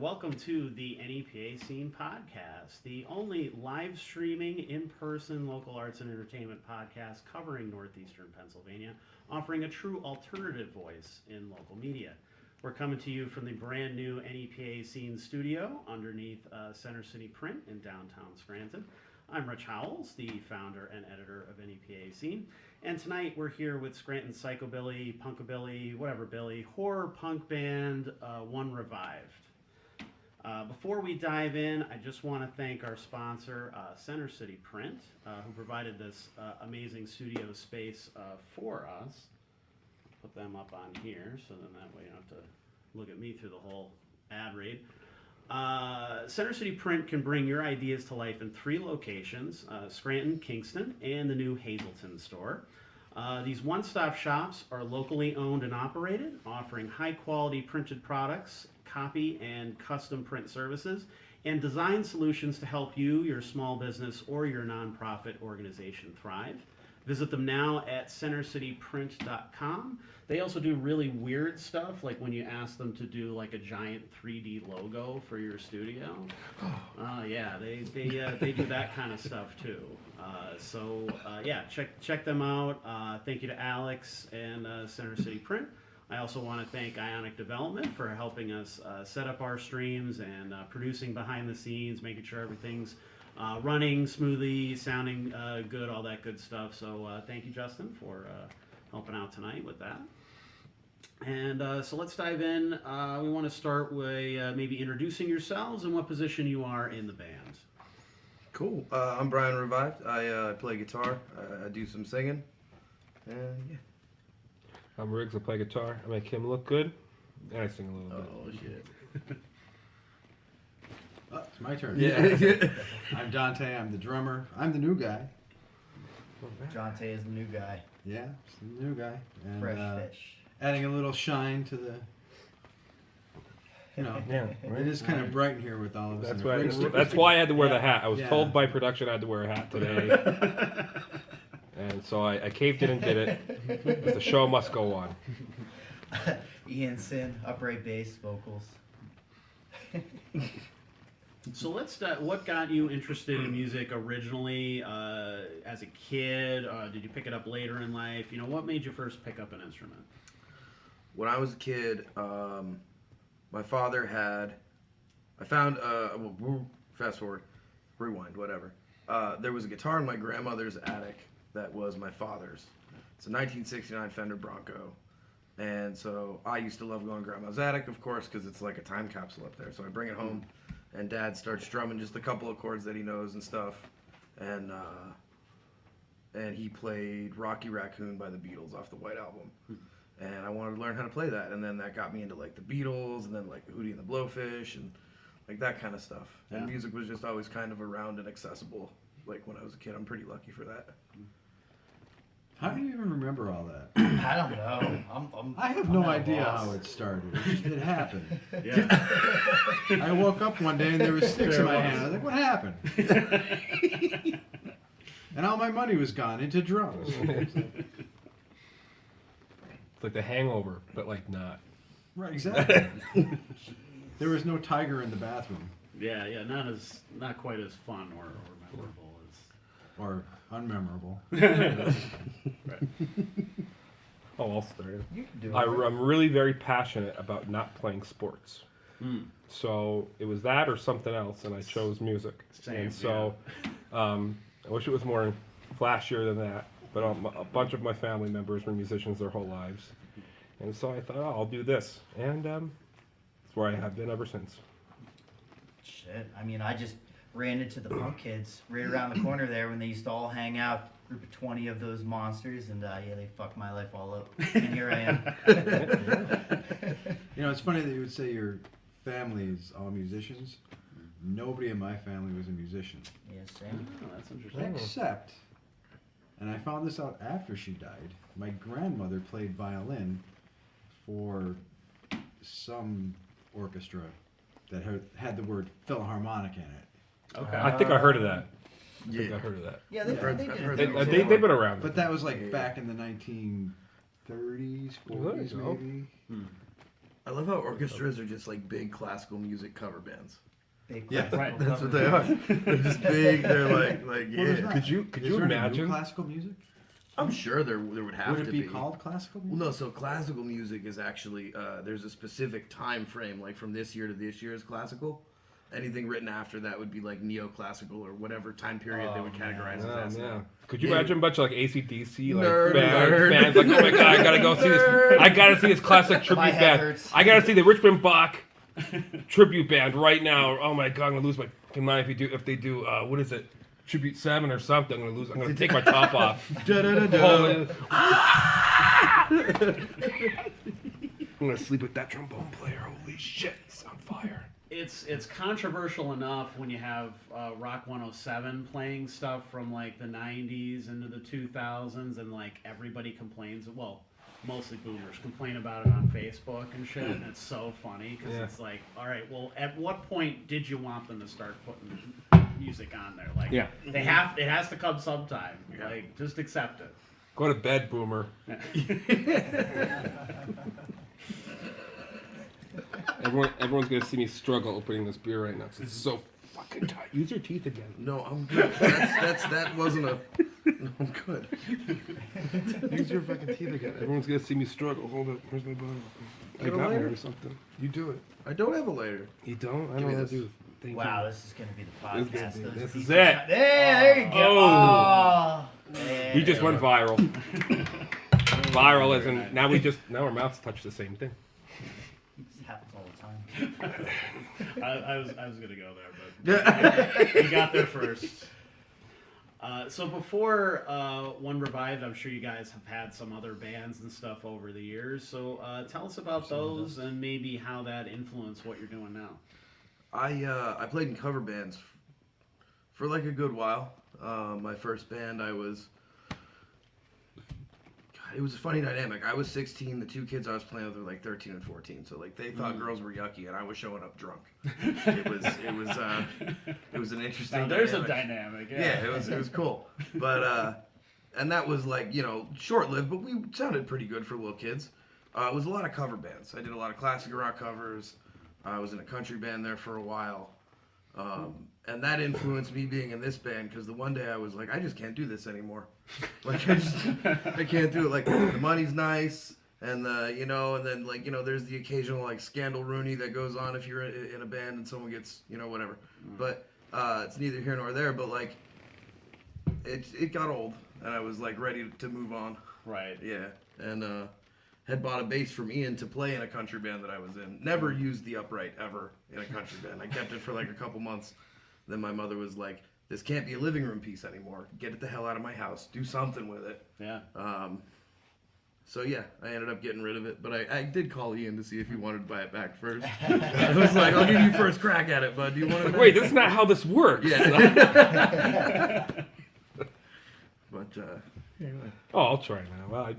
Welcome to the NEPA Scene Podcast, the only live streaming, in-person local arts and entertainment podcast covering northeastern Pennsylvania, offering a true alternative voice in local media. We're coming to you from the brand new NEPA Scene studio underneath Center City Print in downtown Scranton. I'm Rich Howells, the founder and editor of NEPA Scene, and tonight we're here with Scranton psychobilly, punkabilly, whatever billy, horror punk band, One Revived. Before we dive in, I just want to thank our sponsor, Center City Print, who provided this amazing studio space for us. Put them up on here, so then that way you don't have to look at me through the whole ad read. Center City Print can bring your ideas to life in 3 locations, Scranton, Kingston, and the new Hazleton store. These one-stop shops are locally owned and operated, offering high-quality printed products, copy and custom print services, and design solutions to help you, your small business, or your nonprofit organization thrive. Visit them now at centercityprint.com. They also do really weird stuff, like when you ask them to do like a giant 3D logo for your studio. Yeah, they do that kind of stuff too. Yeah, check them out. Thank you to Alex and Center City Print. I also want to thank Ionic Development for helping us set up our streams and producing behind the scenes, making sure everything's running smoothly, sounding good, all that good stuff. So thank you, Justin, for helping out tonight with that. And so let's dive in. We want to start with maybe introducing yourselves and what position you are in the band. Cool. I'm Brian Revived. I play guitar. I do some singing. And yeah. I'm Riggs. I play guitar. I make him look good, and I sing a little bit. Oh, shit. Oh, it's my turn. Yeah. I'm Dante. I'm the drummer. I'm the new guy. Jonte is the new guy. Yeah, it's the new guy. And, Fresh fish. Adding a little shine to the, Yeah, it is kind of bright in here with all of us. That's why I had to wear the hat. I was Yeah. told by production I had to wear a hat today, and so I caved in and did it. But the show must go on. Ian Sin, upright bass, vocals. So what got you interested in music originally as a kid? Did you pick it up later in life? What made you first pick up an instrument? When I was a kid, my father had. I found. Fast forward, rewind, whatever. There was a guitar in my grandmother's attic that was my father's. It's a 1969 Fender Bronco. And so I used to love going to Grandma's attic, of course, because it's like a time capsule up there. So I bring it home, and Dad starts strumming just a couple of chords that he knows and stuff. And he played Rocky Raccoon by the Beatles off the White Album. And I wanted to learn how to play that. And then that got me into like the Beatles, and then like Hootie and the Blowfish, and like that kind of stuff. Yeah. And music was just always kind of around and accessible. Like when I was a kid, I'm pretty lucky for that. How do you even remember all that? I don't know. I have I'm no not a idea boss. how it started. It happened. Yeah. I woke up one day and there were sticks in my hand. I was like, what happened? And all my money was gone into drums. It's like The Hangover, but like not. Right, exactly. There was no tiger in the bathroom. Yeah, not quite as fun or memorable as. Or unmemorable. Right. Oh, I'll start it. You can do it. I'm really very passionate about not playing sports. So it was that or something else, and I chose music. Same, and so I wish it was more flashier than that, but a bunch of my family members were musicians their whole lives. And so I thought, I'll do this. And that's where I have been ever since. Shit. I mean, I just ran into the punk kids right around the corner there when they used to all hang out, group of 20 of those monsters, and they fucked my life all up. And here I am. It's funny that you would say your family is all musicians. Nobody in my family was a musician. Yeah, same. Oh, that's interesting. Except, and I found this out after she died, my grandmother played violin for some orchestra that had the word Philharmonic in it. Okay. I think I heard of that. I think Yeah. I heard of that. Yeah, they I've did heard it. that They've been around. But that was like back in the 1930s, 40s go. maybe. I love how orchestras are just like big classical music cover bands. Big Yeah, right. That's what they are. They're just big. They're like there's yeah. not. Could you Is there any new imagine? classical music? I'm sure there would have Would to it be called classical Well, music? no. So classical music is actually there's a specific time frame, like from this year to this year is classical. Anything written after that would be like neoclassical or whatever time period they would categorize Oh, as. yeah. Could you Yeah. imagine a bunch of like AC/DC like Nerd. fans like, oh my god, I gotta go see this. I gotta see this classic tribute My head band. hurts. I gotta see the Richmond Bach tribute band right now. Oh my god, I'm gonna lose my fucking mind if they do what is it? Tribute 7 or something. I'm gonna take my top off. Da-da-da-da. I'm gonna sleep with that trombone player. Holy shit, he's on fire. It's controversial enough when you have Rock 107 playing stuff from like the 90s into the 2000s, and like everybody complains. Well, mostly boomers complain about it on Facebook and shit, and it's so funny because Yeah. it's like, all right, well, at what point did you want them to start putting music on there? Like, Yeah. it has to come sometime. Yeah. Like, just accept it. Go to bed, boomer. Everyone's gonna see me struggle opening this beer right now because it's so fucking tight. Use your teeth again. No, I'm good. That wasn't a. No, I'm good. Use your fucking teeth again. Everyone's gonna see me struggle. Hold up. Where's my bottle? I Get a got one lighter? or something. You do it. I don't have a lighter. You don't? I Give don't me know this. what to do. Thank Wow, you. this is gonna be the This is podcast. gonna be- Those this is people it. shot- There you go. Oh. Yeah. We just went viral. Viral as in now our mouths touch the same thing. This happens all the time. I was gonna go there, Yeah. but you got there first. So before One Revived, I'm sure you guys have had some other bands and stuff over the years. So tell us about those and maybe how that influenced what you're doing now. I played in cover bands for like a good while. My first band, it was a funny dynamic. I was 16. The two kids I was playing with were like 13 and 14. So like they thought girls were yucky, and I was showing up drunk. It was an interesting. Now, there's dynamic. a dynamic. Yeah, it was cool. But and that was like, short lived, but we sounded pretty good for little kids. It was a lot of cover bands. I did a lot of classic rock covers. I was in a country band there for a while. And that influenced me being in this band because the one day I was like, I just can't do this anymore. Like I can't do it. Like the money's nice, and and then there's the occasional like scandal Rooney that goes on if you're in a band and someone gets whatever. But it's neither here nor there. But like it got old, and I was like ready to move on. Right. Yeah, and had bought a bass from Ian to play in a country band that I was in. Never used the upright ever in a country band. I kept it for like a couple months. Then my mother was like, "This can't be a living room piece anymore. Get it the hell out of my house. Do something with it." Yeah. So yeah, I ended up getting rid of it. But I did call Ian to see if he wanted to buy it back first. I was like, "I'll give you first crack at it, bud. Do you want it back?" Wait, this is not how this works. Yeah. But Oh, I'll try now. Well,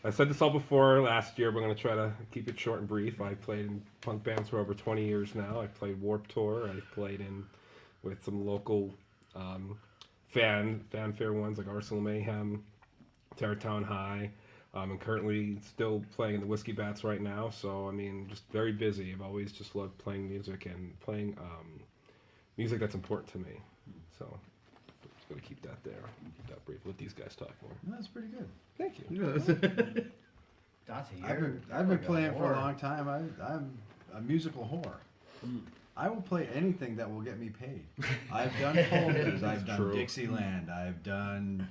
I said this all before last year, but I'm going to try to keep it short and brief. I played in punk bands for over 20 years now. I played Warped Tour. I played with some local fanfare ones like Arsenal Mayhem, Terratown High. I'm currently still playing in the Whiskey Bats right now. So, I mean, just very busy. I've always just loved playing music and playing music that's important to me. So, just going to keep that there. Keep that brief. Let these guys talk more. That's pretty good. Thank you. Dante, I've been playing for a long time. I'm a musical whore. I will play anything that will get me paid. I've done polkas, I've done True. Dixieland, I've done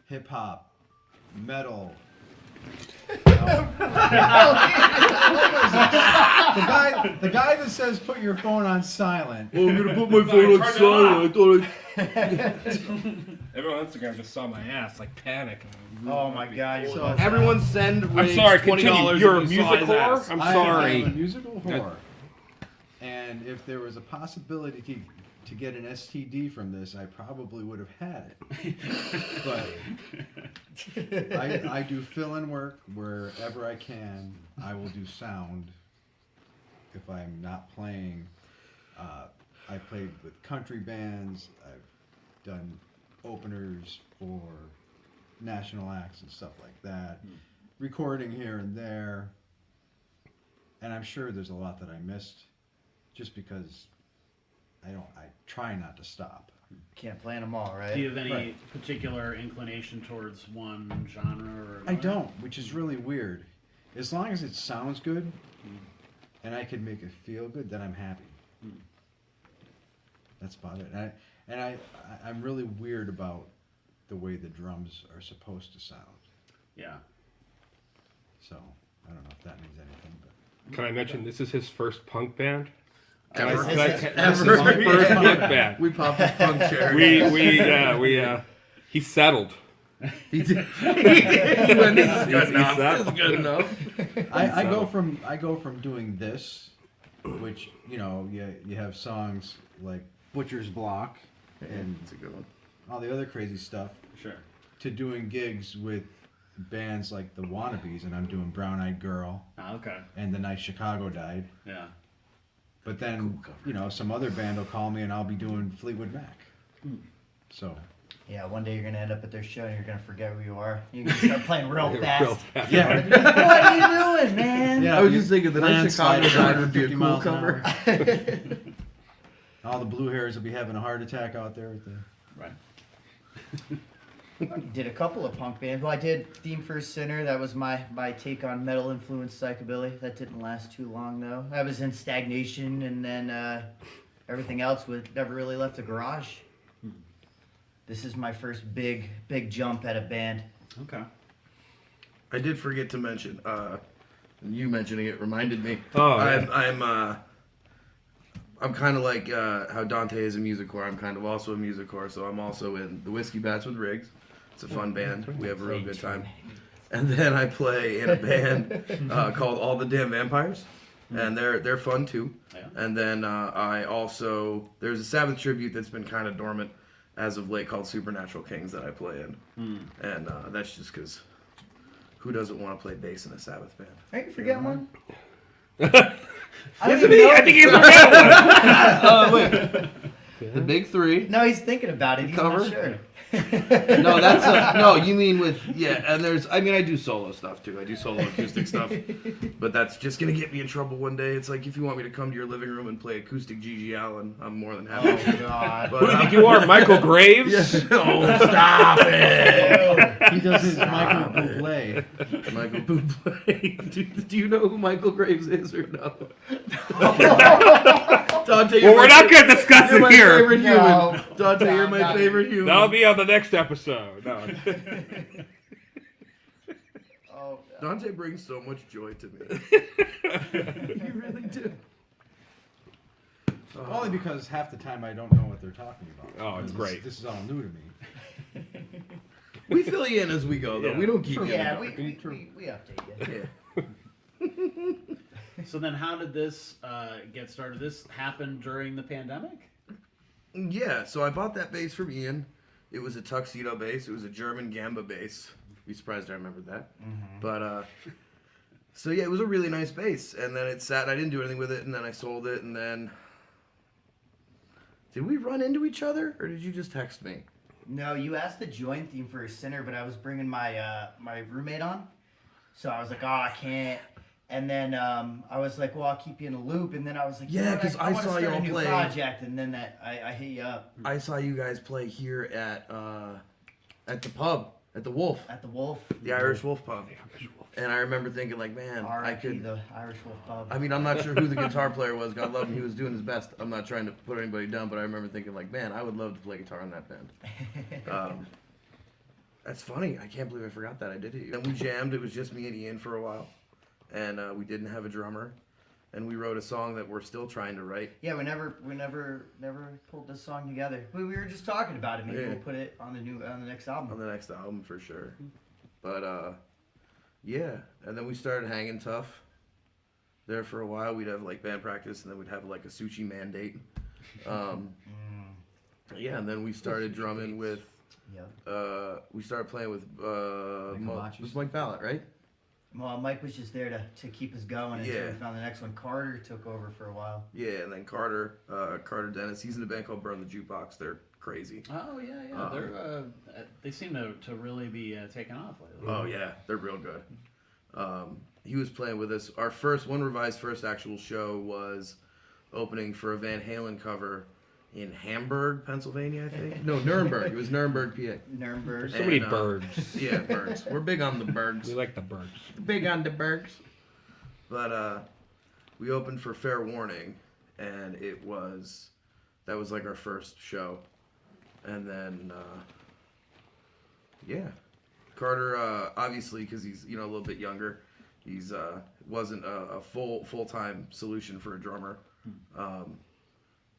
hip hop, metal. The guy that says put your phone on silent. oh, I'm gonna put my phone on silent. I thought Everyone on Instagram just saw my ass, like panic. Oh my God! You're So- everyone send I'm Riggs sorry, $20 continue. You're a if you saw music his whore? ass. I'm I sorry. am a musical whore. And if there was a possibility to get an STD from this, I probably would have had it. But I do fill-in work wherever I can. I will do sound if I'm not playing. I played with country bands. I've done openers for national acts and stuff like that. Recording here and there. and I'm sure there's a lot that I missed, just because I try not to stop. Can't plan them all, right? Do you have any Right. particular inclination towards one genre or another? I don't, which is really weird. As long as it sounds good, and I can make it feel good, then I'm happy. That's about it. I'm really weird about the way the drums are supposed to sound. Yeah. So I don't know if that means anything, but Can I mention this is his first punk band? Ever. This is Ever. my first Yeah. punk band. We popped his punk cherry. He settled. He did. He went, this is good He's enough. that- This is good enough. I go from doing this, which you have songs like Butcher's Block and It's a good one. all the other crazy stuff, Sure. to doing gigs with bands like the Wannabes, and I'm doing Brown Eyed Girl Okay. and The Night Chicago Died. Yeah. But then, some other band will call me and I'll be doing Fleetwood Mac. So, Yeah, one day you're gonna end up at their show and you're gonna forget who you are. You're gonna start playing real fast. Real fast. yeah. What are you doing, man? Yeah. I was just thinking the Night Landslide Chicago at Died would be a 50 cool miles an cover. hour. All the blue hairs will be having a heart attack out there at the... Right. Did a couple of punk bands. Well, I did Theme for a Sinner. That was my take on metal influenced psychobilly. That didn't last too long though. I was in Stagnation, and then everything else never really left the garage. This is my first big jump at a band. Okay. I did forget to mention. You mentioning it reminded me. Oh, yeah. I'm kind of like how Dante is a music core. I'm kind of also a music core, so I'm also in the Whiskey Bats with Riggs. It's a fun band. We have a real good time. And then I play in a band called All the Damn Vampires, and they're fun too. Yeah. And then there's a Sabbath tribute that's been kind of dormant as of late called Supernatural Kings that I play in, and that's just because who doesn't want to play bass in a Sabbath band? Hey, you forget one? I think he's forgot one. Wait. The big three. No, he's thinking about it. He's Cover? not sure. No, that's no. You mean with and I do solo stuff too. I do solo acoustic stuff, but that's just gonna get me in trouble one day. It's like if you want me to come to your living room and play acoustic Gigi Allen, I'm more than happy. Oh God. But, Who do you think you are, Michael Graves? Oh, stop it! He does his Michael Bublé. Michael Bublé. Do you know who Michael Graves is or no? Dante, Well, we're not going to discuss You're it my here. favorite human. No. Dante, you're my Not favorite human. That'll be on the next episode. No. Oh, Dante brings so much joy to me. You really do. Only because half the time I don't know what they're talking about. Oh, it's great. This is all new to me. We fill you in as we go, though. Yeah. We don't keep you. yeah, in the we update you. Yeah. So then, how did this get started? This happened during the pandemic. Yeah, so I bought that bass from Ian. It was a tuxedo bass. It was a German Gamba bass. Be surprised I remembered that. But so yeah, it was a really nice bass. And then it sat. I didn't do anything with it. And then I sold it. And then did we run into each other, or did you just text me? No, you asked to join Theme for a Sinner, but I was bringing my my roommate on, so I was like, oh, I can't. And then I was like, well, I'll keep you in a loop. And then I was like, Yeah, you know what, 'cause I wanna saw start y'all a new play- project. And then I hit you up I saw you guys play here at the pub at the Wolf, at the Wolf. the Irish Wolf pub. And I remember thinking like, man, I R.I.P. could. the Irish Wolf Pub. I mean, I'm not sure who the guitar player was. God love him, he was doing his best. I'm not trying to put anybody down, but I remember thinking like, man, I would love to play guitar in that band. That's funny. I can't believe I forgot that. I did it. And we jammed. It was just me and Ian for a while, and we didn't have a drummer, and we wrote a song that we're still trying to write. Yeah, we never pulled this song together. We were just talking about it. Maybe Yeah. we'll put it on the next album. On the next album for sure. But yeah, and then we started hanging tough there for a while. We'd have like band practice, and then we'd have like a sushi mandate. Yeah, and then we started drumming with. Yep. We started playing with Machis? it was Mike Ballett, right? Well, Mike was just there to keep us going until Yeah. we found the next one. Carter took over for a while. Yeah, and then Carter Dennis. He's in the band called Burn the Jukebox. They're crazy. Oh yeah. They're they seem to really be taking off lately. Oh yeah, they're real good. He was playing with us. Our first actual show was opening for a Van Halen cover in Hamburg, Pennsylvania, I think. No, Nuremberg. It was Nuremberg, PA. Nuremberg. So many birds. Yeah, birds. We're big on the birds. We like the birds. Big on the birds. But we opened for Fair Warning, and that was like our first show. And then, yeah. Carter, obviously, because he's, a little bit younger, he's wasn't a full-time solution for a drummer.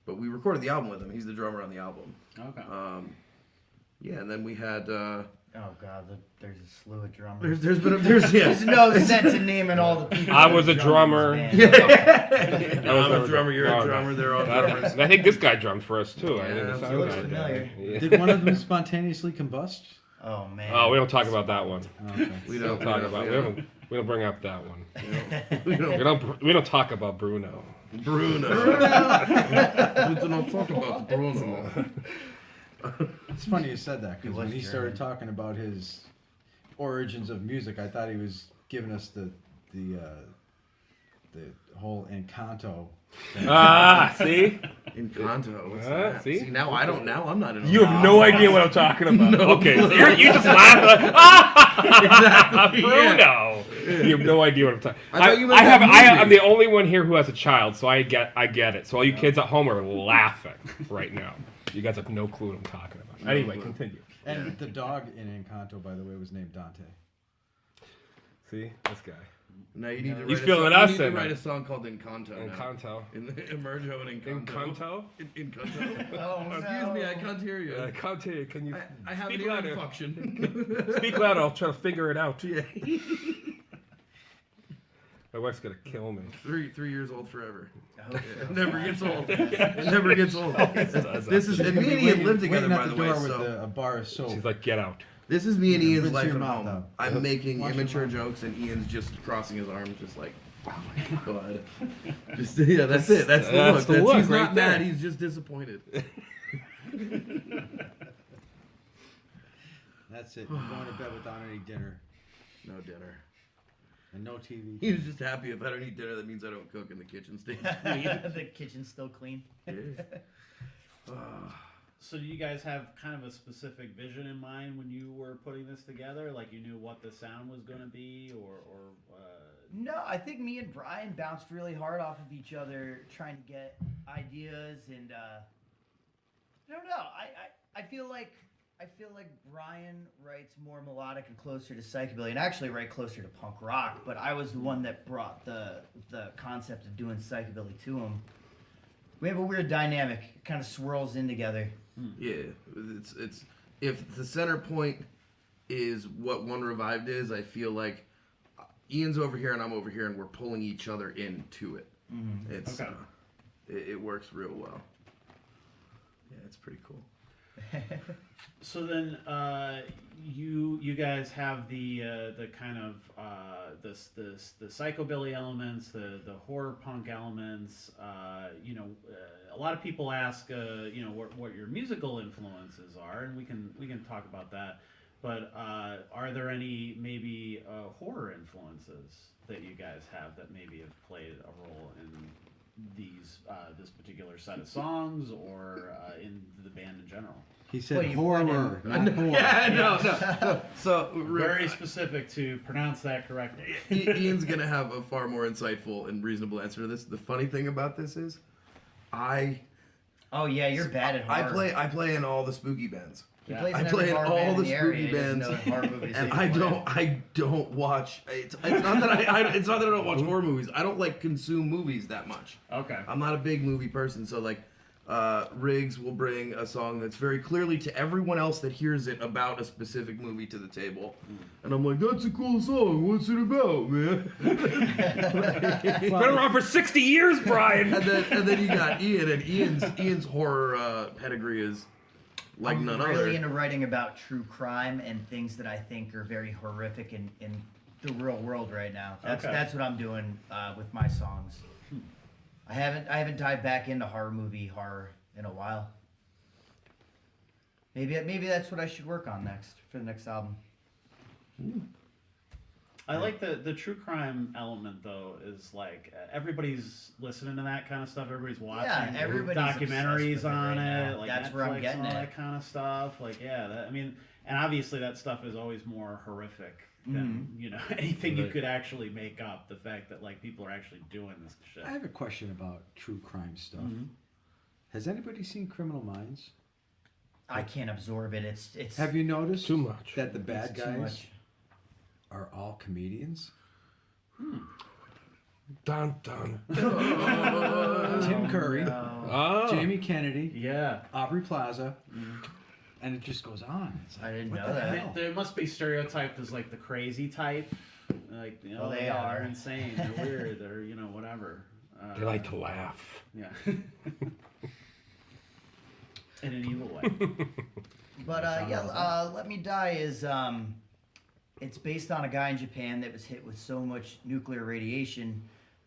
But we recorded the album with him. He's the drummer on the album. Okay. Yeah, and then we had. Oh God, there's a slew of drummers. There's no sense in naming all the people. I was a drummer. I'm a drummer. You're a drummer. They're all drummers. I think this guy drummed for us too. I Yeah, think he sound looks guy familiar. Yeah. Did one of them spontaneously combust? Oh man. Oh, we don't talk about that one. Oh, okay. We We don't talk about. We don't bring up that one. We don't. We don't talk about Bruno. Bruno. We don't talk about Bruno. It's funny you said that, because was when he started German. talking about his origins of music, I thought he was giving us the whole Encanto thing. See? Encanto. What's that? See? Now I don't. Now I'm not in. You have no idea what I'm talking about. No Okay, so clue. you just laugh like, Exactly, Bruno. You have no idea what I'm talking. I thought you meant that movie. I'm the only one here who has a child, so I get it. So all you kids at home are laughing right now. You guys have no clue what I'm talking about. Anyway, continue. And the dog in Encanto, by the way, was named Dante. See this guy. Now you need to. He's write feeling a song, us You need in to write it. a song called Encanto. Encanto. Emergo and Encanto. Encanto. Encanto. Oh, Excuse me, I can't hear you. I can't tell you. Can you I have speak an ear louder? function. Speak louder. I'll try to figure it out. Yeah. My wife's gonna kill me. 3 years old forever. I hope so. It never gets old. It never gets old. This is She's and gonna me be and Ian live together, waiting by at the the way. door with So a bar of soap. She's like, get out. this is me and Ian's Rinse life your at mouth home. out. I'm making Wash your immature mouth. jokes, and Ian's just crossing his arms, just like, oh my god. Just that's it. That's the That's look. the look He's right not mad. there. He's just disappointed. That's it. I'm going to bed without any dinner No dinner. and no TV. He was just happy if I don't eat dinner. That means I don't cook and the kitchen stays clean. The kitchen's still clean. Yeah. Ah. So do you guys have kind of a specific vision in mind when you were putting this together? Like you knew what the sound was going to be, or No, I think me and Brian bounced really hard off of each other, trying to get ideas, and I don't know. I feel like Brian writes more melodic and closer to psychobilly, and actually write closer to punk rock. But I was the one that brought the concept of doing psychobilly to him. We have a weird dynamic; it kind of swirls in together. Yeah, it's if the center point is what One Revived is, I feel like Ian's over here and I'm over here, and we're pulling each other into it. Mm-hmm. It's Okay. It works real well. Yeah, it's pretty cool. So then, you guys have the kind of the psychobilly elements, the horror punk elements. A lot of people ask, what your musical influences are, and we can talk about that. But are there any maybe horror influences that you guys have that maybe have played a role in this particular set of songs or in the band in general? He said Well, you horror, pointed- not horror. Yeah, no. So Very specific to pronounce that correctly. Ian's gonna have a far more insightful and reasonable answer to this. The funny thing about this is, Oh yeah, you're bad at horror. I play in all the spooky bands. He Yeah. plays I in play every in horror all band the in area. spooky He doesn't bands, know the horror movies and that I you play. don't watch. It's not that it's not that I don't watch horror movies. I don't like consume movies that much. Okay. I'm not a big movie person, so like Riggs will bring a song that's very clearly to everyone else that hears it about a specific movie to the table, and I'm like, that's a cool song. What's it about, man? It's been around for 60 years, Brian. and then you got Ian, and Ian's horror pedigree is like I'm none really other. into writing about true crime and things that I think are very horrific in the real world right now. That's what I'm doing with my songs. I haven't dived back into horror in a while. Maybe that's what I should work on next for the next album. I like the true crime element though. Is like everybody's listening to that kind of stuff. Everybody's watching. Yeah, everybody's documentaries obsessed with it on right it. now. Like That's Netflix where I'm getting and all it. that kind of stuff. Like I mean, and obviously that stuff is always more horrific than anything you could actually make up. The fact that like people are actually doing this shit. I have a question about true crime stuff. Mm-hmm. Has anybody seen Criminal Minds? I can't absorb it. It's Have you noticed Too much. that the bad it's too guys much. are all comedians? Dun dun. Tim Curry, Oh. Jamie Kennedy, Yeah. Aubrey Plaza, and it just goes on. It's I didn't what know the that. hell? They must be stereotyped as like the crazy type. Like Well, they yeah, are. They're insane. They're weird. They're whatever. They like to laugh. Yeah. In an evil way. But Let Me Die is it's based on a guy in Japan that was hit with so much nuclear radiation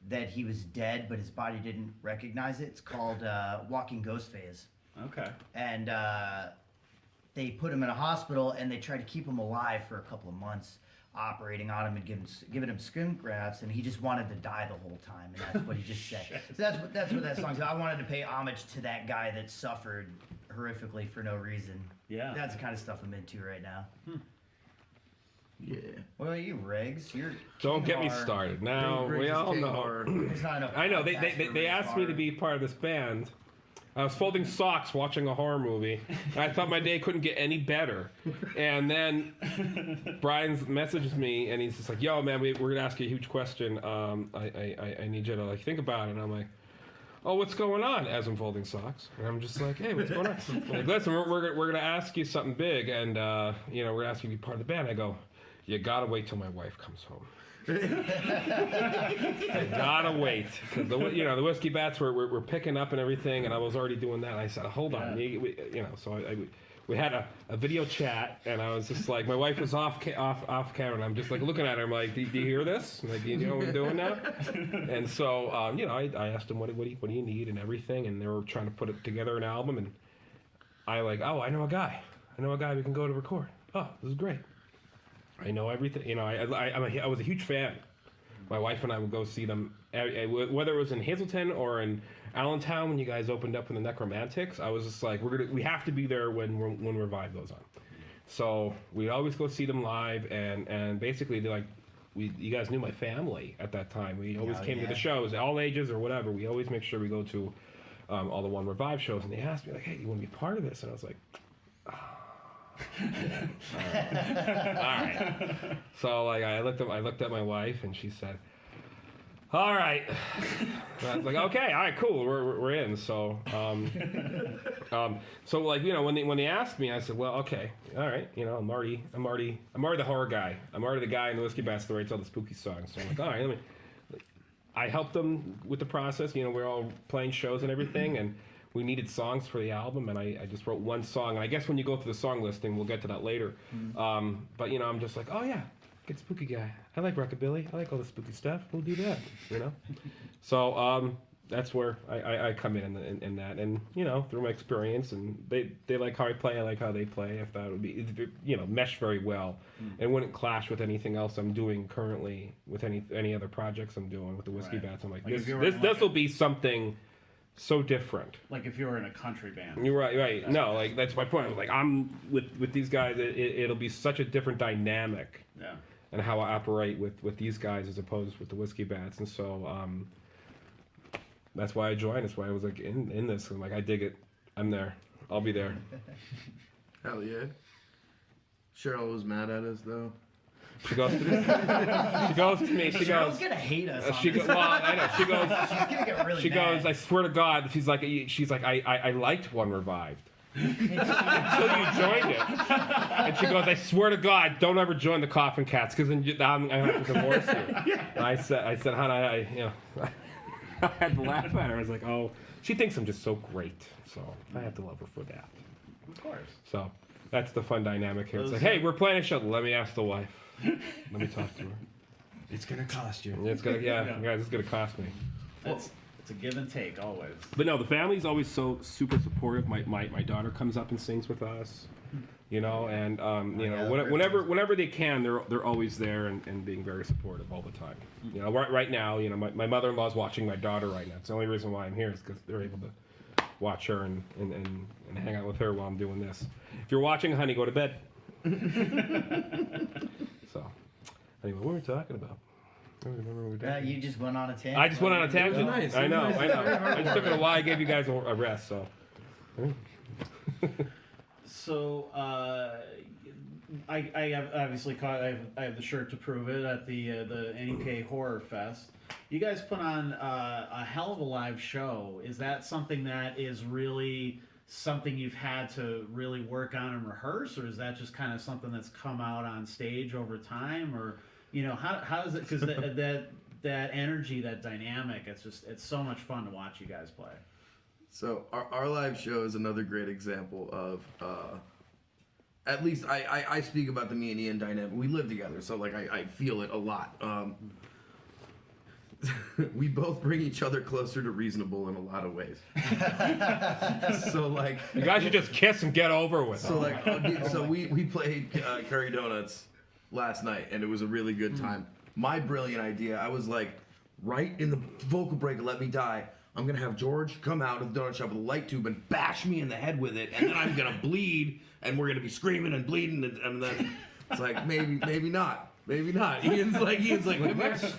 that he was dead, but his body didn't recognize it. It's called walking ghost phase, Okay. and they put him in a hospital and they tried to keep him alive for a couple of months, operating on him and giving him skin grafts, and he just wanted to die the whole time, and that's what he just said. So that's what that song's about. I wanted to pay homage to that guy that suffered horrifically for no reason. Yeah. That's the kind of stuff I'm into right now. Yeah. What about you, Riggs? You're Don't king get me horror. started. Now Briggs we is all king know. horror. There's not enough I know podcasts they for they Riggs asked me to horror. be part of this band. I was folding socks watching a horror movie. And I thought my day couldn't get any better. And then Brian messages me and he's just like, "Yo, man, we're gonna ask you a huge question. I need you to like think about it." And I'm like, "Oh, what's going on?" As I'm folding socks, and I'm just like, "Hey, what's going on?" Like, listen, we're gonna ask you something big, and we're gonna ask you to be part of the band. I go, "You gotta wait till my wife comes home." I gotta wait. 'Cause the whiskey bats were picking up and everything, and I was already doing that. And I said, "Hold on," so we had a video chat, and I was just like, my wife was off camera, and I'm just like looking at her. I'm like, "Do you hear this? Like, do you know what we're doing now?" And so I asked them, what do you need and everything, and they were trying to put it together an album, and I know a guy we can go to record. Oh, this is great. I know everything. I was a huge fan. My wife and I would go see them, whether it was in Hazleton or in Allentown when you guys opened up in the Necromantics. I was just like, we have to be there when Revive goes on. So we'd always go see them live, and basically you guys knew my family at that time. We always came to the shows, all ages or whatever. We always make sure we go to all the One Revive shows, and they asked me like, "Hey, do you want to be part of this?" And I was like, all right. So like I looked at my wife, and she said, "All right." And I was like, "Okay, all right, cool, we're in." So so like when they asked me, I said, "Well, okay, all right, I'm already the horror guy. I'm already the guy in the Whiskey Bats that writes all the spooky songs." So I'm like, all right, I helped them with the process. We're all playing shows and everything, and we needed songs for the album, and I just wrote one song. And I guess when you go through the song listing, we'll get to that later. But I'm just like, oh yeah, get spooky guy. I like rockabilly. I like all the spooky stuff. We'll do that. So that's where I come in that, and through my experience, and they like how I play. I like how they play. I thought it would be mesh very well, and wouldn't clash with anything else I'm doing currently with any other projects I'm doing with the Whiskey Right. Bats. I'm like, Like if this you were in like this will be something so different. Like if you were in a country band. You're right. No, like that's my point. I was like, I'm with these guys. It'll be such a different dynamic, Yeah. and how I operate with these guys as opposed with the Whiskey Bats, and so that's why I joined. That's why I was like in this. I'm like, I dig it. I'm there. I'll be there. Hell yeah. Cheryl was mad at us though. She goes to me. She Cheryl's goes. gonna hate us. She goes. Well, I know. She goes. She's gonna get really She mad. goes. I swear to God. She's like. I liked One Revived. Until you joined it. And she goes, I swear to God, don't ever join the Coffin Cats, because then I'm gonna have to divorce you. And I said, hon, I had to laugh at her. I was like, oh, she thinks I'm just so great, so I have to love her for that. Of course. So that's the fun dynamic here. It's like, hey, we're playing a show. Let me ask the wife. Let me talk to her. It's gonna cost you. It's gonna, guys, it's gonna cost me. It's a give and take always. But no, the family's always so super supportive. My daughter comes up and sings with us. you know, and you know, yeah, whenever they can, they're always there and being very supportive all the time. You know, right now, you know, my mother-in-law's watching my daughter right now. It's the only reason why I'm here is because they're able to watch her and hang out with her while I'm doing this. If you're watching, honey, go to bed. So, anyway, what were we talking about? I don't remember what we were doing. You just went on a tangent. I just went on a tangent. Nice. I know. I just took it a while. I gave you guys a rest, so. So, I have obviously caught. I have the shirt to prove it at the NEPA Horror Fest. You guys put on a hell of a live show. Is that something that is really something you've had to really work on and rehearse, or is that just kind of something that's come out on stage over time, or you know how is it? Because that energy, that dynamic, it's so much fun to watch you guys play. So our live show is another great example of, at least I speak about the me and Ian dynamic. We live together, so like I feel it a lot. We both bring each other closer to reasonable in a lot of ways. So like You guys should just kiss and get over with it. so like so we played Curry Donuts last night, and it was a really good time. My brilliant idea, I was like, right in the vocal break, Let Me Die, I'm gonna have George come out of the donut shop with a light tube and bash me in the head with it, and then I'm gonna bleed, and we're gonna be screaming and bleeding, and then it's like maybe not. Ian's like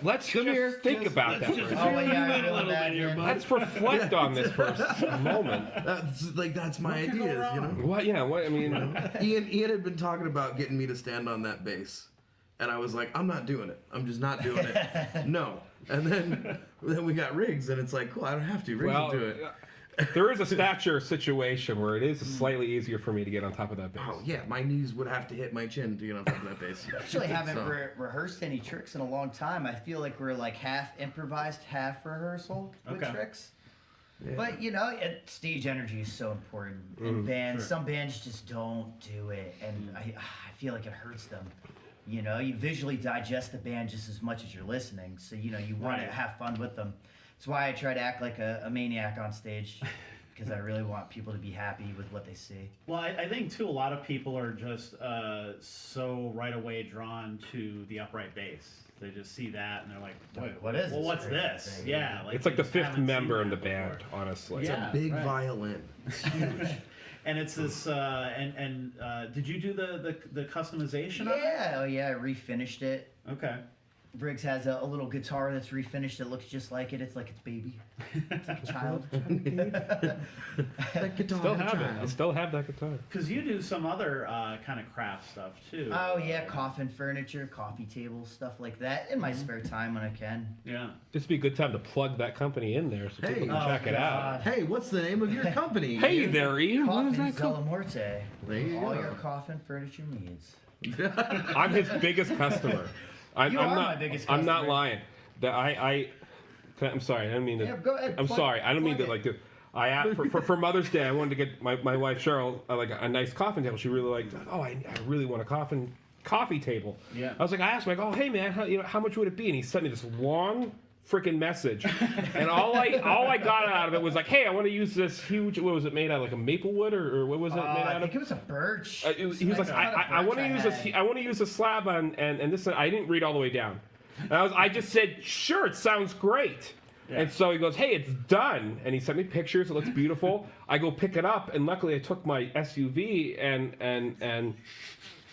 Let's come just here, think about that. just- for a Oh, second. yeah, I remember that. here, bud. Let's reflect on this for a moment. That's my What could go ideas, you know. wrong? What? Yeah. What? I mean, Ian had been talking about getting me to stand on that bass, and I was like, I'm not doing it. I'm just not doing it. No. And then we got Riggs, and it's like, cool, I don't have to. Riggs will do it. there is a stature situation where it is slightly easier for me to get on top of that bass. Oh yeah, my knees would have to hit my chin to get on top of that bass. Actually haven't So- rehearsed any tricks in a long time. I feel like we're like half improvised, half rehearsal with Okay. tricks. Yeah. But you know, stage energy is so important in bands. Sure. Some bands just don't do it, and I feel like it hurts them. You know, you visually digest the band just as much as you're listening, so you know you want Right. to have fun with them. That's why I try to act like a maniac on stage, because I really want people to be happy with what they see. Well, I think too, a lot of people are just so right away drawn to the upright bass. They just see that and they're like, "Wait, What is well, this what's crazy this?" thing? Yeah, It's like the they just fifth haven't seen member in the that before. band, honestly. Yeah. Big right. violin. It's huge. And it's this. Did you do the customization of it? Yeah, oh yeah, I refinished it. Okay. Briggs has a little guitar that's refinished. It looks just like it. It's like its baby. It's like a child. That guitar. Still have it. I still have that guitar. Because you do some other kind of craft stuff too. Oh yeah, coffin furniture, coffee tables, stuff like that in my spare time when I can. Yeah. Just be a good time to plug that company in there so people Hey. can check it out. Hey, what's the name of your company? Hey Ian? there, Ian. What is Coffin that called? Zelamorte. There you All go. your coffin furniture needs. I'm his biggest customer. I'm You are not, my biggest I'm not customer. lying. That I'm sorry. I don't mean to. Yeah, go ahead. I'm plug- sorry. I don't mean to plug like to. For Mother's Day, I wanted to get my wife Cheryl like a nice coffin table. She really liked. Oh, I really want a coffee table. Yeah. I was like, I asked him, like, oh, hey man, how much would it be? And he sent me this long freaking message, and all I got out of it was like, hey, I want to use this huge. What was it made out of? Like a maple wood or what was it made I out think of? it was a birch. He was like, I want to use this. I want to use a slab on, and this. I didn't read all the way down. And I just said, sure, it sounds great. Yeah. And so he goes, hey, it's done. And he sent me pictures. It looks beautiful. I go pick it up, and luckily I took my SUV, and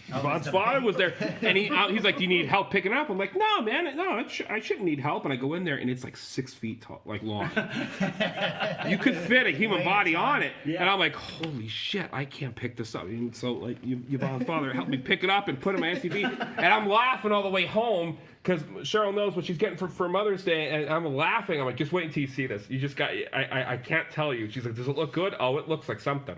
Yvonne's father was there, and he's like, do you need help picking it up? I'm like, no, man, no, I shouldn't need help. And I go in there, and it's like 6 feet tall, like long. You could fit a human body on it. Yeah. And I'm like, holy shit, I can't pick this up. And so like Yvonne's father helped me pick it up and put it in my SUV. And I'm laughing all the way home because Cheryl knows what she's getting for Mother's Day. And I'm laughing. I'm like, just wait until you see this. You just got, I can't tell you. She's like, does it look good? Oh, it looks like something.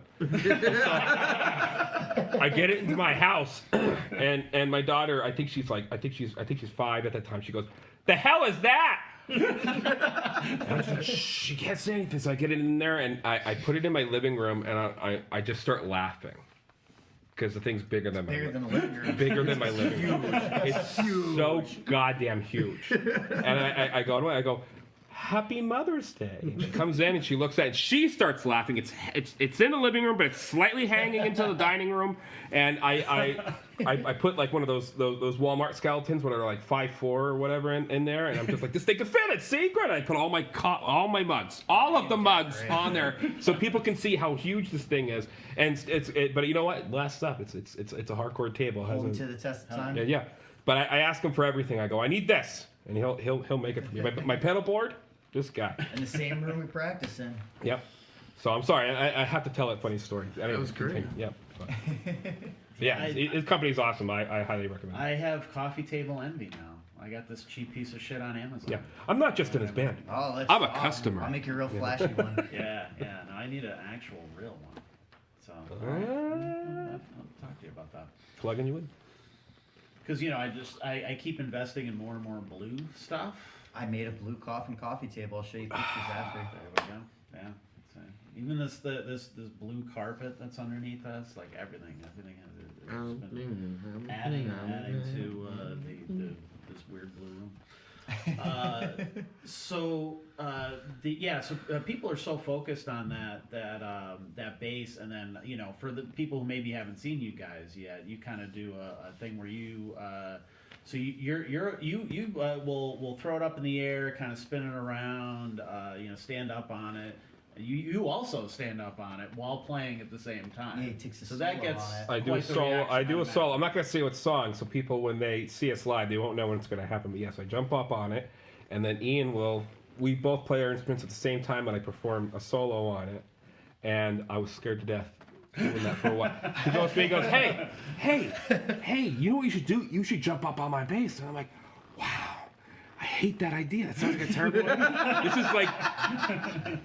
I get it into my house, and my daughter, I think she's 5 at that time. She goes, "The hell is that?" And I was like, shh, you can't say anything. So I get it in there, and I put it in my living room, and I just start laughing because the thing's bigger than Bigger than the living room. bigger than my living room. It's so goddamn huge. And I go, Happy Mother's Day. And she comes in and she looks at it and she starts laughing. It's in the living room, but it's slightly hanging into the dining room. And I put like one of those Walmart skeletons, what are like 5'4" or whatever in there, and I'm just like, this thing can fit it. See, good. I put all my mugs, all of the mugs on there, so people can see how huge this thing is. And but you know what? It lasts up. It's a hardcore table. Hold to the test of time. Yeah. But I ask him for everything. I go, I need this, and he'll make it for me. My pedal board, this guy. In the same room we practice in. Yep. So I'm sorry. I have to tell a funny story. That was great. Yep. Yeah, his company's awesome. I highly recommend it. I have coffee table envy now. I got this cheap piece of shit on Amazon. Yeah. I'm not just in his band. Oh, that's I'm a awesome. customer. I'll make you a real flashy one. Yeah. No, I need an actual real one. So I'll talk to you about that. Plugging you in. Because I keep investing in more and more blue stuff. I made a blue coffee table. I'll show you pictures after. There we go. Yeah. So, even this blue carpet that's underneath us, like everything has been adding to this weird blue room. So people are so focused on that bass, and then for the people who maybe haven't seen you guys yet, you kind of do a thing where you will throw it up in the air, kind of spin it around, stand up on it. You also stand up on it while playing at the same time. Yeah, he takes a so that gets solo on it. I do a quite the solo. reaction I do on a that. solo. I'm not going to say what song, so people, when they see us live, they won't know when it's going to happen. But yes, I jump up on it, and then Ian will. We both play our instruments at the same time, and I perform a solo on it. And I was scared to death doing that for a while. He goes to me, he goes, hey, you know what you should do? You should jump up on my bass. And I'm like, wow. I hate that idea. It sounds like a terrible idea. This is like,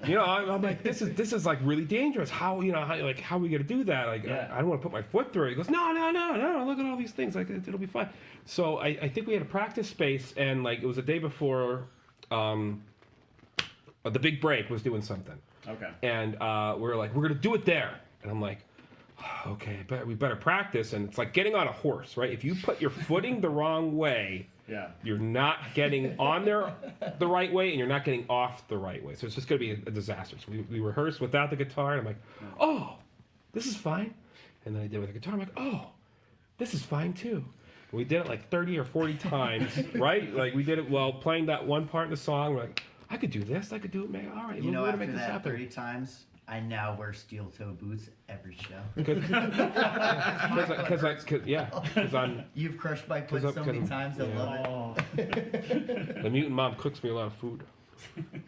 I'm like, this is like really dangerous. How are we gonna do that? Like, Yeah. I don't want to put my foot through it. He goes, no. Look at all these things. Like, it'll be fine. So I think we had a practice space, and like it was the day before, the big break was doing something, Okay. and we were like, we're gonna do it there, and I'm like, okay, we better practice. And it's like getting on a horse, right? If you put your footing the wrong way. Yeah. You're not getting on there the right way, and you're not getting off the right way. So it's just going to be a disaster. So we rehearsed without the guitar, and I'm like, oh, this is fine. And then I did with the guitar. I'm like, oh, this is fine too. And we did it like 30 or 40 times, right? Like we did it while playing that one part of the song. We're like, I could do this. I could do it, man. All right, we're going to After make this that happen. 30 times, I now wear steel-toe boots every show. Because I'm You've crushed my foot so many times. I love it. the mutant mom cooks me a lot of food.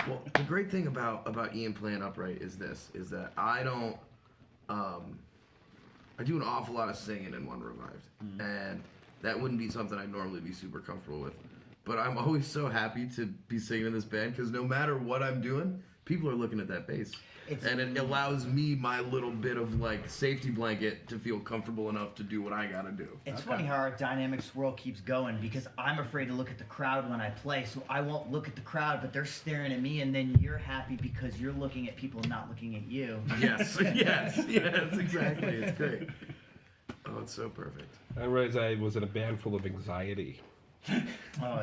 Well, the great thing about Ian playing upright is that I don't, I do an awful lot of singing in One Revived, and that wouldn't be something I'd normally be super comfortable with. But I'm always so happy to be singing in this band, because no matter what I'm doing, people are looking at that bass. And it allows me my little bit of like safety blanket to feel comfortable enough to do what I gotta do. It's funny how our dynamics world keeps going, because I'm afraid to look at the crowd when I play, so I won't look at the crowd, but they're staring at me, and then you're happy because you're looking at people, not looking at you. Yes, exactly. It's great. Oh, it's so perfect. I realized I was in a band full of anxiety. Oh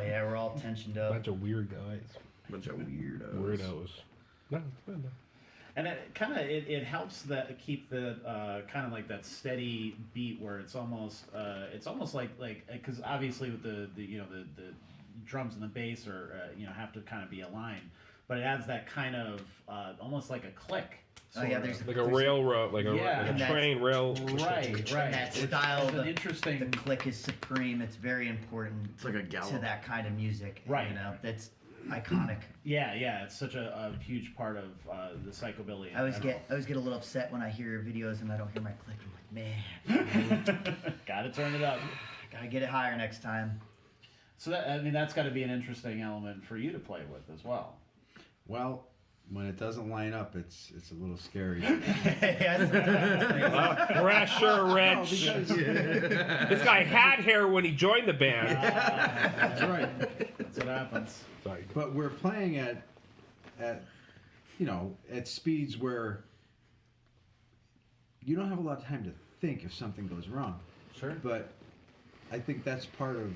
yeah, we're all tensioned A up. bunch of weird guys. Bunch of weirdos. No, it's fine though. And it kind of it helps that keep the kind of like that steady beat where it's almost like because obviously with the drums and the bass are have to kind of be aligned, but it adds that kind of almost like a click. Oh yeah, there's Like a railroad, like a Yeah. train rail. Right. And that style, It's an interesting. the click is supreme. It's very important It's like a gallop. to that kind of music. Right. That's iconic. Yeah, it's such a huge part of the psychobilly. in I always general. get a little upset when I hear your videos and I don't hear my click. I'm like, man, Gotta turn it up. gotta get it higher next time. So that's got to be an interesting element for you to play with as well. Well, when it doesn't line up, it's a little scary. Pressure, Rich. This guy had hair when he joined the band. That's right. That's what happens. Sorry. But we're playing at speeds where you don't have a lot of time to think if something goes wrong. Sure. But I think that's part of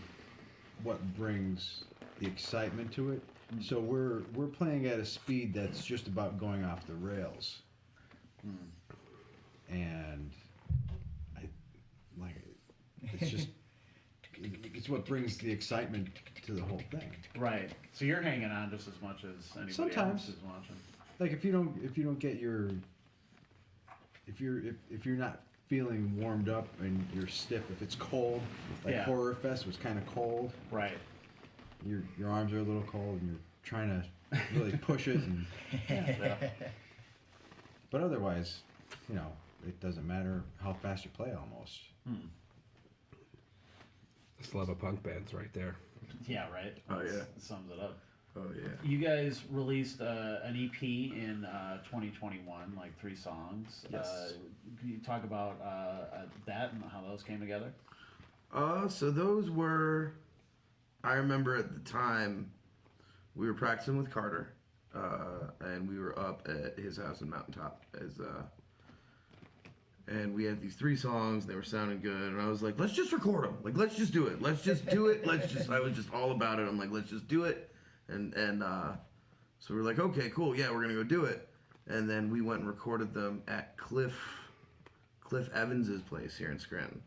what brings the excitement to it. So we're playing at a speed that's just about going off the rails. And it's just it's what brings the excitement to the whole thing. Right. So you're hanging on just as much as anybody Sometimes. else is watching. Like if you don't get your if you're not feeling warmed up and you're stiff, if it's cold, like Yeah. Horror Fest was kind of cold, Right. your arms are a little cold and you're trying to really push it and but otherwise, it doesn't matter how fast you play almost. That's love of punk bands right there. Yeah, right. Oh, yeah. That sums it up. Oh yeah. You guys released an EP in 2021, like 3 songs. Yes. Can you talk about that and how those came together? So those were, I remember at the time, we were practicing with Carter, and we were up at his house in Mountaintop and we had these 3 songs. They were sounding good, and I was like, let's just record them. Like, let's just do it. Let's just do it. I was just all about it. I'm like, let's just do it. And so we're like, okay, cool. Yeah, we're gonna go do it. And then we went and recorded them at Cliff Evans's place here in Scranton.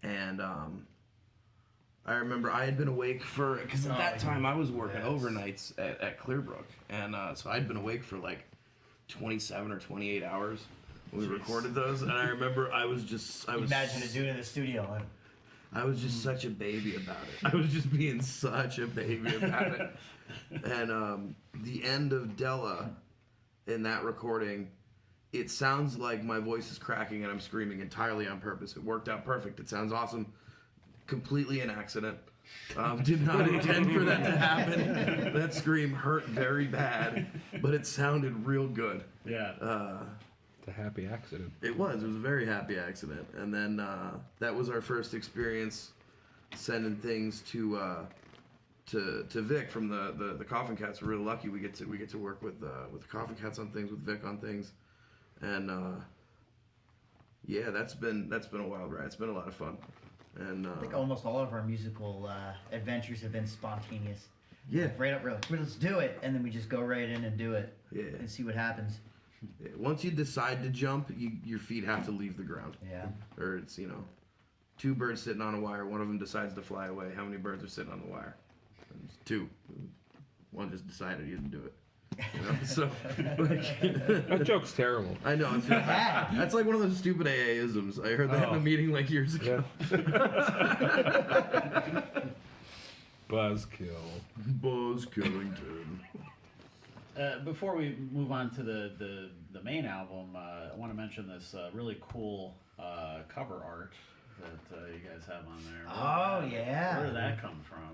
And I remember I had been awake because at that time I was working overnights at Clearbrook, and so I'd been awake for like 27 or 28 hours when we recorded those. And I remember I was Imagine to do it in the studio. I was just such a baby about it. I was just being such a baby about it. And the end of Della in that recording, it sounds like my voice is cracking and I'm screaming entirely on purpose. It worked out perfect. It sounds awesome. Completely an accident. Did not intend for that to happen. That scream hurt very bad, but it sounded real good. Yeah. It's a happy accident. It was a very happy accident. And then that was our first experience sending things to Vic from the Coffin Cats. We're really lucky we get to work with the Coffin Cats on things, with Vic on things, and yeah, that's been a wild ride. It's been a lot of fun, and I think almost all of our musical adventures have been spontaneous. yeah, Like, right up, we're like, let's do it, and then we just go right in and do it, yeah. and see what happens. Once you decide to jump, your feet have to leave the ground, Yeah. or it's 2 birds sitting on a wire. One of them decides to fly away. How many birds are sitting on the wire? It's 2. One just decided he didn't do it. So That joke's terrible. I know it's that's like one of those stupid AA-isms. I heard that in a meeting like years ago. Buzzkill. Buzz Killington. Before we move on to the main album, I want to mention this really cool cover art that you guys have on there. Oh, yeah. Where did that come from?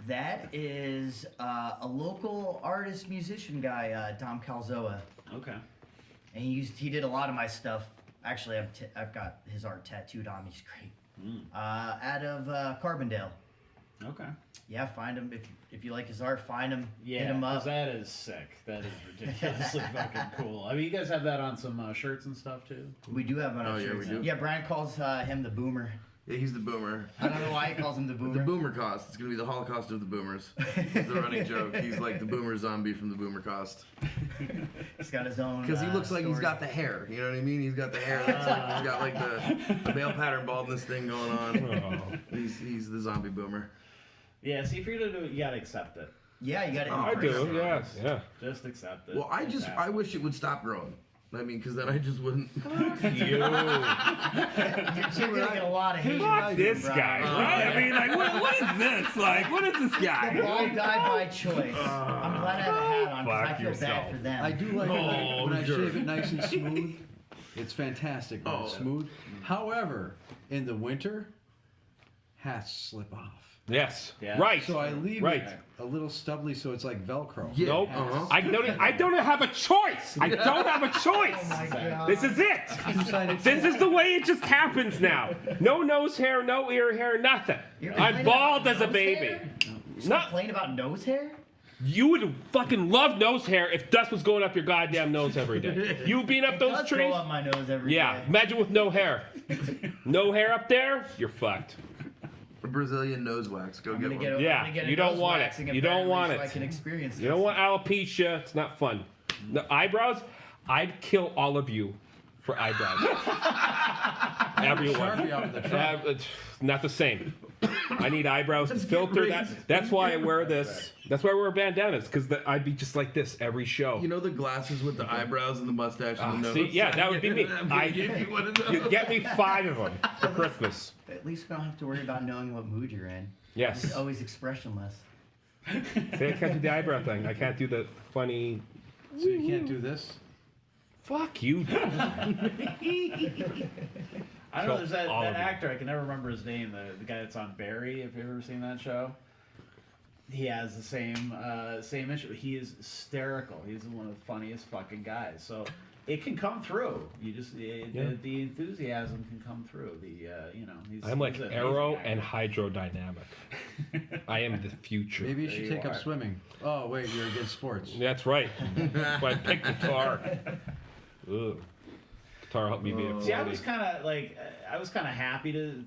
That is a local artist, musician guy, Dom Calzoa. Okay. And he did a lot of my stuff. Actually, I've got his art tattooed on me. He's great. Out of Carbondale. Okay. Yeah, find him. If you like his art, find him. Yeah, hit him 'cause up. that is sick. That is ridiculously fucking cool. I mean, you guys have that on some shirts and stuff too? We do have one. Oh, yeah, we do. Yeah, Brian calls him the Boomer. Yeah, he's the boomer. I don't know why he calls him the Boomer. The boomer cost. It's gonna be the Holocaust of the boomers. It's the running joke. He's like the boomer zombie from the boomer cost. He's got his own. Because he looks like he's story. got the hair. You know what I mean? He's got the hair. That's like he's got like the male pattern baldness thing going on. Oh. He's the zombie boomer. Yeah, see, if you're gonna do it, you gotta accept it. Yeah, you got to. I do, yes, yeah. Just accept it. Well, I wish it would stop growing. I mean, because then I just wouldn't. You. You're gonna get a lot of hate. Fuck this guy, right? I mean, like, what is this? Like, what is this The guy? bald guy by choice. I'm glad I have a hat on because I Fuck feel yourself. bad for them. I do like it when I sure. shave it nice and smooth. It's fantastic when it's smooth. However, in the winter, hats slip off. Yes, Yeah. right. So I leave Right. it a little stubbly so it's like Velcro. Yeah. Nope. Uh-huh. I don't have a choice. I don't have a choice. Oh my God. This is it. This is the way it just happens now. No nose hair, no ear hair, nothing. You're I'm complaining bald about as a nose baby. hair? You No, complain about nose hair? you would fucking love nose hair if dust was going up your goddamn nose every day. You being up those Does trees? go up my nose every Yeah, day. imagine with no hair. No hair up there, you're fucked. Brazilian nose wax. Go I'm get gonna one. get a, Yeah, I'm gonna get a you don't nose want it. waxing You don't apparently want so it. I can experience You don't this. want alopecia. It's not fun. The eyebrows, I'd kill all of you for eyebrows. Everyone. Sharpie out of the trunk. It's not the same. I need eyebrows to filter. That's why I wear this. That's why I wear bandanas, because I'd be just like this every show. You know the glasses with the eyebrows and the mustache and the nose? See, yeah, that would be me. I give you one of those. You get me 5 of them for Christmas. At least we don't have to worry about knowing what mood you're in. Yes. It's always expressionless. See, I can't do the eyebrow thing. I can't do the funny. So you can't do this? Fuck you. I don't know. There's that All of you. actor. I can never remember his name. The guy that's on Barry. Have you ever seen that show? He has the same issue. He is hysterical. He's one of the funniest fucking guys. So it can come through. You just the enthusiasm can come through. I'm like he's an aero amazing and actor. hydrodynamic. I am the future. Maybe you There should you take up are. swimming. Oh, wait, you're against sports. That's right. That's why I picked guitar. Ugh. Guitar helped me be a See, I was 40. kind of happy to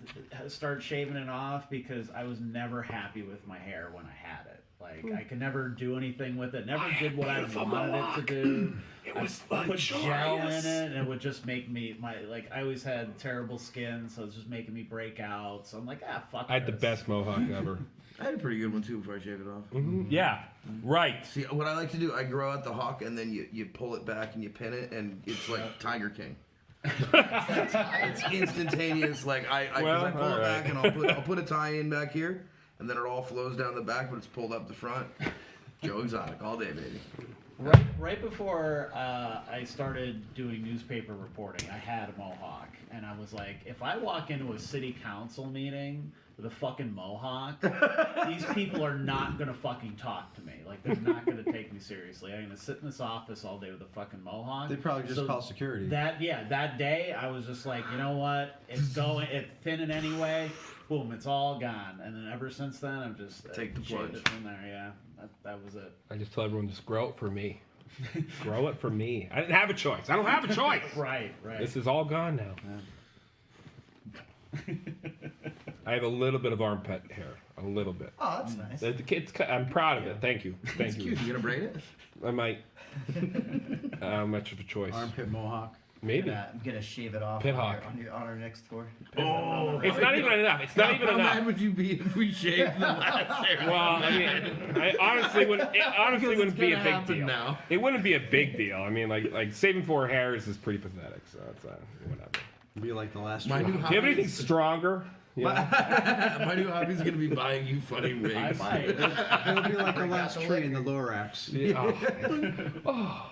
start shaving it off because I was never happy with my hair when I had it. Like I could never do anything with it. Never did what I wanted it to do. It was I put gel in it, and it would just make me I always had terrible skin, so it was just making me break out. So I'm like, fuck. I had the this. best mohawk ever. I had a pretty good one too before I shaved it off. Yeah, right. See, what I like to do, I grow out the hawk and then you pull it back and you pin it, and it's like Tiger King. It's instantaneous. Like I pull it alright. back and I'll put a tie in back here, and then it all flows down the back, but it's pulled up the front. Joe Exotic all day, baby. Right before I started doing newspaper reporting, I had a mohawk, and I was like, if I walk into a city council meeting with a fucking mohawk, these people are not gonna fucking talk to me. Like, they're not gonna take me seriously. I'm gonna sit in this office all day with a fucking mohawk. They'd probably just So call security. That day I was just like, you know what? It's thinning anyway. Boom, it's all gone. And then ever since then, I've just Take the shaved plunge. it from there. Yeah, that was it. I just tell everyone, just grow it for me. Grow it for me. I didn't have a choice. I don't have a choice. Right. This is all gone now. I have a little bit of armpit hair. A little bit. Oh, that's nice. I'm proud of it. Thank you. Thank It's you. cute. You gonna braid it? I might. Much of a choice. Armpit mohawk. Maybe. I'm gonna shave it off Pit on hawk. our next tour. Oh, It's not even enough. It's not even How enough. mad would you be if we shaved the last hair? Well, I mean, I honestly wouldn't be a gonna big happen deal. now. It wouldn't be a big deal. I mean, like saving 4 hairs is pretty pathetic. So it's whatever. Be like the last My tree. new Do you have anything stronger? Yeah. My new hobby's gonna be buying you funny I wigs. might. It'll be like the last tree in the Lorax. Oh.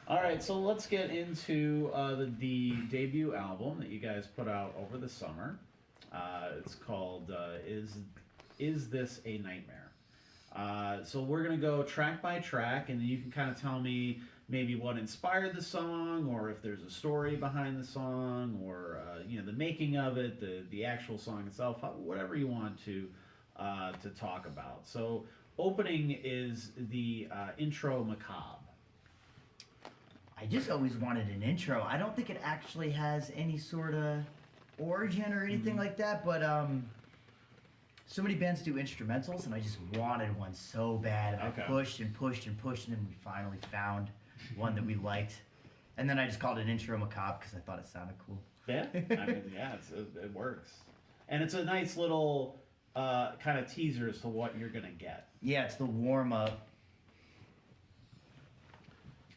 All right, so let's get into the debut album that you guys put out over the summer. It's called "Is This a Nightmare?" So we're gonna go track by track, and then you can kind of tell me maybe what inspired the song, or if there's a story behind the song, or the making of it, the actual song itself, whatever you want to talk about. So opening is the intro macabre. I just always wanted an intro. I don't think it actually has any sort of origin or anything like that, but so many bands do instrumentals, and I just wanted one so bad. And Okay. I pushed and pushed and pushed, and then we finally found one that we liked. And then I just called it Intro Macabre because I thought it sounded cool. Yeah, I mean, it works, and it's a nice little kind of teaser as to what you're gonna get. Yeah, it's the warm up.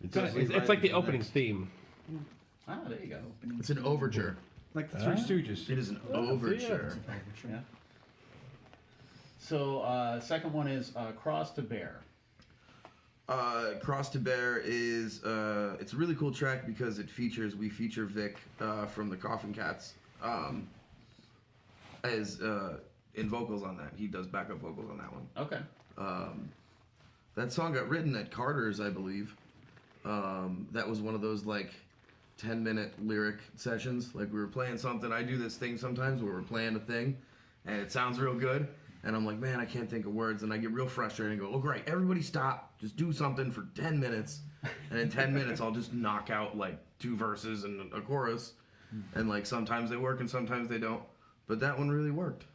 It's like the opening theme. Ah, there you go. It's an overture. Like the Three Stooges. It is an overture. Yeah. So second one is Cross to Bear. Cross to Bear is it's a really cool track because we feature Vic from the Coffin Cats as in vocals on that. He does backup vocals on that one. Okay. That song got written at Carter's, I believe. That was one of those like 10-minute lyric sessions. Like we were playing something. I do this thing sometimes where we're playing a thing and it sounds real good. And I'm like, man, I can't think of words. And I get real frustrated and go, oh, great, everybody stop. Just do something for 10 minutes. And in 10 minutes, I'll just knock out like 2 verses and a chorus. And like sometimes they work and sometimes they don't. but that one really worked.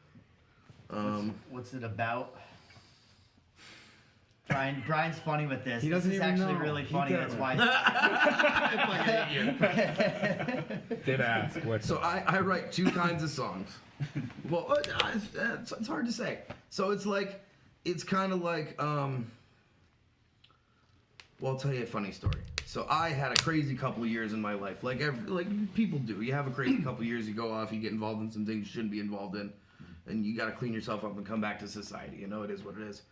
What's it about? Brian's funny with this. He doesn't This is even actually know. really He funny. doesn't. That's why. Did ask what. So I write two kinds of songs. Well, it's hard to say. So it's kind of like, well, I'll tell you a funny story. So I had a crazy couple of years in my life, like people do. You have a crazy couple of years, you go off, you get involved in some things you shouldn't be involved in, and you got to clean yourself up and come back to society. You know, it is what it is.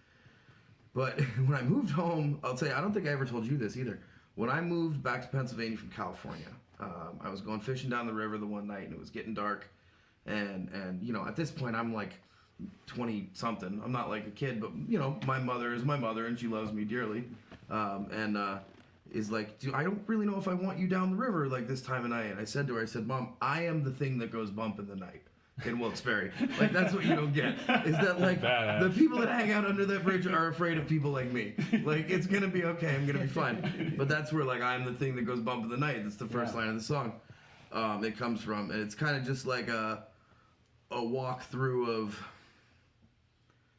But when I moved home, I'll tell you, I don't think I ever told you this either. When I moved back to Pennsylvania from California, I was going fishing down the river the one night, and it was getting dark. And you know, at this point, I'm like 20-something. I'm not like a kid, but, you know, my mother is my mother, and she loves me dearly. Is like, dude, I don't really know if I want you down the river like this time of night. And I said to her, Mom, I am the thing that goes bump in the night in Wilkes-Barre. Like, that's what you don't get. Is that, like, Badass. the people that hang out under that bridge are afraid of people like me. Like, it's going to be okay. I'm going to be fine. But that's where, like, I'm the thing that goes bump in the night. That's the first line of the song. It comes from. And it's kind of just like a walkthrough of...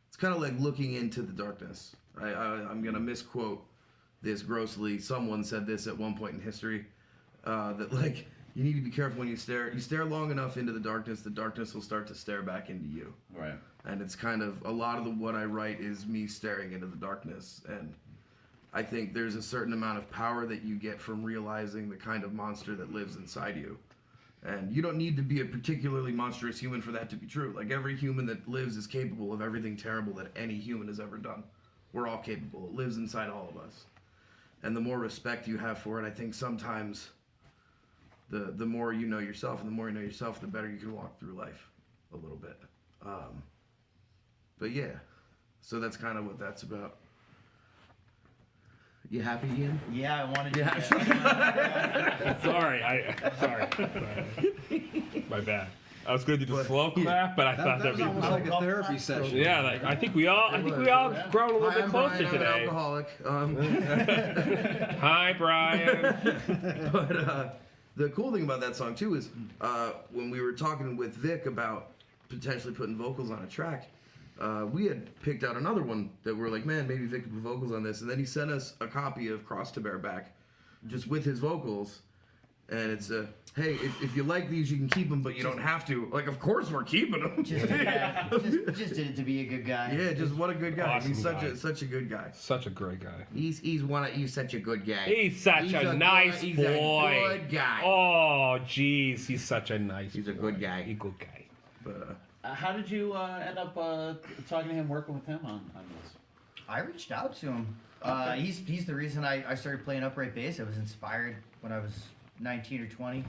It's kind of like looking into the darkness. I'm going to misquote this grossly. Someone said this at one point in history, that, like, you need to be careful when you stare. You stare long enough into the darkness will start to stare back into you. Right. And it's kind of, a lot of what I write is me staring into the darkness. And I think there's a certain amount of power that you get from realizing the kind of monster that lives inside you. And you don't need to be a particularly monstrous human for that to be true. Like, every human that lives is capable of everything terrible that any human has ever done. We're all capable. It lives inside all of us. And the more respect you have for it, I think sometimes the more you know yourself, and the more you know yourself, the better you can walk through life a little bit. But yeah, so that's kind of what that's about. You happy, Ian? Yeah, I wanted to. Yeah. Sorry. Sorry. My bad. I was going to do the slow clap, but I thought That that'd was be almost like a therapy session. Yeah, like, I think we all grown a little Hi, bit I'm closer Brian, I'm today. an alcoholic. Hi, Brian. But the cool thing about that song too is when we were talking with Vic about potentially putting vocals on a track, we had picked out another one that we're like, man, maybe Vic could put vocals on this, and then he sent us a copy of Cross to Bear back, just with his vocals, and it's hey, if you like these, you can keep them, but you don't have to. Like, of course we're keeping them. Just did it to be a good guy. Yeah, just what a good guy. Awesome He's guy. such a good guy. Such a great guy. He's such a good guy. He's such a nice he's boy. a good guy. Oh, jeez, he's such a nice. He's a boy. good guy. He's a good guy. But How did you end up talking to him, working with him on this? I reached out to him. He's the reason I started playing upright bass. I was inspired when I was 19 or 20.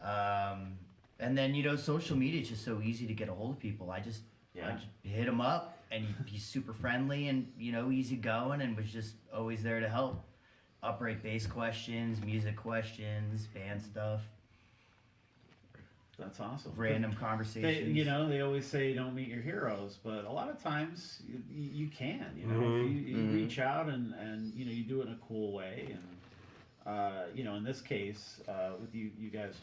And then, you know, social media is just so easy to get a hold of people. I just hit him up, and he's super friendly and, you know, easygoing, and was just always there to help. Upright bass questions, music questions, band stuff, That's awesome. random conversations. They always say you don't meet your heroes, but a lot of times you can. You know, Mhm. if you reach out and you do it in a cool way, and in this case, with you guys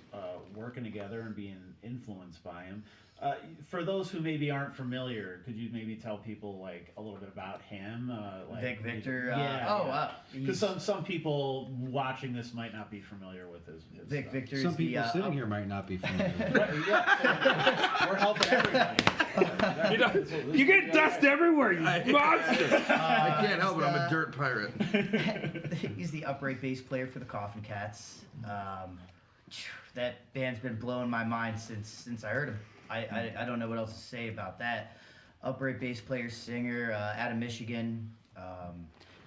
working together and being influenced by him. For those who maybe aren't familiar, could you maybe tell people like a little bit about him? Vic Victor. Because some people watching this might not be familiar with his Vic stuff. Victor. Some people sitting here might not be familiar. We're helping everybody. You get dust everywhere, you monster. I can't help it. I'm a dirt pirate. He's the upright bass player for the Coffin Cats. That band's been blowing my mind since I heard him. I don't know what else to say about that. Upright bass player, singer, out of Michigan.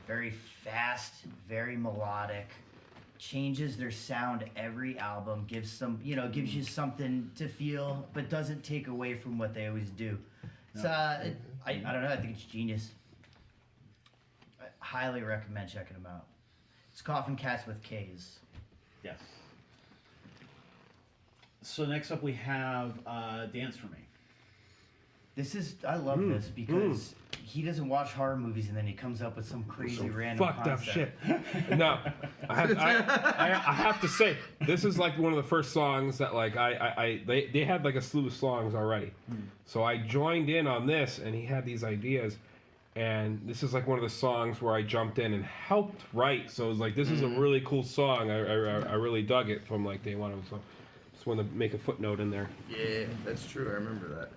Very fast, very melodic. Changes their sound every album. Gives you something to feel, but doesn't take away from what they always do. It's, I don't know. I think it's genius. I highly recommend checking them out. It's Coffin Cats with K's. Yes. So next up we have Dance For Me. I love this because he doesn't watch horror movies and then he comes up with some crazy random fucked up concept. shit. No, I have to say, this is like one of the first songs that like they had like a slew of songs already, so I joined in on this, and he had these ideas, and this is like one of the songs where I jumped in and helped write. So it was like, this is a really cool song. I really dug it from like day one. So just want to make a footnote in there. Yeah, that's true. I remember that.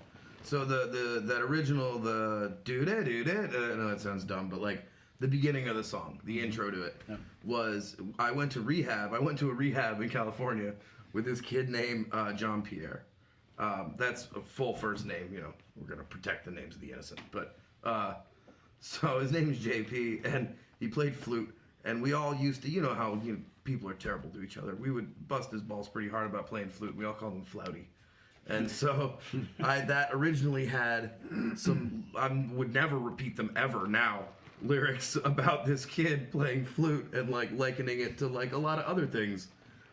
So that original, the no, that sounds dumb, but like the beginning of the song, the intro to it, was I went to a rehab in California with this kid named John Pierre. That's a full first name, you know. We're gonna protect the names of the innocent, but so his name is JP, and he played flute, and we all used to, you know how people are terrible to each other. We would bust his balls pretty hard about playing flute. We all called him Flouty. And so that originally had some, I would never repeat them ever now, lyrics about this kid playing flute and like likening it to like a lot of other things.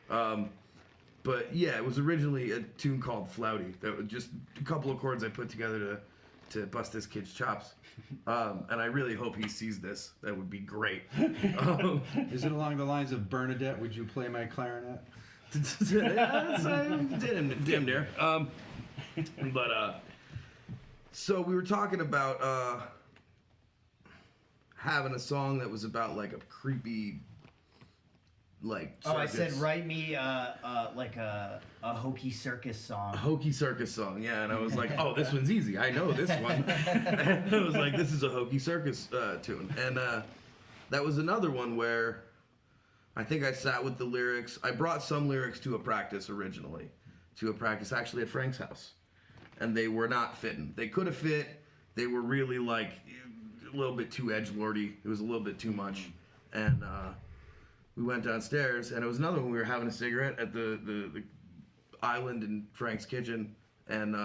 But yeah, it was originally a tune called Flouty. That was just a couple of chords I put together to bust this kid's chops. And I really hope he sees this. That would be great. Is it along the lines of Bernadette, would you play my clarinet? Damn near. So we were talking about having a song that was about like a creepy, like circus. Oh, I said write me like a hokey circus song. A hokey circus song, yeah. And I was like, oh, this one's easy. I know this one. And I was like, this is a hokey circus tune. And that was another one where I think I sat with the lyrics. I brought some lyrics to a practice originally, actually at Frank's house, and they were not fitting. They could have fit. They were really like a little bit too edgelordy. It was a little bit too much, and we went downstairs, and it was another one. We were having a cigarette at the island in Frank's kitchen, and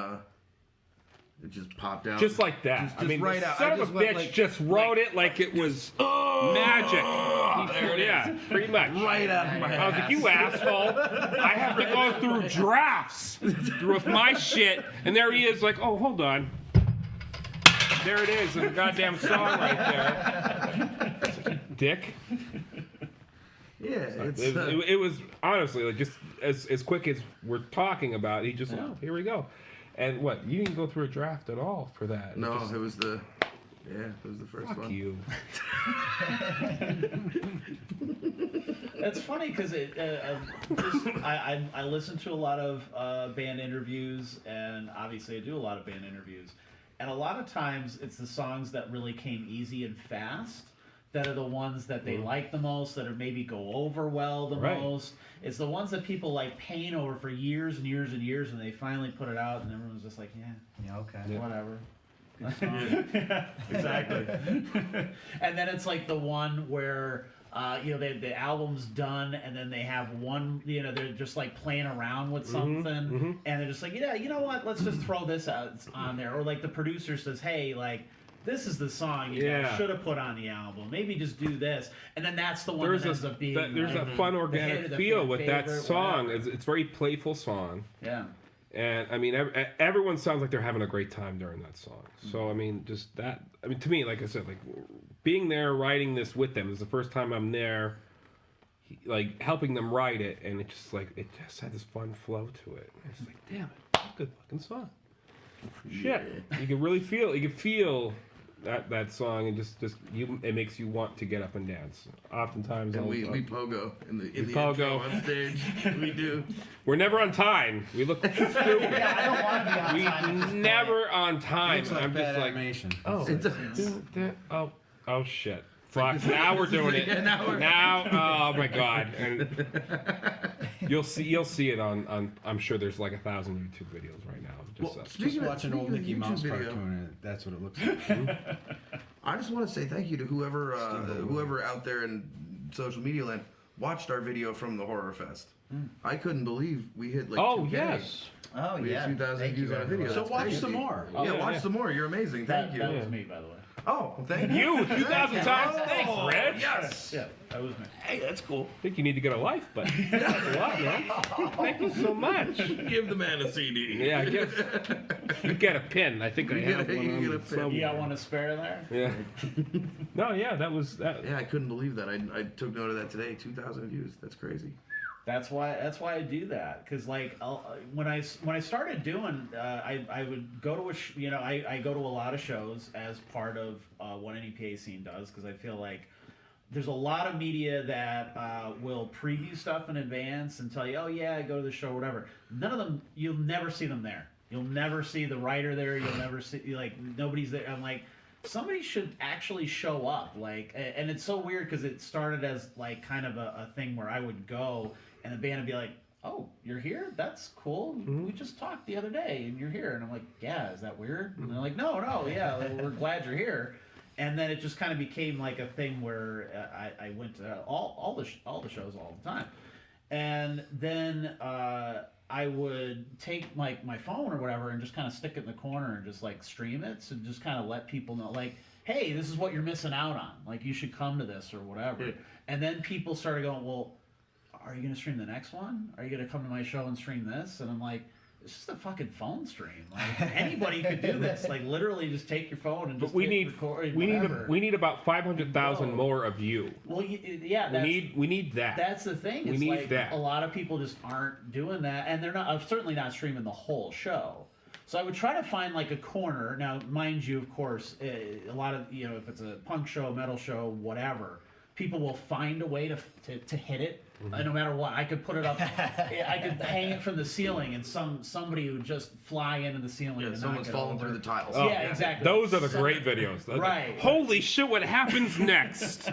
it just popped out. Just like that. Just right out. Son of a bitch just wrote it like it was magic. There it is. Yeah, pretty much. Right out of my I was like, you asshole. I have to go through drafts with my shit. And there he is like, oh, hold on. There it is, a goddamn song right there. Dick. Yeah, It was honestly like just as quick as we're talking about. He just, oh, here we go. And what? You didn't go through a draft at all for that? No, it was the first Fuck one. you. That's funny because I listen to a lot of band interviews, and obviously I do a lot of band interviews, and a lot of times it's the songs that really came easy and fast that are the ones that they like the most, that are maybe go over well the most. It's the ones that people like pain over for years and years and years, and they finally put it out, and everyone's just like, whatever. Yeah, exactly. And then it's like the one where the album's done, and then they have one, they're just like playing around with something, and they're just like, you know what, let's just throw this out on there. Or like the producer says, hey, like, this is the song you guys should have put on the album. Maybe just do this, and then that's the one that ends up being. There's a fun organic feel with that song. It's a very playful song. Yeah. And I mean, everyone sounds like they're having a great time during that song. So I mean, just that. I mean, to me, like I said, like being there, writing this with them is the first time I'm there, like helping them write it, and it just had this fun flow to it. And it's like, damn it, that's a good fucking song. Shit, you can really feel. You can feel that song, and it makes you want to get up and dance. Oftentimes, and we pogo in the pogo intro on stage. We do. We're never on time. We look stupid. Yeah, I don't want to be on time. We never on time. Looks like I'm bad just like, animation. oh shit. Fuck, now we're doing it. Now, oh my god. And you'll see it on I'm sure there's like 1,000 YouTube videos right now. Just watch an old Mickey Mouse cartoon, and that's what it looks like. I just want to say thank you to whoever out there in social media land watched our video from the Horror Fest. I couldn't believe we hit like 2K. Yes. Oh, We yeah. had 2,000 views on a video. So That's watch crazy. some more. Watch some more. You're amazing. Thank you. That was me, by the way. Oh, well, thank You 2,000 times. Thanks, Reg. Yes. Yeah, that was me. Hey, that's cool. I think you need to get a life, but that's a lot, man. Thank you so much. Give the man a CD. Yeah, I guess you get a pin. I think I have one. You on get a pin. somewhere. You got one to spare there? Yeah. No, yeah, that was that. Yeah, I couldn't believe that. I took note of that today. 2,000 views. That's crazy. That's why I do that, because like when I started doing I would go to I go to a lot of shows as part of what NEPA Scene does, because I feel like there's a lot of media that will preview stuff in advance and tell you, oh yeah, go to the show, whatever. None of them, you'll never see them there. You'll never see the writer there. You'll never see, like, nobody's there. I'm like, somebody should actually show up, like, and it's so weird because it started as like kind of a thing where I would go and the band would be like, oh, you're here? That's cool. We just talked the other day and you're here. And I'm like, yeah, is that weird? And they're like, no, yeah, we're glad you're here. And then it just kind of became like a thing where I went to all the shows all the time. And then I would take my phone or whatever and just kind of stick it in the corner and just like stream it, so just kind of let people know, like, hey, this is what you're missing out on. Like, you should come to this or whatever. Yeah. And then people started going, well, are you going to stream the next one? Are you going to come to my show and stream this? And I'm like, it's just a fucking phone stream. Like, anybody could do this. Like, literally just take your phone and just But we hit need record, we whatever. need about 500,000 more of you. Well, yeah, We need that. that's the thing. We It's need like that. a lot of people just aren't doing that, and they're not. I'm certainly not streaming the whole show. So I would try to find like a corner. Now, mind you, of course, a lot of, if it's a punk show, metal show, whatever, people will find a way to hit it. No matter what, I could put it up. I could hang it from the ceiling, and somebody would just fly into the ceiling. Yeah, and someone's knock it falling over. through the tiles. Oh, Yeah, exactly. Those are the So- great videos. Right. Holy shit! What happens next?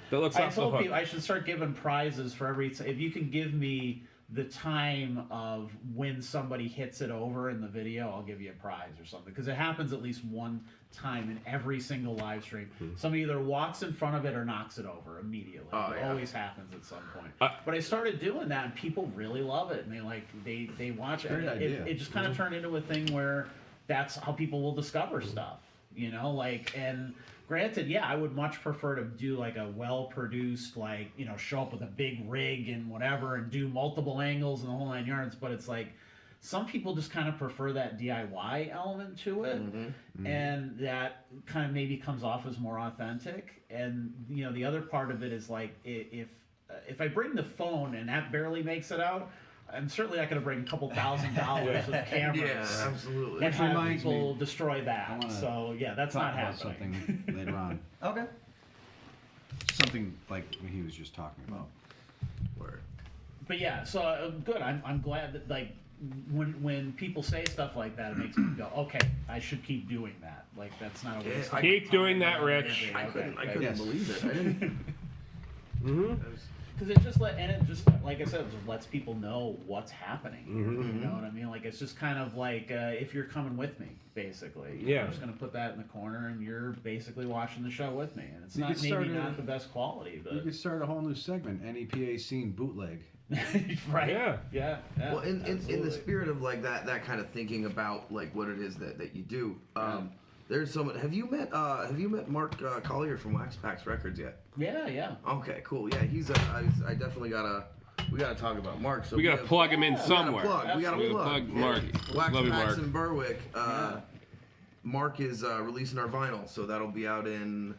That looks I off the told hook. people I should start giving prizes for every. If you can give me the time of when somebody hits it over in the video, I'll give you a prize or something. Because it happens at least one time in every single live stream. Somebody either walks in front of it or knocks it over immediately. Oh, It yeah. always happens at some point. But I started doing that, and people really love it, and they watch it. Great idea. It just kind of turned into a thing where that's how people will discover stuff. And granted, yeah, I would much prefer to do like a well-produced, like, show up with a big rig and whatever and do multiple angles and the whole 9 yards, but it's like some people just kind of prefer that DIY element to it, and that kind of maybe comes off as more authentic. And the other part of it is like, if I bring the phone and that barely makes it out, I'm certainly not going to bring a couple $1,000s of cameras. Yeah, absolutely. And Which have reminds people me, destroy I that. wanna So yeah, that's talk not about happening. something later on. Okay. Something like what he was just talking about. Word. But yeah, so good. I'm glad that, like, when people say stuff like that, it makes me go, okay, I should keep doing that. Like, that's not a waste. Yeah, of Keep time. doing that, Rich. I couldn't Yes. believe it. I didn't. Because it just like I said, it just lets people know what's happening. You know what I mean? Like, it's just kind of like if you're coming with me, basically. Yeah. I'm just gonna put that in the corner, and you're basically watching the show with me. And it's You not could start maybe a- not the best quality, You but could start a whole new segment, NEPA Scene Bootleg. right? Yeah. Yeah. Well, in the absolutely. spirit of like that kind of thinking about like what it is that you do, there's someone. Have you met Mark Collier from Wax Packs Records yet? Yeah. Okay, cool. Yeah, he's I definitely we gotta talk about Mark. So We gotta have- plug him in we gotta somewhere. plug. We gotta We gotta plug. plug Mark. Wax Love you, Packs Mark. in Berwick. Mark is releasing our vinyl, so that'll be out in.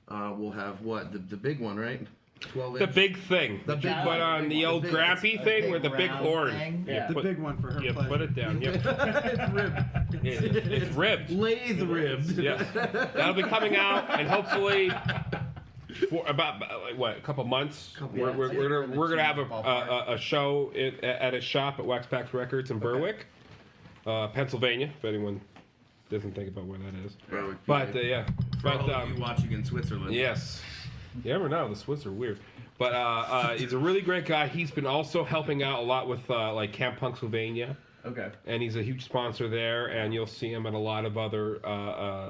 We'll have what the big one, right? 12 The inch. big thing. The big Put one. on the The old big- grampy a thing big with the big round horn. thing. Yeah. The big one for her pleasure. Put it down. Yep. It's ribbed. It's ribbed. Lathe ribbed. Yeah. That'll be coming out, and hopefully, for about a couple months, we're gonna have a show at a shop at Wax Packs Records in Berwick, Pennsylvania. If anyone doesn't think about where that is, Berwick, but yeah. For all of you watching in Switzerland. yes, you never know. The Swiss are weird, but he's a really great guy. He's been also helping out a lot with like Camp Punksylvania. Okay. And he's a huge sponsor there, and you'll see him at a lot of other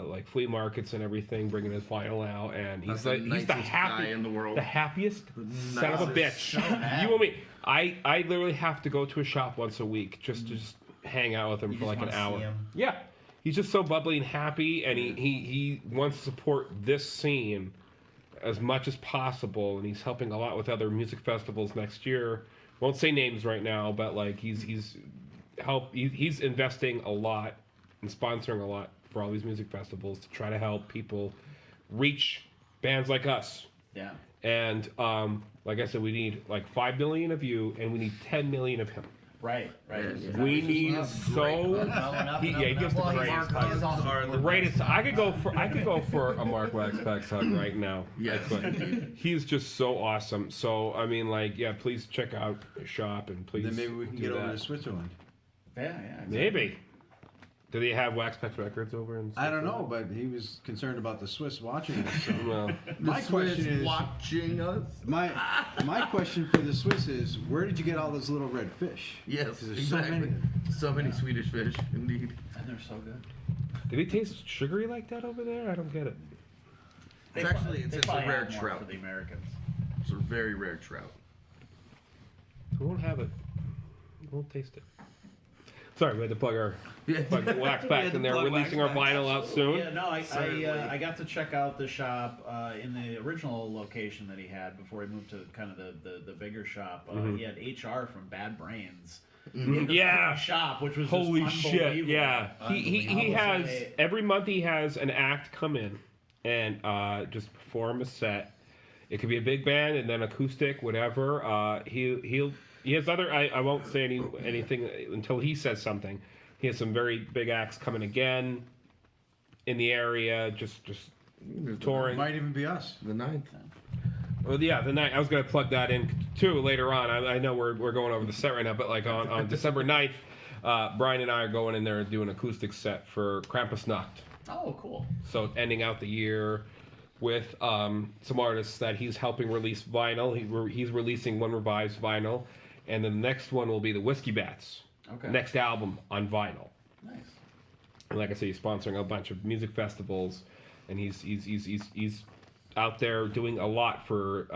like flea markets and everything, bringing his vinyl out. And he's That's like the he's the nicest guy in the world. happiest son of a bitch. mad. You and me. I literally have to go to a shop once a week just to hang out with him You for just like an wanna hour. see him. Yeah, he's just so bubbly and happy, and he wants to support this scene as much as possible, and he's helping a lot with other music festivals next year. Won't say names right now, but like he's investing a lot and sponsoring a lot for all these music festivals to try to help people reach bands like us. Yeah. And like I said, we need like 5 million of you, and we need 10 million of him. Right. Yeah. We need he gives the greatest. I could go for a Mark Waxpax hug right now. Yes. I could. He's just so awesome. So I mean, like, yeah, please check out his shop and please. Then maybe we can do get over that. to Switzerland. Yeah. Exactly. Maybe. Do they have Waxpax Records over in? I don't know, but he was concerned about the Swiss watching us. So. Well, My question is, watching us. my question for the Swiss is, where did you get all those little red fish? Yes, 'Cause there's exactly. So many Swedish fish, indeed. And they're so good. do they taste sugary like that over there? I don't get it. It's actually They it's a probably rare have more trout. for the Americans. It's a very rare trout. We won't have it. We won't taste it. Sorry, we had to plug Waxpax in there. We're releasing our vinyl out soon. Yeah, no, Certainly. I got to check out the shop in the original location that he had before he moved to kind of the bigger shop. He had HR from Bad Brains in the Yeah. shop, which was Holy just shit! unbelievable. Yeah, he Unbelievable. has every month he has an act come in and just perform a set. It could be a big band and then acoustic, whatever. He has other. I won't say anything until he says something. He has some very big acts coming again in the area. Just touring. Might even be us. The 9th. Well, yeah, the night I was gonna plug that in too later on. I know we're going over the set right now, but like on December 9th, Brian and I are going in there and doing an acoustic set for Krampusnacht. Oh, cool. So ending out the year with some artists that he's helping release vinyl. He's releasing one revised vinyl, and then the next one will be the Whiskey Bats. Okay. Next album on vinyl. Nice. And like I say, he's sponsoring a bunch of music festivals, and he's out there doing a lot for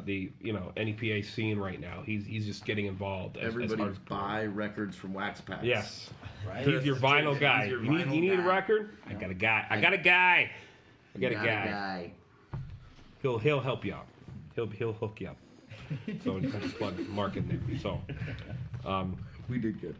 the NEPA scene right now. He's just getting involved. Everybody as buy records from Waxpax. Yes. Right. He's your vinyl guy. He's your You vinyl need a guy. record? I got a guy. I got a guy. Got a guy. He'll help you out. He'll hook you up. So I just plug Mark in there. So We did good.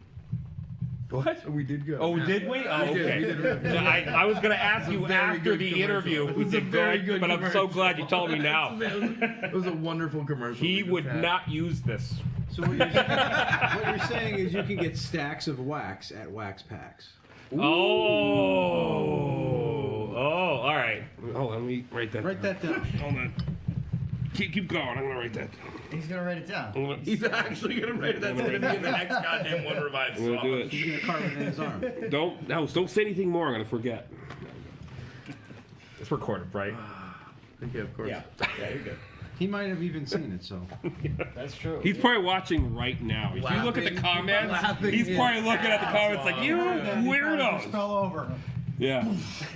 what? We did good. Oh, did we? Oh, We did. okay. We did really good. I was gonna ask you very after good the commercial. interview if we It was a did very good, good but I'm so commercial. glad you told me now. It was a wonderful commercial. He we just would had. not use this. So what you're saying is you can get stacks of wax at Wax Packs. Oh, all right. Hold on, let me write that. Write that down. Hold on. Keep going. I'm gonna write that. He's gonna write it down. I'm gonna, He's actually gonna write it. That's gonna be in the next goddamn one revised I'm gonna do song. it. He's gonna carve it in his arm. Don't say anything more. I'm gonna forget. It's recorded, right? Yeah, of course. Yeah, you're good. He might have even seen it. So That's true. He's probably watching right now. If you look at the comments, he's probably looking at the comments like, you weirdos. Fell over. Yeah.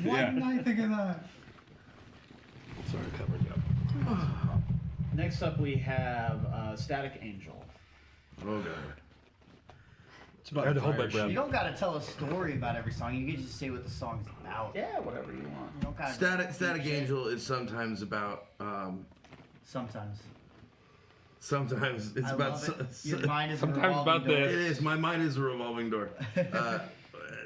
Why Yeah. didn't I think of that? Sorry, covering you up. Next up, we have Static Angel. Oh god. it's about I had to hold fire my breath. You don't gotta tell a story about every song. You can just say what the song's about. Yeah, whatever you want. You don't gotta Static Angel is sometimes about. Sometimes. Sometimes it's I about. love it. Your mind is a sometimes revolving about door. this. It is. My mind is a revolving door.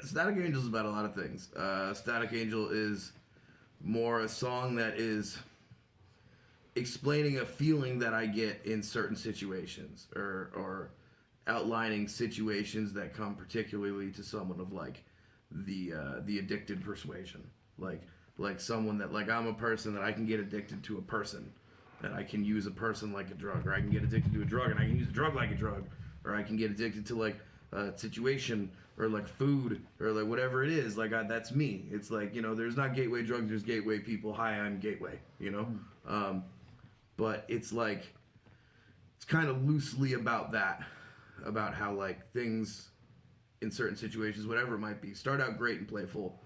Static Angel is about a lot of things. Static Angel is more a song that is explaining a feeling that I get in certain situations, or outlining situations that come particularly to someone of like the addicted persuasion, like someone that like I'm a person that I can get addicted to a person, that I can use a person like a drug, or I can get addicted to a drug and I can use a drug like a drug, or I can get addicted to like a situation or like food or like whatever it is. Like that's me. It's like, you know, there's not gateway drugs, there's gateway people. Hi, I'm Gateway, you know? But it's like, it's kind of loosely about that, about how like things in certain situations, whatever it might be, start out great and playful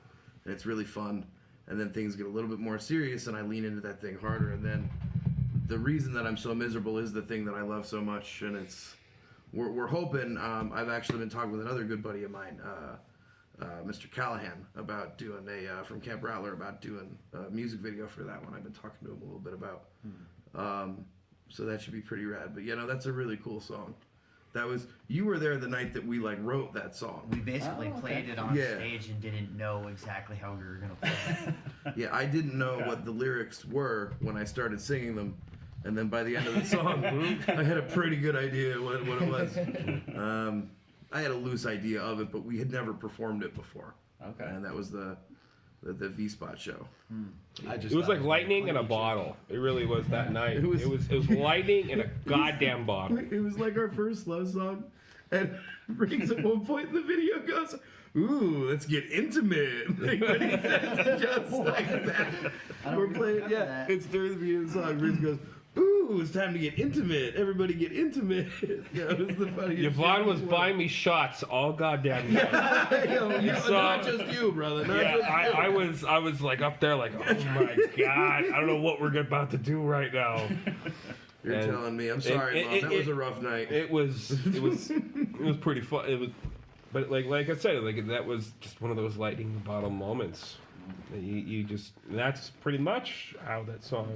and it's really fun, and then things get a little bit more serious and I lean into that thing harder, and then the reason that I'm so miserable is the thing that I love so much. And it's we're hoping, I've actually been talking with another good buddy of mine, Mr. Callahan about doing from Camp Rattler about doing a music video for that one. I've been talking to him a little bit about. So that should be pretty rad. But that's a really cool song. You were there the night that we wrote that song. We basically played it on stage and didn't know exactly how we were gonna play it. Yeah, I didn't know what the lyrics were when I started singing them, and then by the end of the song, I had a pretty good idea what it was. I had a loose idea of it, but we had never performed it before. Okay. And that was the V-Spot show. It was like lightning in a bottle. It really was that night. It was lightning in a goddamn bottle. It was like our first slow song, and Riggs at one point in the video goes, "Ooh, let's get intimate." Like, when he says it just like that. We're playing, that. it's during the beginning of the song. Riggs goes, "Ooh, it's time to get intimate. Everybody get intimate." It was the funniest Yvonne shit was in the buying me shots all goddamn night. world. Not just you, brother. Not just you. I was like up there like, oh my god, I don't know what we're about to do right now. You're telling me. I'm sorry, Mom. That was a rough night. It was pretty fun. It was, but like I said, that was just one of those lightning in the bottle moments. That's pretty much how that song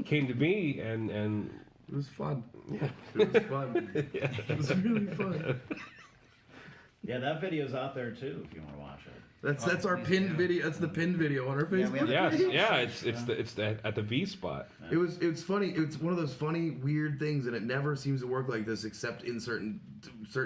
came to be, and it was fun. yeah, It was fun. It was really fun. Yeah, that video's out there too if you want to watch it. That's our pinned video. That's the pinned video on our Facebook. it's at the V spot. It's funny. It's one of those funny, weird things, and it never seems to work like this, except in certain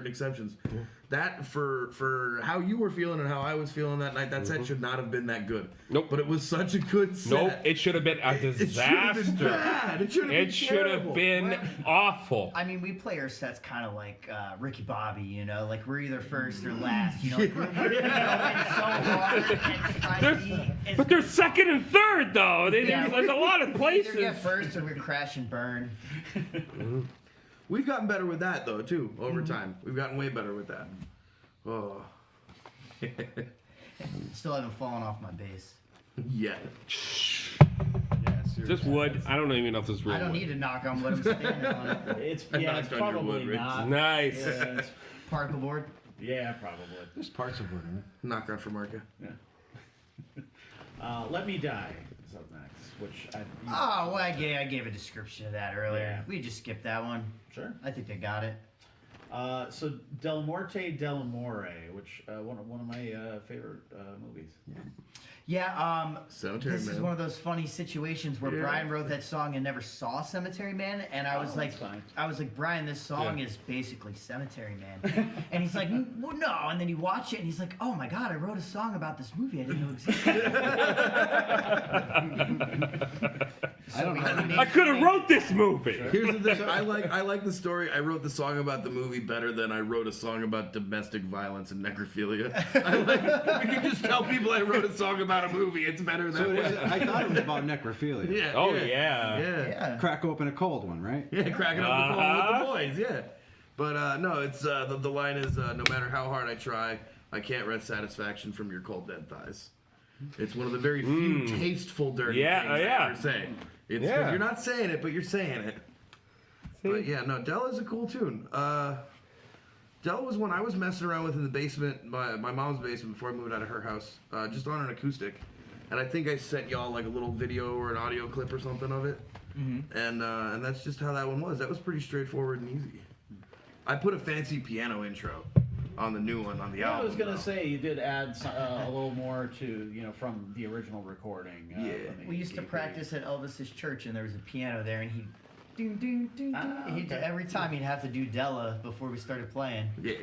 exceptions. Yeah. That for how you were feeling and how I was feeling that night, that set should not have been that good. Nope. But it was such a good set. Nope. It should have been a disaster. It should have been bad. It should have been awful. I mean, we play our sets kind of like Ricky Bobby, like we're either first or last, like we're going so hard and trying to be. But they're second and third though. There's a lot of places. We either get first or we crash and burn. We've gotten better with that though too over time. We've gotten way better with that. Oh. Still haven't fallen off my base. Yeah. Just wood. I don't even know if this is real I don't wood. need to knock on wood. I'm standing on it. It's knocked on your probably wood, not. Nice. Yeah, it's- Particle board. yeah, probably. There's parts of wood in it. Knock on for Marca. Let Me Die is up next, which I. Oh, well, I gave a description of that earlier. Yeah. We just skipped that one. Sure. I think they got it. So Del Morte Dell'Amore, which one of my favorite movies. Yeah, Cemetery this Man. is one of those funny situations where Yeah. Brian wrote that song and never saw Cemetery Man, and I was Oh, like, that's fine. Brian, this song is basically Cemetery Man, and he's like, well, no, and then you watch it and he's like, oh my god, I wrote a song about this movie I didn't know existed. I could have wrote this movie. Here's the thing. I like the story. I wrote the song about the movie better than I wrote a song about domestic violence and necrophilia. We can just tell people I wrote a song about a movie. It's better So than it is, I thought it was about necrophilia. Yeah. Oh, yeah. yeah. Yeah. Yeah. Crack open a cold one, right? Yeah, cracking up the phone with the boys. Yeah. But no, it's the line is no matter how hard I try, I can't wrest satisfaction from your cold dead thighs. It's one of the very few tasteful dirty things I ever say. It's 'cause you're not saying it, but you're saying it. But yeah, no, Dell is a cool tune. Dell was one I was messing around with in the basement, my mom's basement before I moved out of her house, just on an acoustic. And I think I sent y'all like a little video or an audio clip or something of it. Mm-hmm. And that's just how that one was. That was pretty straightforward and easy. I put a fancy piano intro on the new one on the album. I was gonna though. say you did add a little more to from the original recording. Yeah. from the We used to EP. practice at Elvis's church, and there was a piano there, and he'd ding ding ding ding. Okay. Every time he'd have to do Della before we started playing. Yeah.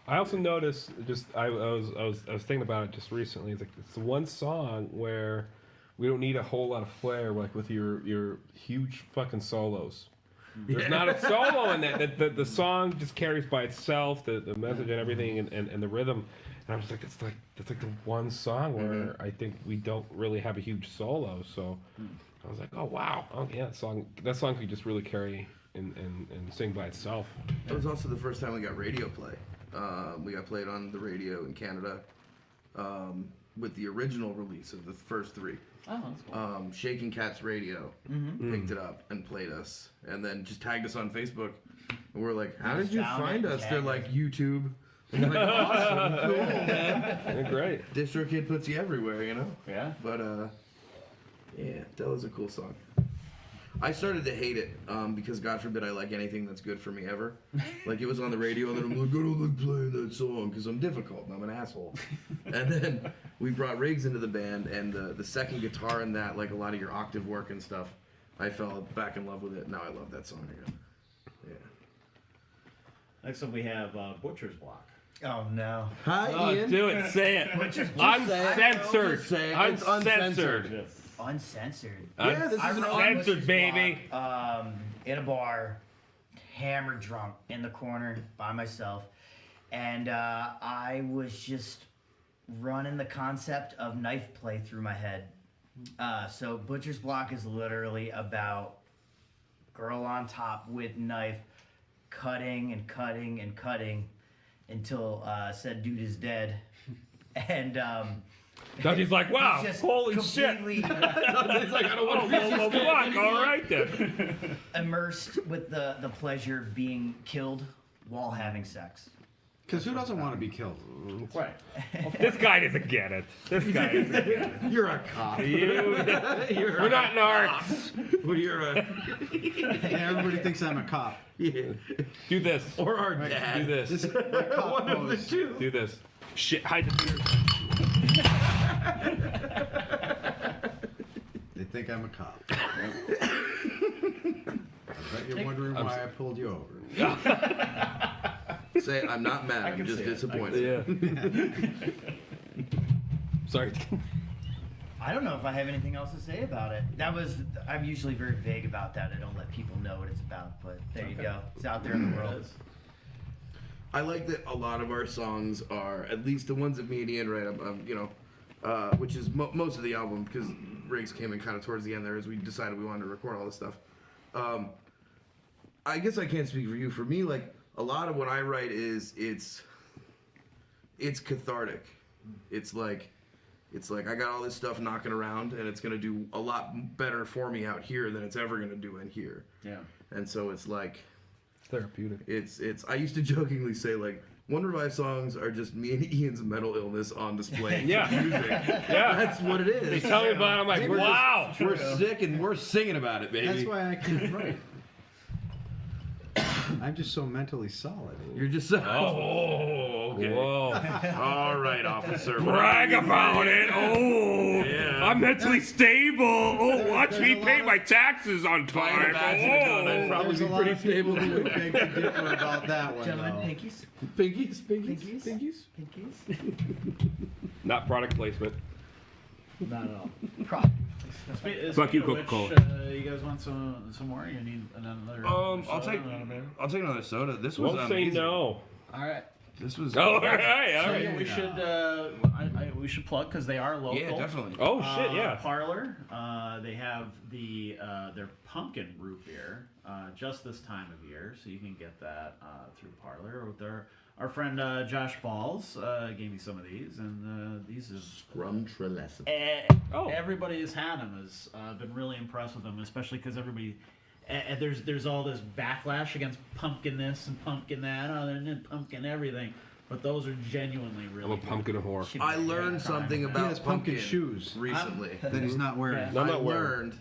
I also noticed, I was thinking about it just recently. It's the one song where we don't need a whole lot of flair, like with your huge fucking solos. There's not a solo in that. The song just carries by itself, the message and everything, and the rhythm. And I was like, that's like the one song where I think we don't really have a huge solo. So I was like, oh wow, yeah, that song could just really carry and sing by itself. That was also the first time we got radio play. We got played on the radio in Canada with the original release of the first three. Oh, that's cool. Shaking Cats Radio picked it up and played us, and then just tagged us on Facebook. And we're like, "How did you Found it find and us?" They're tagged like, "YouTube." And I'm like, awesome, cool, man. They're great. DistroKid puts you everywhere, you know? Yeah. But, yeah, Della's a cool song. I started to hate it because, God forbid, I like anything that's good for me ever. Like, it was on the radio, and then I'm like, I don't like playing that song because I'm difficult and I'm an asshole. And then we brought Riggs into the band, and the second guitar in that, like a lot of your octave work and stuff, I fell back in love with it. Now I love that song again. Yeah. Next up, we have Butcher's Block. Oh no. Hi, Oh, Ian. do it. Say it. Uncensored. Just say it. It's Uncensored. Yes. Uncensored. Yeah, this I is an wrote Uncensored, Butcher's baby. Block, in a bar, hammered drunk in the corner by myself, and I was just running the concept of knife play through my head. So Butcher's Block is literally about girl on top with knife, cutting and cutting and cutting until said dude is dead, and Dutchy's like, wow, just holy shit. completely It's like, I don't want to Oh, fuck, all right then. immersed with the pleasure of being killed while having sex. Because who doesn't want to be killed? Right. This guy doesn't get it. This guy doesn't get it. You're a cop. We're not narcs. Well, you're a... Yeah, everybody thinks I'm a cop. Yeah. Do this. Or our Do dad. this. This is my cop One of the pose. two. Do this. Shit, hide the beard. They think I'm a cop. I bet you're wondering why I pulled you over. Say, I'm not mad. I'm can just see it. disappointed. Yeah. Sorry. I don't know if I have anything else to say about it. I'm usually very vague about that. I don't let people know what it's about, but there you go. It's out there in the world. I like that a lot of our songs are, at least the ones that me and Ian write, which is most of the album, because Riggs came in kind of towards the end there as we decided we wanted to record all this stuff. I guess I can't speak for you. For me, like, a lot of what I write it's cathartic. It's like I got all this stuff knocking around, and it's gonna do a lot better for me out here than it's ever gonna do in here. Yeah. And so it's like, Therapeutic. it's. I used to jokingly say, like, One Revive songs are just me and Ian's mental illness on display. Yeah. Music. Yeah. That's what it They is. tell me about it, I'm like, wow. We're sick and we're singing about it, baby. That's why I can't write. I'm just so mentally solid. You're just so. Oh, okay. Whoa. All right, officer. Brag about it. Oh, Yeah. I'm mentally stable. Oh, watch me pay my taxes on time. I'd probably There's be a lot pretty of people stable. who would beg to differ about that one. Gentlemen, though. pinkies. Pinkies. Pinkies. Not product placement. Not at all. Fuck you, Speaking of Coca-Cola. which, you guys want some more? You need another? I'll soda, take another beer? another soda. This was Won't say amazing. no. All right. This was. Oh, all right, all So right. yeah, we should plug because they are local. Yeah, definitely. Oh shit, yeah. Parlor. They have their pumpkin root beer just this time of year, so you can get that through Parlor. With our friend Josh Balls gave me some of these, and these is Scrumtrelescent. Oh. everybody has had them. Has been really impressed with them, especially because everybody. And there's all this backlash against pumpkin this and pumpkin that, and pumpkin everything. But those are genuinely really I'm a pumpkin whore. good. I learned something about He has pumpkin shoes recently. that he's not wearing. Yeah. No, I'm I not wearing. learned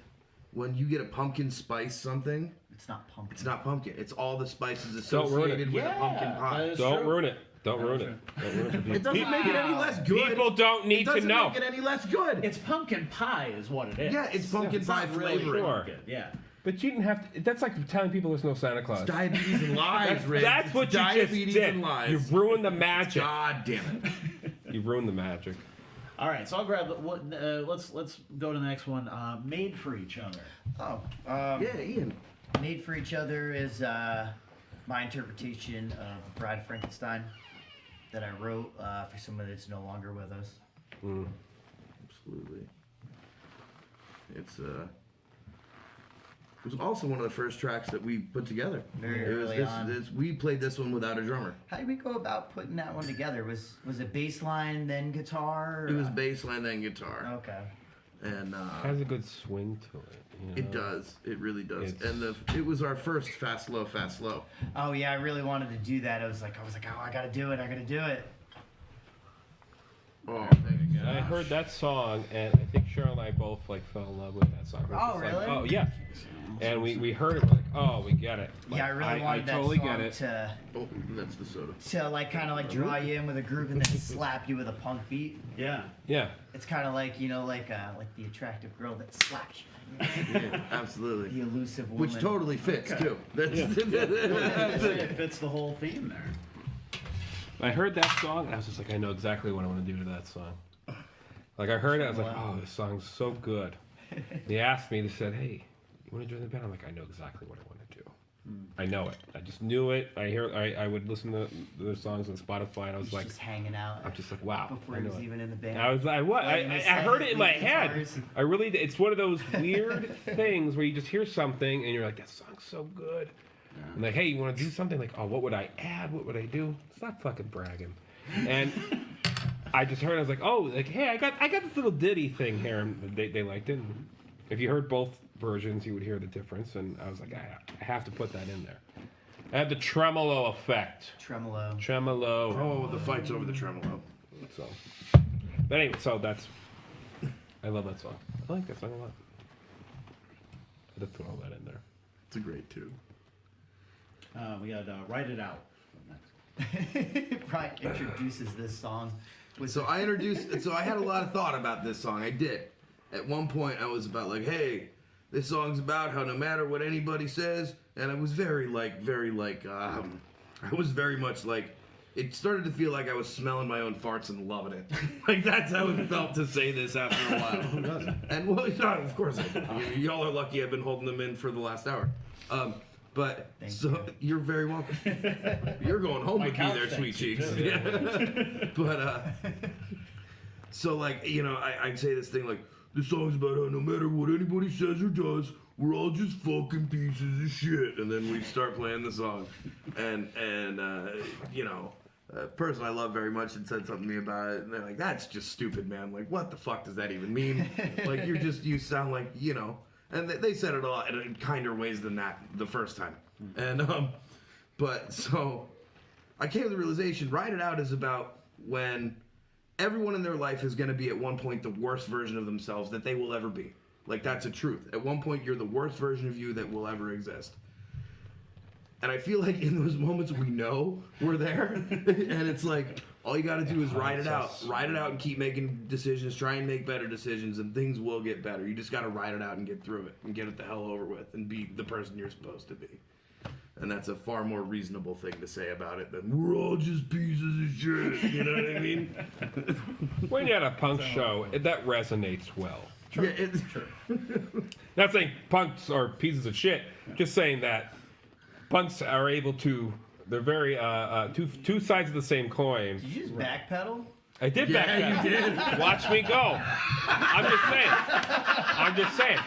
when you get a pumpkin spice something, It's not pumpkin. it's not pumpkin. It's all the spices Don't ruin it. associated with a pumpkin that pie. is Don't true. ruin it. Don't ruin it. Don't ruin it for people. It doesn't make it any less good. People don't it need to doesn't know. make it any less good. It's pumpkin pie, is what it is. Yeah, it's pumpkin It's pie not really flavoring. Sure. pumpkin, yeah. But you didn't have to. That's like telling people there's no Santa Claus. Diabetes and lies, Rick. That's It's what you just diabetes did. and lies. You ruined the magic. God damn it. You ruined the magic. All right, so I'll grab let's go to the next one. Made for Each Other. Oh, Yeah, Ian. Made for Each Other is my interpretation of Bride of Frankenstein that I wrote for someone that's no longer with us. Mm. Absolutely. It was also one of the first tracks that we put together. Very It was early on. we played this one without a drummer. How did we go about putting that one together? Was it bass line then guitar? It was bass line then guitar. Okay. and has a good swing to it. You know? it does. It really does. It's- And it was our first fast slow, fast slow. Oh yeah, I really wanted to do that. I was like, oh, I gotta do it. Oh, I heard that song, and I think Cheryl and I both like fell in love with that song. We're Oh, just like, really? oh yeah. And we heard it, we're like, oh, we get it. Like, Yeah, I really wanted that totally song get it. oh, that's the soda. to like kind of like draw you in with a groove and then slap you with a punk beat. Yeah. Yeah. It's kind of like like the attractive girl that slaps you. Yeah, absolutely. The elusive woman. Which totally fits too. That's, It fits the whole theme there. I heard that song, and I was just like, I know exactly what I want to do to that song. Like, I heard it, I was like, oh, this song's so good. They asked me, they said, hey, you want to join the band? I'm like, I know exactly what I want to do. I know it. I just knew it. I would listen to their songs on Spotify, and I was He's like, just hanging out. I'm just like, wow. Before I he know was it. even in the band. I was like, what? I heard it in my head. Guitars. I really, it's one of those weird things where you just hear something and you're like, that song's so good. And like, hey, you want to do something? Like, oh, what would I add? What would I do? Stop fucking bragging. And I just heard, I was like, oh, like, hey, I got this little ditty thing here. And they liked it. And if you heard both versions, you would hear the difference. And I was like, I have to put that in there. I had the tremolo effect. Tremolo. Tremolo. oh, the fight's over the tremolo. So, but anyway, so that's. I love that song. I like that song a lot. I had to throw all that in there. It's a great tune. We got Write It Out. Brian introduces this song. So I had a lot of thought about this song. I did. At one point, I was about like, hey, this song's about how no matter what anybody says, and I was I was very much like, it started to feel like I was smelling my own farts and loving it. Like, that's how it felt to say this after a while. Who doesn't? And well, of course I did. Y'all are lucky I've been holding them in for the last hour. But Thank so you. you're very welcome. You're going home My with me couch there, thanks sweet you, cheeks. too. Yeah. But so like, I say this thing like, the song's about how no matter what anybody says or does, we're all just fucking pieces of shit. And then we start playing the song, and a person I love very much had said something to me about it, and they're like, that's just stupid, man. Like, what the fuck does that even mean? Like, you sound like, and they said it a lot in kinder ways than that the first time. And, but so I came to the realization, Write It Out is about when everyone in their life is going to be at one point the worst version of themselves that they will ever be. Like, that's a truth. At one point, you're the worst version of you that will ever exist. And I feel like in those moments we know we're there, and it's like, all you got to do is write it out and keep making decisions, try and make better decisions, and things will get better. You just got to write it out and get through it and get it the hell over with and be the person you're supposed to be. And that's a far more reasonable thing to say about it than we're all just pieces of shit. You know what I mean? When you're at a punk show, that resonates well. Yeah, it's Not saying punks are pieces of shit, just saying that punks are able to. They're very two sides of the same coin. Did you just backpedal? I did Yeah, back you then. Watch me go. I'm just saying.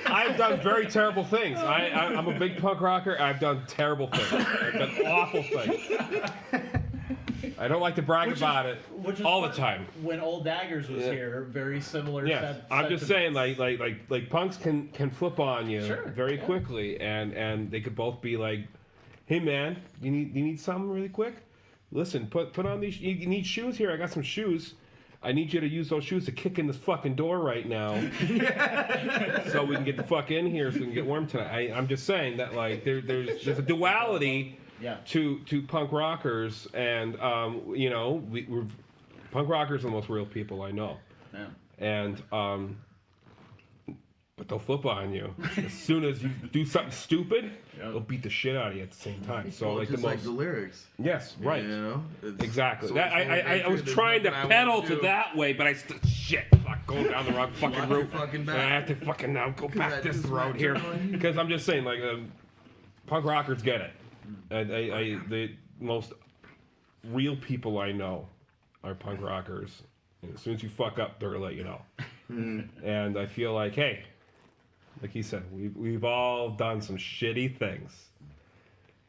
I've done very terrible things. I'm a big punk rocker. I've done terrible things. I've done awful things. I don't like to brag about it all the time. When Old Daggers was here, very similar. Yeah, I'm just saying, like punks can flip on you very quickly, and they could both be like, "Hey man, you need something really quick? Listen, put on these. You need shoes here. I got some shoes. I need you to use those shoes to kick in this fucking door right now, so we can get the fuck in here, so we can get warm tonight." I'm just saying that like there's a duality. Yeah. To punk rockers, and we're punk rockers are the most real people I know. Yeah. And but they'll flip on you as soon as you do something stupid. Yeah. They'll beat the shit out of you at the same time. So like just the most, like the lyrics. yes, right, It's exactly. so That, much more I hatred, was there's trying to nothing I pedal won't to do. that way, but shit, fuck, going down the wrong fucking Watch route. your fucking And back. I have to fucking now go back that this just road might here turn on you. because I'm just saying like punk rockers get it. The most real people I know are punk rockers. And as soon as you fuck up, they're gonna let you know. And I feel like, hey, like he said, we've all done some shitty things.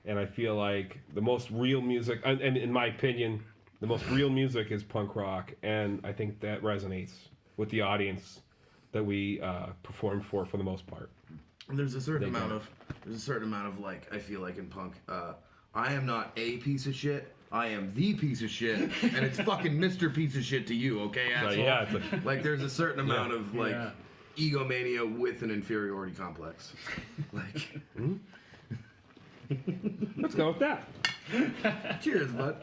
And I feel like the most real music, and in my opinion, the most real music is punk rock. And I think that resonates with the audience that we performed for the most part. There's a certain They amount don't. of like, I feel like in punk, I am not a piece of shit. I am the piece of shit, and it's fucking Mr. Piece of Shit to you, okay, So, asshole? yeah, it's Like there's a certain amount of like Yeah. egomania with an inferiority complex. Like, let's go with that. cheers, bud.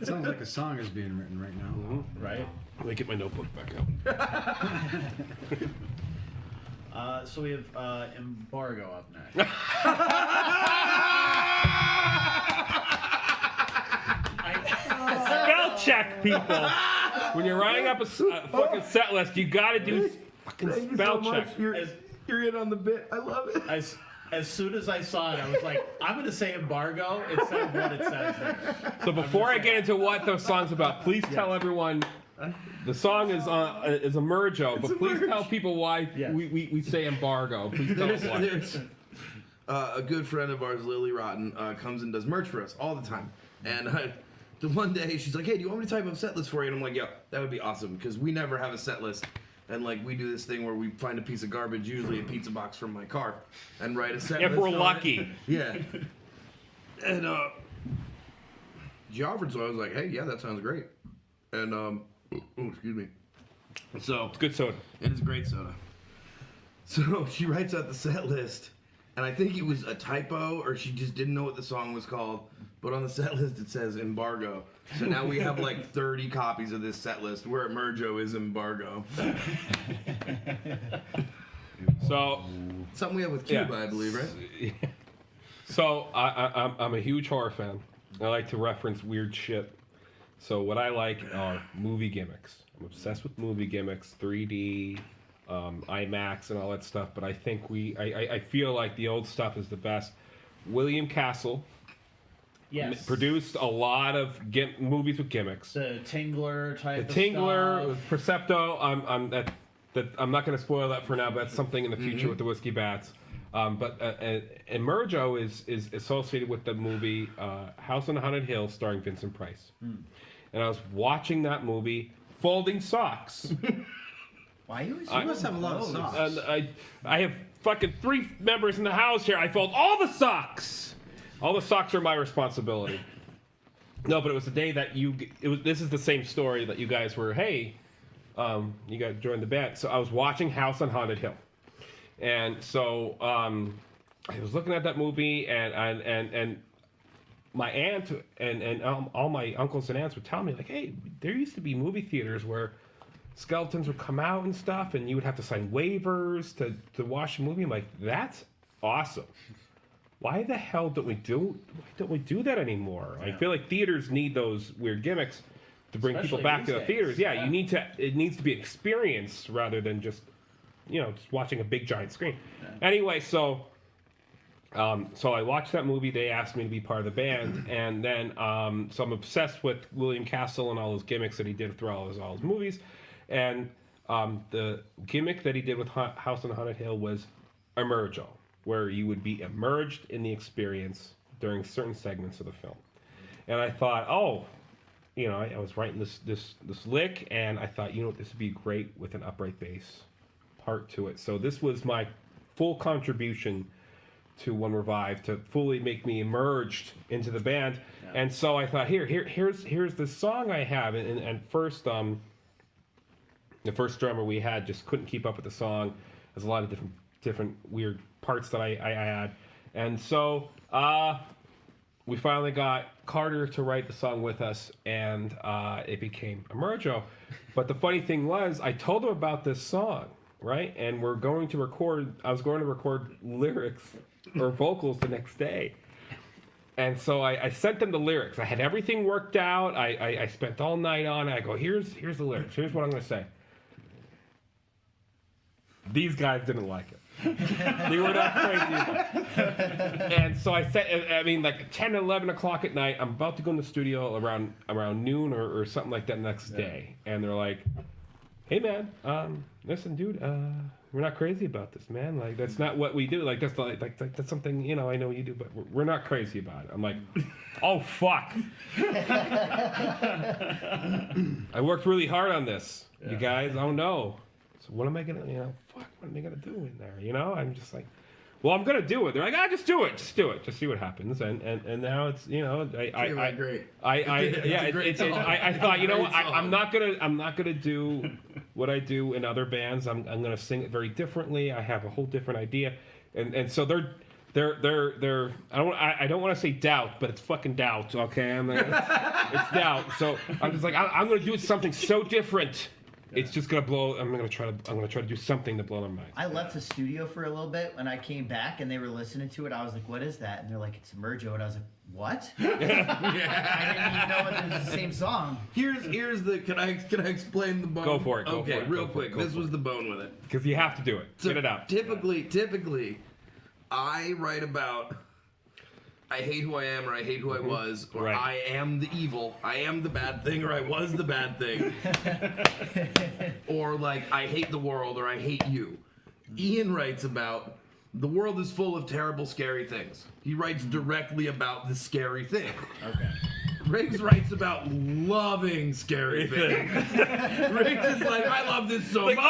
It sounds like a song is being written right now. Right. Let me get my notebook back out. So we have Embargo up next. Spell check, people. When you're writing up a fucking set list, you gotta do fucking Thank you spell so much. check. You're in on the bit. I love it. As soon as I saw it, I was like, I'm going to say embargo instead of what it says there. So before I get into what the song's about, please tell everyone the song is Emergo, but please tell people why Yes. we say embargo. Please tell us why. There's a good friend of ours, Lily Rotten, comes and does merch for us all the time. And the one day she's like, hey, do you want me to type up set list for you? And I'm like, yeah, that would be awesome, because we never have a set list. And like we do this thing where we find a piece of garbage, usually a pizza box from my car, and write a set list. If we're on it. lucky. Yeah. And she offered, so I was like, hey, yeah, that sounds great. And excuse me. So It's good soda. it is great soda. So she writes out the set list, and I think it was a typo, or she just didn't know what the song was called. But on the set list it says embargo. So now we have like 30 copies of this set list where Emergo is embargo. So Something we have with Cuba, I believe, right? So I'm a huge horror fan. I like to reference weird shit. So what I like are movie gimmicks. I'm obsessed with movie gimmicks, 3D, IMAX, and all that stuff. But I think I feel like the old stuff is the best. William Castle Yes. produced a lot of movies with gimmicks. The Tingler type The of Tingler, stuff. Percepto. I'm not going to spoil that for now, but that's something in the future with the Whiskey Bats. But Emergo is associated with the movie House on Haunted Hill, starring Vincent Price. And I was watching that movie, folding socks. Why you always You must have a lot of socks. And I have fucking 3 members in the house here. I fold all the socks. All the socks are my responsibility. No, but it was the day that this is the same story that you guys were, hey, you guys joined the band. So I was watching House on Haunted Hill. And so I was looking at that movie, and my aunt and all my uncles and aunts would tell me, like, hey, there used to be movie theaters where skeletons would come out and stuff, and you would have to sign waivers to watch the movie. I'm like, that's awesome. Why the hell don't we do that anymore? I feel like theaters need those weird gimmicks to bring people Especially back to these the theaters. days, Yeah, yeah. it needs to be an experience rather than just just watching a big giant screen. Anyway, so I watched that movie. They asked me to be part of the band, and then so I'm obsessed with William Castle and all those gimmicks that he did throughout all his movies. And the gimmick that he did with House on Haunted Hill was Emergo, where you would be immersed in the experience during certain segments of the film. And I thought, I was writing this lick, and I thought, this would be great with an upright bass part to it. So this was my full contribution to One Revive to fully make me emerged into the band. Yeah. And so I thought, here's the song I have. And first, the first drummer we had just couldn't keep up with the song. There's a lot of different weird parts that I had. And so we finally got Carter to write the song with us, and it became Emergo. But the funny thing was, I told him about this song, right? And I was going to record lyrics or vocals the next day. And so I sent them the lyrics. I had everything worked out. I spent all night on it. I go, here's the lyrics. Here's what I'm going to say. These guys didn't like it. They were not crazy about it. And so I said, like 10, 11 o'clock at night, I'm about to go in the studio around noon or something like that next day. And they're like, hey, man, listen, dude, we're not crazy about this, man. Like, that's not what we do. Like, that's that's something, I know you do, but we're not crazy about it. I'm like, oh, fuck. I worked really hard on this, you guys. Oh, no. So what am I gonna, what am I gonna do in there? I'm just like, well, I'm gonna do it. They're like, just do it, just see what happens. And now it's, Great. I thought, what, I'm not gonna do what I do in other bands. I'm gonna sing it very differently. I have a whole different idea, and so they're I don't want to say doubt, but it's fucking doubt. Okay, it's doubt. So I'm just like, I'm gonna do something so different. It's just gonna blow. I'm gonna try to do something to blow their mind. I left the studio for a little bit. When I came back and they were listening to it, I was like, "What is that?" And they're like, "It's Emergo," and I was like, "What?" I didn't even know it was the same song. Here's the. Can I explain the bone? Go for it. Okay, real quick. This was the bone with it. Because you have to do it. So get it out. Typically, I write about I hate who I am, or I hate who I was, or Right. I am the evil, I am the bad thing, or I was the bad thing. Or like, I hate the world, or I hate you. Ian writes about the world is full of terrible, scary things. He writes directly about the scary thing. Okay. Riggs writes about loving scary things. Riggs is like, I love this so much. You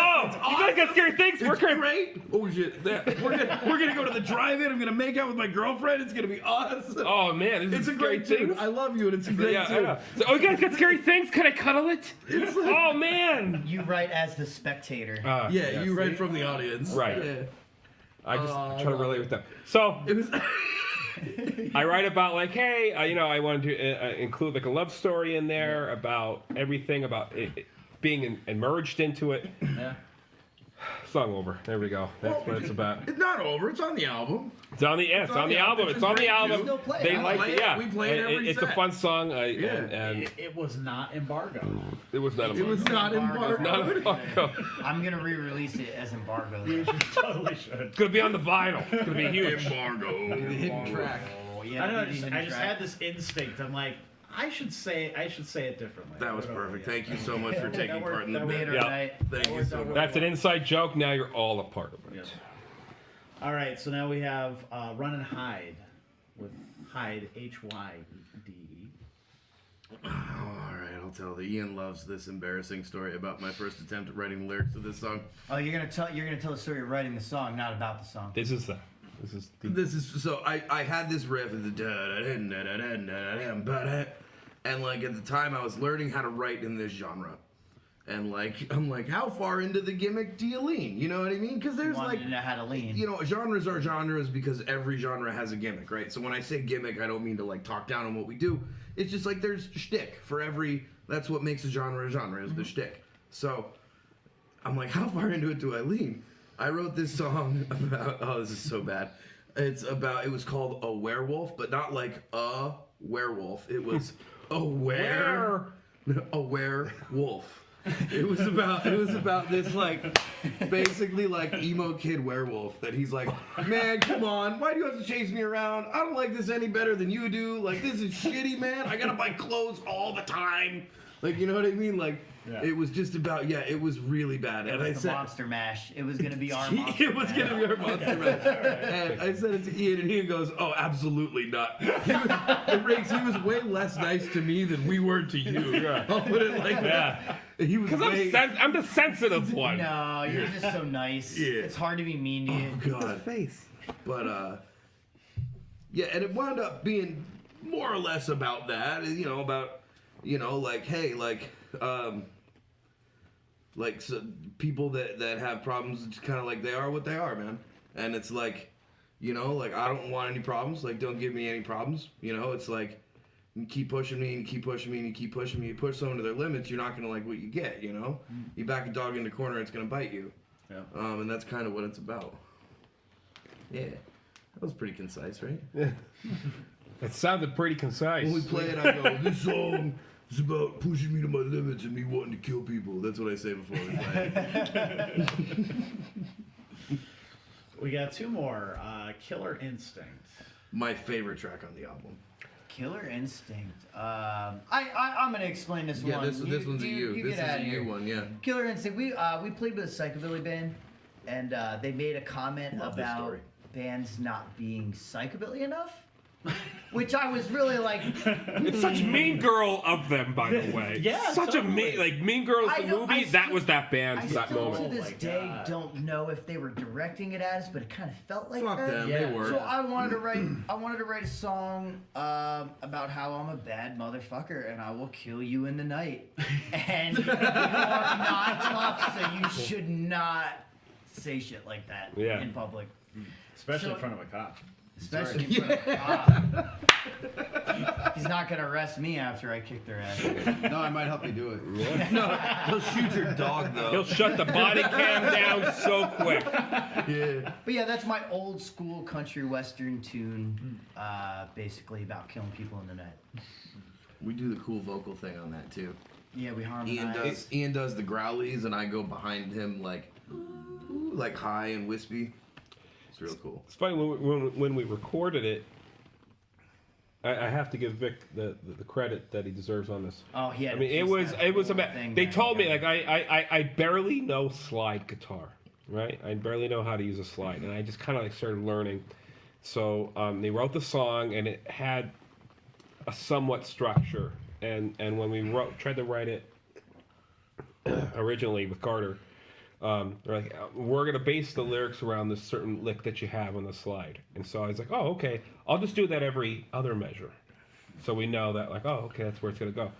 guys got scary things. It's great. Oh shit! We're gonna go to the drive-in. I'm gonna make out with my girlfriend. It's gonna be awesome. Oh man, It's a great tune. I love you, and it's a great I tune. know. So, you guys got scary things? Can I cuddle it? Oh man. You write as the spectator. Yeah, you write see? from the audience. Right. Yeah. I just try to relate with them. So It was. I write about like, hey, I wanted to include like a love story in there about everything about it being immersed into it. Yeah. Song over. There we go. That's what it's about. It's not over. It's on the album. It's on the album. It's on the album. Still play it. They I like play it. it. Yeah. We play it every It's a set. fun song. Yeah. And It was not embargo. it was not a It was not Embargo. embargoed. not a embargo. I'm gonna re-release it as embargo. You totally should. It's gonna be on the vinyl. It's gonna be huge. Embargo. The hidden track. Oh, yeah, I don't know. maybe I just track. had this instinct. I'm like, I should say it differently. That was perfect. Thank you so much for taking That worked- part in the that bit. Later Yeah. tonight. Thank you so much. That's an inside joke. Now you're all a part of it. Yes. All right, so now we have Run and Hide with Hyde, H-Y-D-E. All right, I'll tell the Ian loves this embarrassing story about my first attempt at writing lyrics to this song. Oh, you're gonna tell the story of writing the song, not about the song. This is the. This is so I had this riff of the and like at the time I was learning how to write in this genre. And like I'm like, how far into the gimmick do you lean? You know what I mean? Because there's Wanted like, to know how to lean. you know, genres are genres because every genre has a gimmick, right? So when I say gimmick, I don't mean to like talk down on what we do. It's just like there's shtick for every. That's what makes a genre is the shtick. So I'm like, how far into it do I lean? I wrote this song about. Oh, this is so bad. It was called A Werewolf, but not like a werewolf. It was a werewolf. It was about this like basically like emo kid werewolf that he's like, man, come on, why do you have to chase me around? I don't like this any better than you do. Like, this is shitty, man. I gotta buy clothes all the time. Like, you know what I mean? Like, Yeah. it was just about it was really bad. It And was I the said Monster Mash. It was gonna be our Monster it was Mash. gonna be our monster mash. And I said it to Ian, and Ian goes, "Oh, absolutely not." He was way less nice to me than we were to you. Yeah. I'll put it like that. Yeah. He was Because way. I'm the sensitive one. No, you're just so nice. Yeah. It's hard to be mean to you. Oh God. Face. But yeah, and it wound up being more or less about that. Like, hey, like so people that have problems, it's kind of like they are what they are, man. And it's like, like I don't want any problems. Like, don't give me any problems. It's like you keep pushing me and you keep pushing me and you keep pushing me. You push someone to their limits, you're not gonna like what you get. You back a dog in the corner, it's gonna bite you. Yeah. And that's kind of what it's about. Yeah, that was pretty concise, right? It sounded pretty concise. When we play it, I go, this song is about pushing me to my limits and me wanting to kill people. That's what I say before we play it. We got two more. Killer Instinct. My favorite track on the album. Killer Instinct. I'm gonna explain this Yeah, one. this one's a you. This is get out a of here. you one, yeah. Killer Instinct. We played with a psychobilly band, and they made a comment Love this about story. bands not being psychobilly enough. which I was really like. It's such Mean Girl of them, by the way. Yeah, such totally. Mean Girls I the know, movie. I That still- was that band I for that still moment. to this Oh my day God. don't know if they were directing it at us, but it kind of felt like Fuck that. them, Yeah. they were. So I wanted to write a song about how I'm a bad motherfucker and I will kill you in the night. And you are not tough, so you should not say shit like that Yeah. in public. Especially So- in front of a cop. Especially in front of a cop. He's not gonna arrest me after I kick their ass. No, I might help you do it. No, he'll shoot your dog though. He'll shut the body cam down so quick. Yeah. But yeah, that's my old school country western tune, basically about killing people in the night. We do the cool vocal thing on that too. Yeah, we harmonize. Ian does the growlies, and I go behind him like high and wispy. It's real cool. It's funny when we recorded it. I have to give Vic the credit that he deserves on this. Oh, he had I mean, it was They told me like I barely know slide guitar, right? I barely know how to use a slide, and I just kind of like started learning. So they wrote the song, and it had a somewhat structure. And when we tried to write it originally with Carter, they're like, we're gonna base the lyrics around this certain lick that you have on the slide. And so I was like, oh, okay, I'll just do that every other measure, so we know that like, oh, okay, that's where it's gonna go.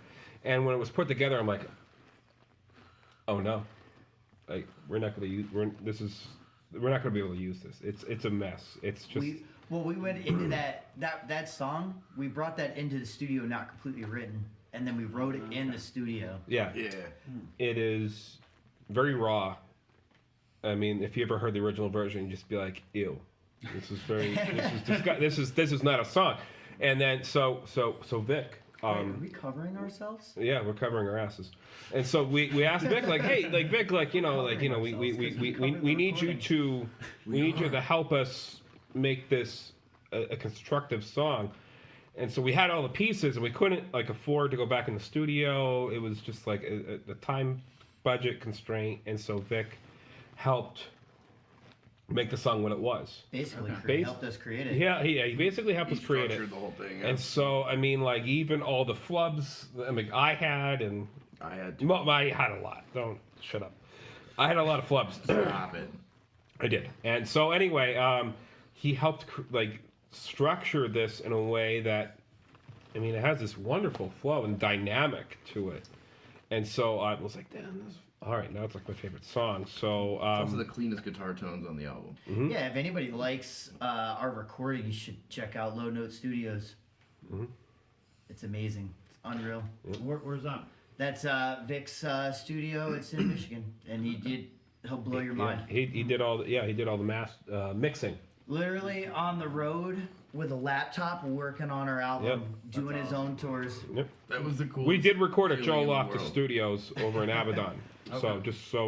And when it was put together, I'm like, oh no, like we're not gonna use we're not gonna be able to use this. It's a mess. It's just We went into that song. We brought that into the studio, not completely written, and then we wrote it in the studio. yeah. It is very raw. I mean, if you ever heard the original version, you'd just be like, ew. This is not a song. And then so Vic. Wait, are we covering ourselves? Yeah, we're covering our asses. And so we asked Vic like, hey, like Vic, we need you to help us make this a constructive song. And so we had all the pieces, and we couldn't like afford to go back in the studio. It was just like a time budget constraint, and so Vic helped make the song what it was. Basically, helped us create it. Yeah, he basically helped us create it. Structured the whole thing. Yeah. And so, I mean, like even all the flubs, I mean, I had a lot. Don't shut up. I had a lot of flubs. Stop it. I did. And so anyway, he helped structure this in a way that, I mean, it has this wonderful flow and dynamic to it. And so I was like, damn, this. All right, now it's like my favorite song. So It's also the cleanest guitar tones on the album. Mm-hmm. Yeah, if anybody likes our recording, you should check out Low Note Studios. Mm-hmm. It's amazing. It's unreal. Where's that? That's Vic's studio. It's in Michigan, and he'll blow your mind. He did all the mixing. Literally on the road with a laptop, working on our album, doing his own tours. Yep. That was the coolest. We did record at feeling Joe in the Loftus world. Studios over in Abaddon. So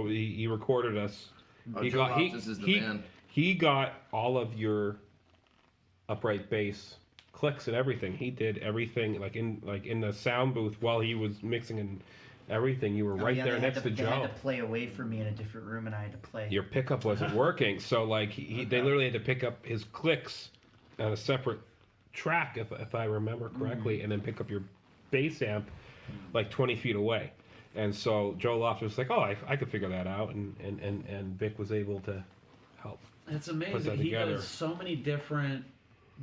he recorded us. Joe Loftus is the man. He got all of your upright bass clicks and everything. He did everything like in the sound booth while he was mixing and everything. You were right there next to They Joe. had to play away from me in a different room, and I had to play. Your pickup wasn't working, so like they literally had to pick up his clicks on a separate track, if I remember correctly, and then pick up your bass amp like 20 feet away. And so Joe Loftus was like, "Oh, I could figure that out," and Vic was able to help. It's Put amazing. that He together. does so many different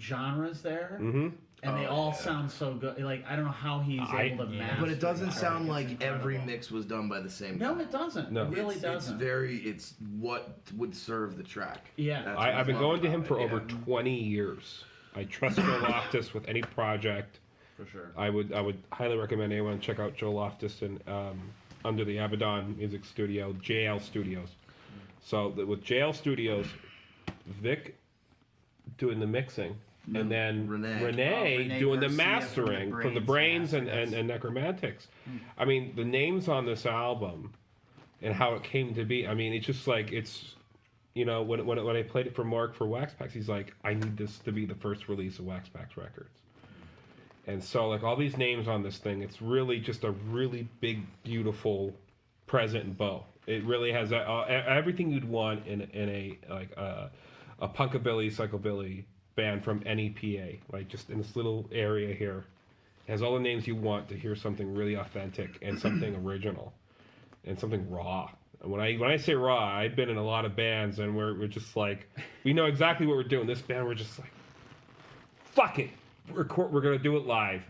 genres there, Mm-hmm. and they all sound so good. Like I don't know how he's able to master. But it doesn't that. sound It's like every incredible. mix was done by the same No, guy. it doesn't. No. It really doesn't. It's what would serve the track. Yeah. That's I've been what's going to him about for it, over yeah. 20 years. I trust Joe Loftus with any project. For sure. I would highly recommend anyone check out Joe Loftus and under the Abaddon Music Studio, JL Studios. So with JL Studios, Vic doing the mixing, and then Renee. Renee doing the Garcia mastering from the Brains and Masters. Necromantics. I mean, the names on this album and how it came to be. I mean, it's just like it's. You know, when I played it for Mark for Waxpacks, he's like, I need this to be the first release of Waxpacks Records. And so, like, all these names on this thing, it's really just a really big, beautiful present and bow. It really has everything you'd want in a punkabilly, psychobilly band from NEPA, like just in this little area here. It has all the names you want to hear something really authentic and something original and something raw. And when I say raw, I've been in a lot of bands and we're just like, we know exactly what we're doing. This band, we're just like, fuck it, we're gonna do it live.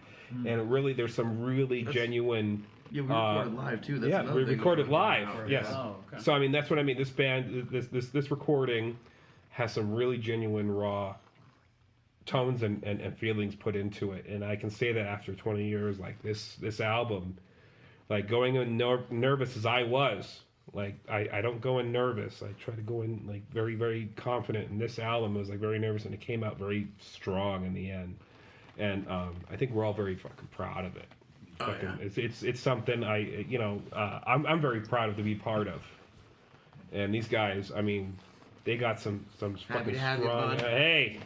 And really, there's some really genuine. Yeah, we recorded live too. That's Yeah, another we thing recorded that we're live. putting out. Yes. Oh, okay. So I mean, that's what I mean. This band, this recording, has some really genuine raw tones and feelings put into it, and I can say that after 20 years, like this album, like going in nervous as I was, like I don't go in nervous. I try to go in like very, very confident. And this album was like very nervous, and it came out very strong in the end. And I think we're all very fucking proud of it. It's something I'm very proud of to be part of. And these guys, I mean, they got some fucking to have you, strong. bud. Hey,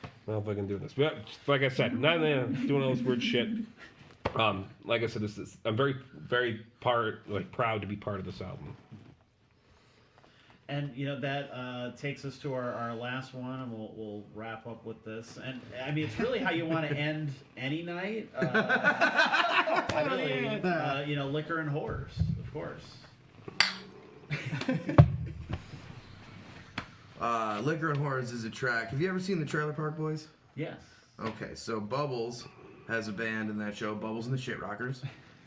I don't know if I can do this, but like I said, not doing all this weird shit. Like I said, I'm very, very proud to be part of this album. And that takes us to our last one, and we'll wrap up with this. And I mean, it's really how you want to end any night. Really, liquor and whores, of course. Liquor and Horrors is a track. Have you ever seen the Trailer Park Boys? Yes. Okay, so Bubbles has a band in that show, Bubbles and the Shit Rockers,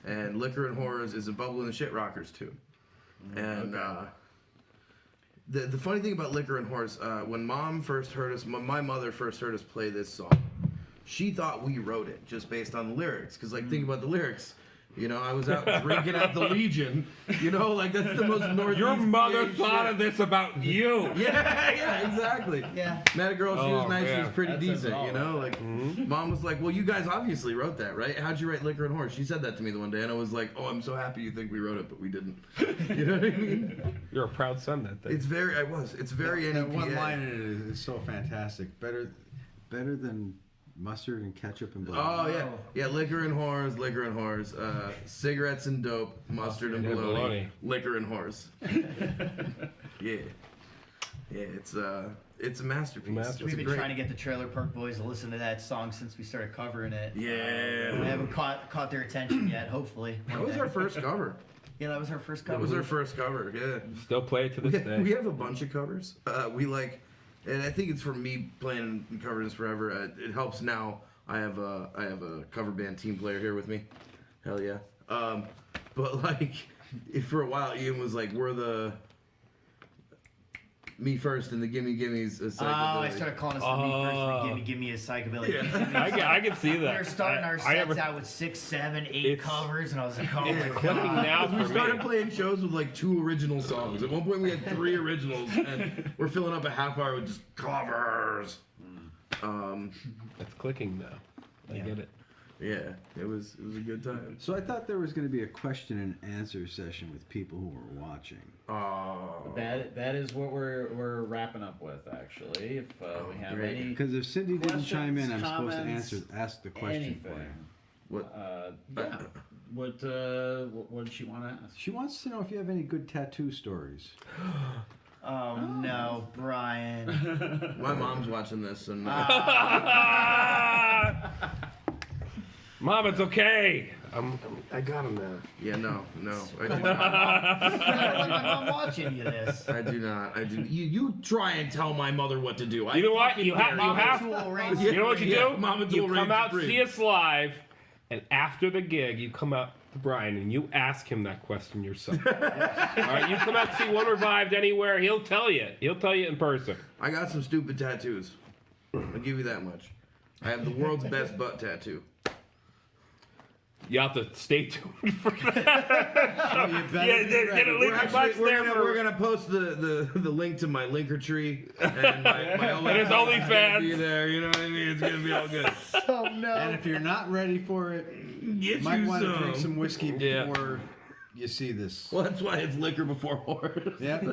and Liquor and Horrors is a Bubble and the Shit Rockers too. And the funny thing about Liquor and Horrors, when my mother first heard us play this song, she thought we wrote it just based on the lyrics. Because think about the lyrics. I was out drinking at the Legion. Like that's the most Northeast. Your mother PA thought shit. of this about you. Yeah, exactly. Yeah. Met a girl, she was nice, she man. was pretty That says it decent, all. Mom was like, well, you guys obviously wrote that, right? How'd you write Liquor and Horse? She said that to me the one day, and I was like, oh, I'm so happy you think we wrote it, but we didn't. You know what I mean? You're a proud son that day. It's very That NEPA. one line in it is so fantastic. Better than mustard and ketchup and bologna. Oh, yeah. Yeah, liquor and whores, cigarettes and dope, mustard and bologna, liquor and whores. Yeah. Yeah, it's a masterpiece. We've been trying to get the Trailer Park Boys to listen to that song since we started covering it. Yeah. We haven't caught their attention yet, hopefully. That was our first cover. Yeah, that was our first cover. That was our first cover, yeah. Still play it to this day. We have a bunch of covers. And I think it's from me playing covers forever. It helps now. I have a cover band team player here with me. Hell yeah. But for a while, Ian was like, "We're the me first and the gimme gimmes." I started calling us the Me First and the Gimme a Psychobilly. Yeah. I can see that. We were starting our sets out with 6, 7, 8 covers, and I was like, oh my clicking god. now We for started me. playing shows with 2 original songs. At one point, we had 3 originals, and we're filling up a half hour with just covers. It's clicking now. I get it. Yeah, it was a good time. So I thought there was going to be a question and answer session with people who were watching. Oh. That is what we're wrapping up with, actually. If we have great. any Because if Cindy didn't chime in, I'm questions, supposed to ask the question for anything. you. What? Yeah. What did she want to ask? She wants to know if you have any good tattoo stories. Oh no, Brian. My mom's watching this, and Mom, it's okay. I got him now. yeah, no, I do not. I'm watching you this. I do not. You try and tell my mother what to do. You know what? You have. Raise You know what you Yeah, do? Mama You Tool come Raise out, Supreme. see us live, and after the gig, you come out to Brian and you ask him that question yourself. All right, you come out to see One Revived anywhere, he'll tell you. He'll tell you in person. I got some stupid tattoos. I'll give you that much. I have the world's best butt tattoo. You have to stay tuned for that. You better Yeah, be get ready. a link to Bucks there for. We're gonna post the link to my linker tree and my And his OnlyFans. OnlyFans. Be there, you know what I mean? It's gonna be all good. Oh no. And if you're not ready for it, you Get might you want to some. drink some whiskey Yeah. before you see this. Well, that's why it's liquor before horror. Yep.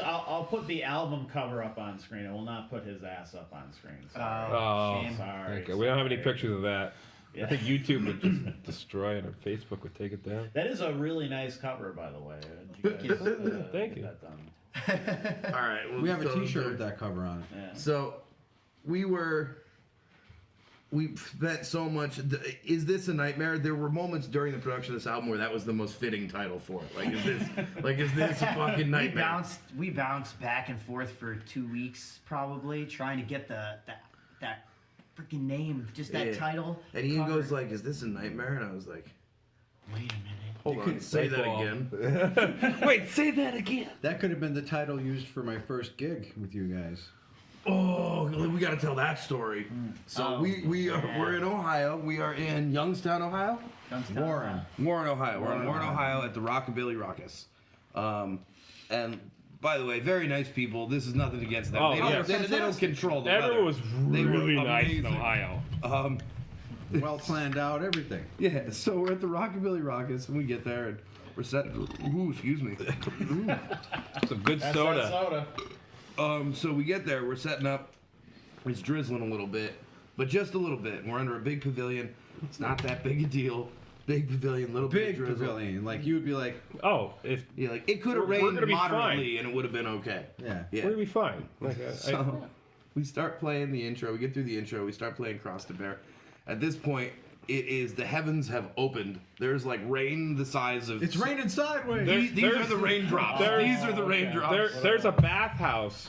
I'll put the album cover up on screen. I will not put his ass up on screen. Sorry. Oh, Shame. Sorry. okay. We don't have any sorry. pictures of that. Yeah. I think YouTube would just destroy it, or Facebook would take it down. That is a really nice cover, by the way. Did you guys, Thank get you. that done? All right. Well, We have a so T-shirt there- with that cover on it. Yeah. So we spent so much. Is this a nightmare? There were moments during the production of this album where that was the most fitting title for it. Like, is this a fucking nightmare? We bounced back and forth for 2 weeks, probably trying to get that freaking name, just that Yeah. title. And Ian cover. goes like, "Is this a nightmare?" And I was like, Wait a minute. "Hold on, say that again." Wait, say that again. That could have been the title used for my first gig with you guys. Oh, we got to tell that story. So we're in Ohio. We are in Youngstown, Ohio. Warren. Warren, Ohio. We're in Warren, Ohio at the Rockabilly Ruckus. And by the way, very nice people. This is nothing against them. Oh, they, don't, yeah. they don't control the Everyone weather. was They were really nice in amazing. Ohio. Well planned out, everything. Yeah, so we're at the Rockabilly Ruckus, and we get there, and we're set. Ooh, excuse me. Some good That's soda. that soda. So we get there, we're setting up. It's drizzling a little bit, but just a little bit. We're under a big pavilion. It's not that big a deal. Big pavilion, little bit of Big drizzle. pavilion. Like, you would be like, Oh, if Yeah, like it could have We're rained gonna be moderately, and it would have been okay. yeah. we're gonna be fine. Like, So we start playing the intro. We get through the intro. We start playing Cross the Bear. At this point, it is the heavens have opened. There's like rain the size of. It's raining sideways. These are the raindrops. These are the raindrops. there's a bathhouse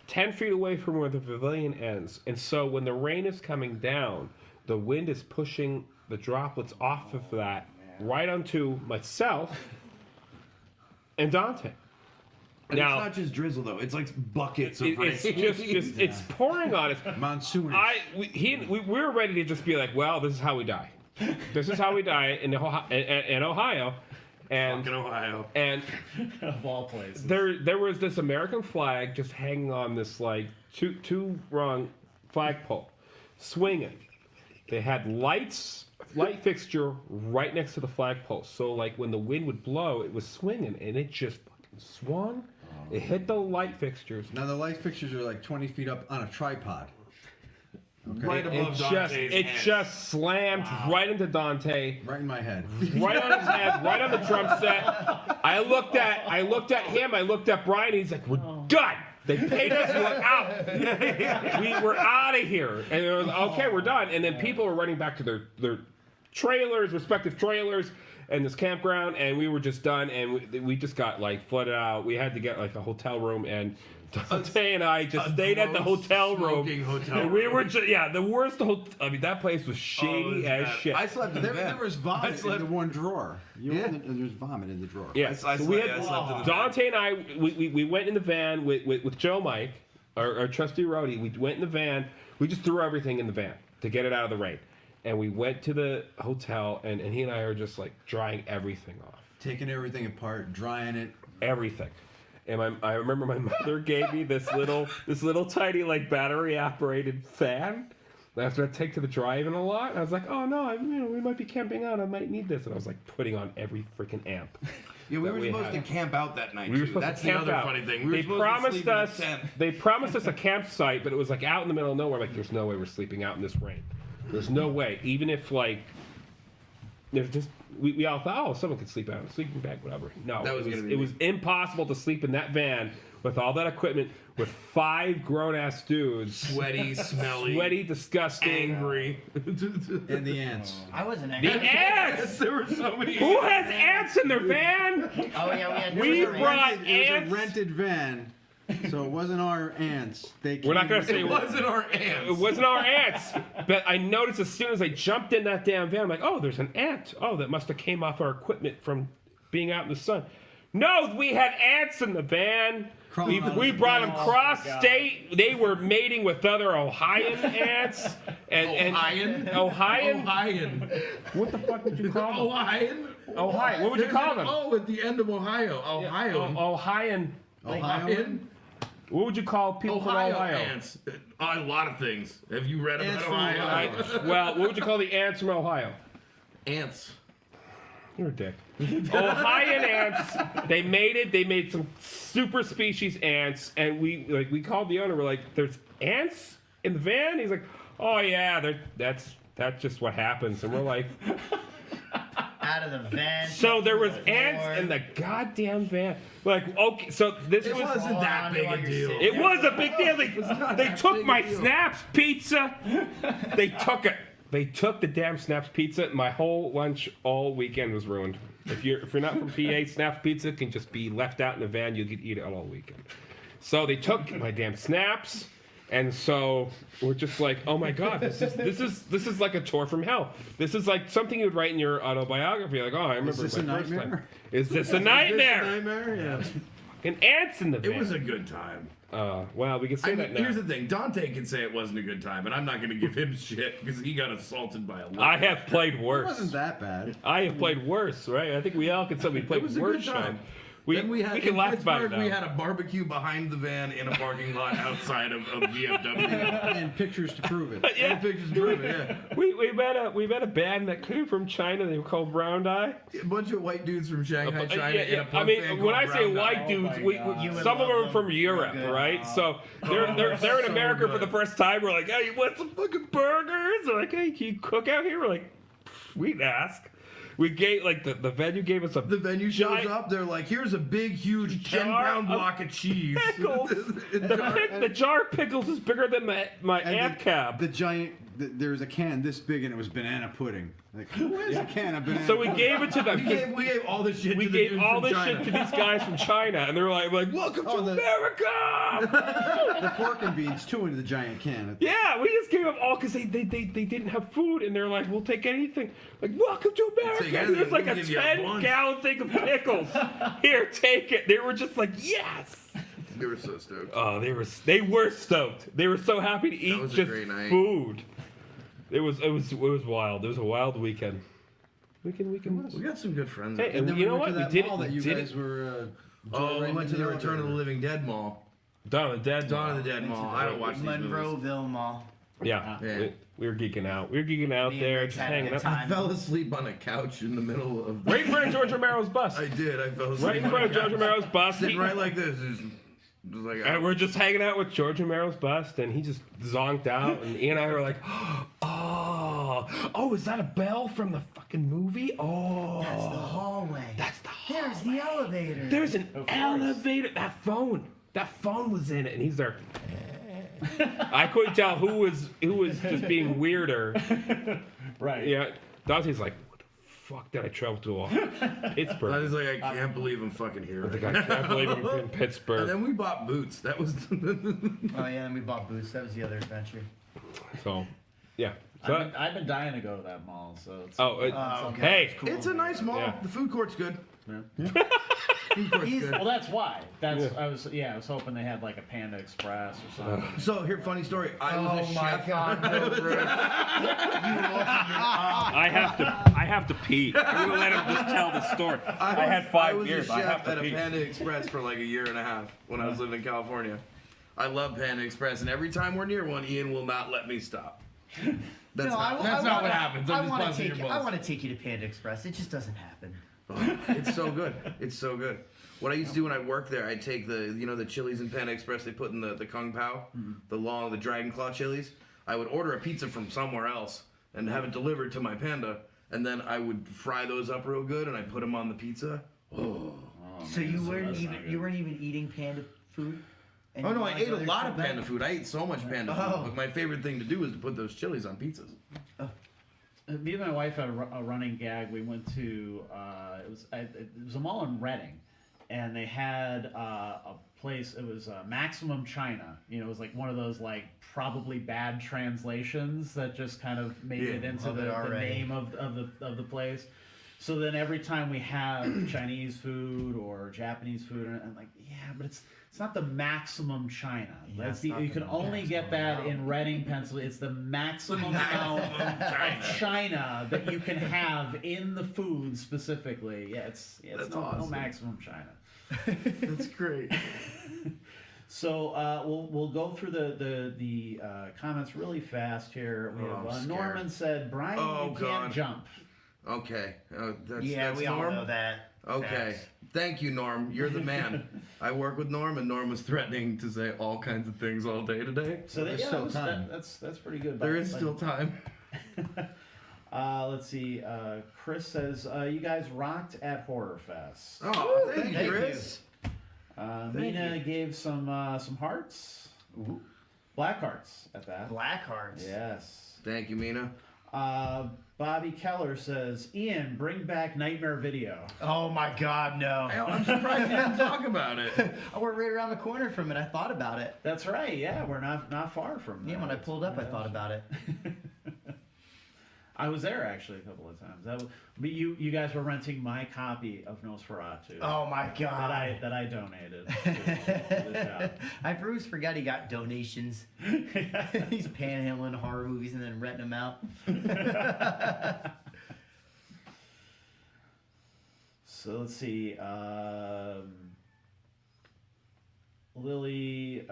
10 feet away from where the pavilion ends, and so when the rain is coming down, the wind is pushing the droplets off of that right onto myself and Dante. And Now- it's not just drizzle though. It's like buckets of rain. It's just it's pouring on us. Monsoonish. We were ready to just be like, well, this is how we die. This is how we die in Ohio, and Fucking Ohio. and Of all places. there was this American flag just hanging on this like two rung flagpole, swinging. They had light fixture right next to the flagpole, so like when the wind would blow, it was swinging, and it just fucking swung. It hit the light fixtures. Now, the light fixtures are like 20 feet up on a tripod. Okay. Right above Dante's It head. just slammed right into Dante. Right in my head. Right on his head, right on the drum set. I looked at him, I looked at Brian, he's like, we're done. They paid us, we're out. We were out of here. And it was, okay, we're done. And then people were running back to their trailers, respective trailers, and this campground, and we were just done, and we just got like flooded out. We had to get like a hotel room, and Dante and I just stayed at the gross hotel room. smoking hotel And we room. were just, the worst I mean, that place was shady as bad. shit. I slept in the There van. was vomit I slept- in the one drawer. Yeah. There's vomit in the drawer. Yeah, I so slept- we I had slept in the Dante and I. We went in the van with Joe Mike, our trusty roadie. We went in the van. We just threw everything in the van to get it out of the rain, and we went to the hotel. And he and I are just like drying everything off, Taking everything apart, drying it. everything. And I remember my mother gave me this little tiny like battery operated fan. that I have to take to the drive-in a lot. And I was like, oh no, we might be camping out. I might need this. And I was like putting on every freaking amp. Yeah, we that were we supposed to had. camp out that night We were too. supposed That's to the camp other out. funny thing. We They were supposed promised to sleep in a us. tent. They promised us a campsite, but it was like out in the middle of nowhere. Like, there's no way we're sleeping out in this rain. There's no way. Even if like, there's just we all thought, oh, someone could sleep out in a sleeping bag, whatever. No, That was gonna be it was impossible to sleep in that van with all that equipment with 5 grown-ass dudes, Sweaty, smelly, sweaty, disgusting, angry. And the ants. I wasn't The angry. ants. There were so many. Who has ants in their van? Oh yeah, we had. We there was a brought rain. It was ants. a rented van, so it wasn't our ants. We're not gonna say It wasn't our ants. It wasn't our ants, but I noticed as soon as I jumped in that damn van, I'm like, oh, there's an ant. Oh, that must have came off our equipment from being out in the sun. No, we had ants in the van. Crawling out of We the brought van. them cross-state. They were mating with other Ohioan ants. Ohioan? Ohioan? Ohioan. What the fuck would you call them? Ohioan? Ohio. What would you There's call an them? O at the end of Ohio. Ohioan. Ohioan. Ohioan? What would you call people from Ohio Ohio? ants. A lot of things. Have you read about Ants from Ohio? Ohio. Well, what would you call the ants from Ohio? Ants. You're a dick. Ohioan ants. They made some super species ants, and we called the owner. We're like, "There's ants in the van." He's like, "Oh yeah, that's just what happens." And we're like, out of the van. So there was the ants floor. in the goddamn van. Like, okay, so this It was. wasn't that big a deal. It was a big deal. They took my Snaps pizza. They took it. They took the damn Snaps pizza. My whole lunch all weekend was ruined. If you're not from PA, Snaps pizza can just be left out in the van. You could eat it all weekend. So they took my damn Snaps, and so we're just like, oh my god, this is like a tour from hell. This is like something you would write in your autobiography. Like, oh, I remember Is this my a first time. nightmare? Is this a nightmare? Nightmare? Yeah. Fucking ants in the van. It was a good time. Well, we can say that now. Here's the thing. Dante can say it wasn't a good time, and I'm not going to give him shit because he got assaulted by a lion. I have played It worse. wasn't that bad. I have played worse, right? I think we all can say we played It was a worse. good time. Sean. We can in laugh about it Pittsburgh, now. we had a barbecue behind the van in a parking lot outside of VFW. And pictures to prove it. Yeah. And pictures prove it, yeah. we met a band that came from China. They were called Round Eye. A bunch of white dudes from Shanghai, China, in a punk I mean, band when I called say Brown white Eye. dudes, my God. You would some of them love are from them. Europe, They're good. right? So they're in so America for good. the first time. We're like, hey, you want some fucking burgers? They're like, hey, can you cook out here? We're like, we didn't ask. We gave the venue gave us a The venue shows giant up, they're like, here's a big, huge jar 10-pound of block of cheese. pickles. The jar of pickles is bigger than my And amp cab. The giant, there's a can this big and it was banana pudding. Like, who is a can of banana So we pudding? gave it to them. we gave all this shit We to the gave dudes all from this China. shit to these guys from China, and they're like, welcome Oh, to the- America! The pork and beans too into the giant can. Yeah, we just gave them all because they didn't have food, and they're like, we'll take anything. Like, welcome to America. Take anything, Here's like we'll a give you a 10-gallon thing of pickles. Here, take it. They were just like, yes. They were so stoked. Oh, they were stoked. They were so happy to eat was a just great night. food. It was wild. It was a wild weekend. We got some good friends. Hey, out there. and then you know we went what? to We did mall it. that We you did guys it. were. We went to the Return of the Living Dead Mall. Dawn of the Dead. Dawn of the Dead Mall. I don't watch these movies. Monroeville Mall. Yeah, Yeah. we were geeking out. We were geeking out Me and there, Rick just had a hanging good out. time. I fell asleep on a couch in the middle of. Right in front of George Romero's bus. I did. I fell asleep. Right in on front a of George couch. Romero's bus. Sitting right like this. Just like, And we're just hanging out with George Romero's bust, and he just zonked out, and Ian and I were like, oh, is that a bell from the fucking movie? Oh, That's the hallway. That's the There's the elevator. There's an Of course. elevator. That phone was in it, and he's there. I couldn't tell who was just being weirder. Right. Yeah, Dante's like, what the fuck did I travel to Pittsburgh? I was like, I can't believe I'm fucking here. I think right I can't believe I'm in And Pittsburgh. then we bought boots. That was. Oh yeah, and we bought boots. That was the other adventure. So, yeah. So, I've been dying to go to that mall, so it's okay. hey, Cool. It's a nice mall. Yeah. The food court's good. Yeah. Food court's He's- good. well, that's why. That's Yeah. I was hoping they had like a Panda Express or something. So here, funny story. I was a chef. God, no, Bruce. I have to pee. I'm gonna let him just tell the story. I had 5 beers. I was I a have chef to at a pee. Panda Express for like a year and a half when I was living in California. I love Panda Express, and every time we're near one, Ian will not let me stop. That's not what happens. I'm just busting your I balls. want to take you to Panda Express. It just doesn't happen. Oh, it's so good. It's so good. What I used to do when I worked there, I'd take the chilies in Panda Express they put in the Kung Pao, the Dragon Claw chilies. I would order a pizza from somewhere else and have it delivered to my Panda, and then I would fry those up real good and I put them on the pizza. Oh. So you weren't even eating Panda food. And Oh you no, I wanted ate to a go lot there of so bad? Panda food. I ate so much Panda food. Oh. But my favorite thing to do is to put those chilies on pizzas. Me and my wife had a running gag. We went to it was a mall in Reading, and they had a place. It was Maximum China. You know, it was like one of those like probably bad translations that just kind of made Yeah, it into love it the already. name of the place. So then every time we have Chinese food or Japanese food, and like, yeah, but it's not the Maximum China. Yeah, That's it's the, not you the can only get that maximum in Reading, Pennsylvania. It's the maximum amount of China that you can have in the food specifically. Yeah, it's That's no awesome. Maximum China. That's great. So we'll go through the comments really fast here. We Oh, I'm have scared. Norman said, Brian, Oh, you can't God. jump. Okay. That's We all Norm? know that. Okay. Facts. Thank you, Norm. You're the man. I work with Norm, and Norm was threatening to say all kinds of things all day today. So There's yeah, still time. that's pretty good. There is still time. Let's see. Chris says, you guys rocked at Horror Fest. Oh, thank you, Thank Chris. Mina gave some hearts. Ooh. Black hearts at that. Black Hearts. Yes. Thank you, Mina. Bobby Keller says, Ian, bring back Nightmare Video. Oh my God, no. I'm surprised you didn't talk about it. We're right around the corner from it. I thought about it. That's right. Yeah, we're not far from Yeah, that. when I pulled up, I thought about it. I was there actually a couple of times. But you guys were renting my copy of Nosferatu. Oh my God. That I donated to the shop. I first forgot he got donations. He's panhandling horror movies and then renting them out. So let's see. Lily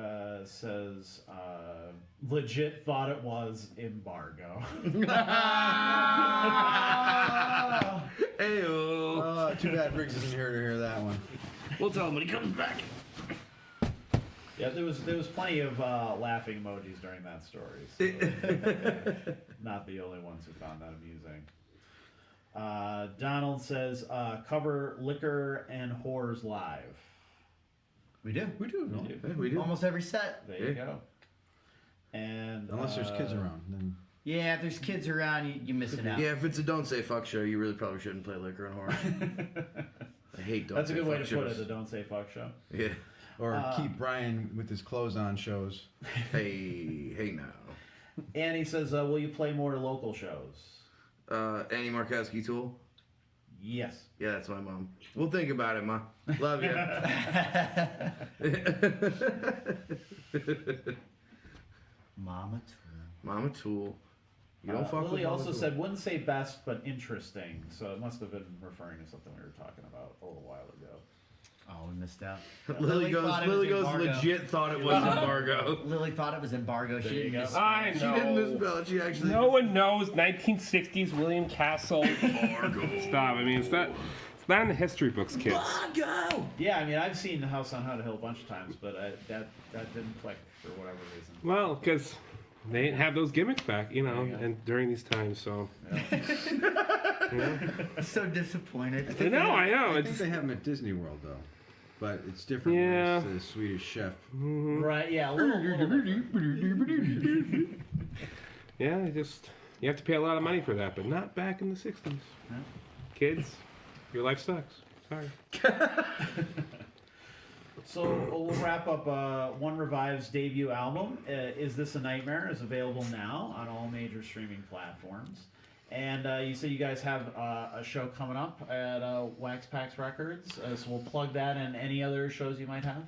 says, legit thought it was embargo. Ayo. Too bad Briggs isn't here to hear that one. We'll tell him when he comes back. Yeah, there was plenty of laughing emojis during that story. So not the only ones who found that amusing. Donald says, cover Liquor and Whores live. We do. We do. No? Yeah, we do. Almost every set. There you go. And Unless there's kids around. Then... Yeah, if there's kids around, you're missing out. Yeah, if it's a don't say fuck show, you really probably shouldn't play Liquor and Horror. I hate don't That's a say good way fuck to put shows. it, the Don't Say Fuck show. Yeah. Or keep Brian with his clothes on shows. Hey now. Annie says, will you play more local shows? Annie Markowski Tool. Yes. Yeah, that's my mom. We'll think about it, Ma. Love you. Mama Tool. Mama Tool. You don't fuck with Lily Mama also Tool. said, wouldn't say best, but interesting. So it must have been referring to something we were talking about a little while ago. Oh, we missed out. Lily thought it was goes embargo. legit thought it was embargo. Lily thought it was embargo. She There you didn't go. miss I She know. didn't misspell it. She actually. No one knows 1960s William Castle. Stop. I mean, it's not in the history books, kids. Go. Yeah, I mean, I've seen House on Haunted Hill a bunch of times, but that didn't click for whatever reason. Well, because they didn't have those gimmicks back, you know, There you go. and during these times, so. So disappointed. I know. I think It's they have them at Disney World, though. But it's different Yeah. when it's the Swedish chef. Right, yeah, a little different. yeah, you have to pay a lot of money for that, but not back in the 60s. No. Kids, your life sucks. Sorry. So we'll wrap up. One Revive's debut album, Is This a Nightmare, is available now on all major streaming platforms. And you said you guys have a show coming up at Wax Packs Records, so we'll plug that and any other shows you might have.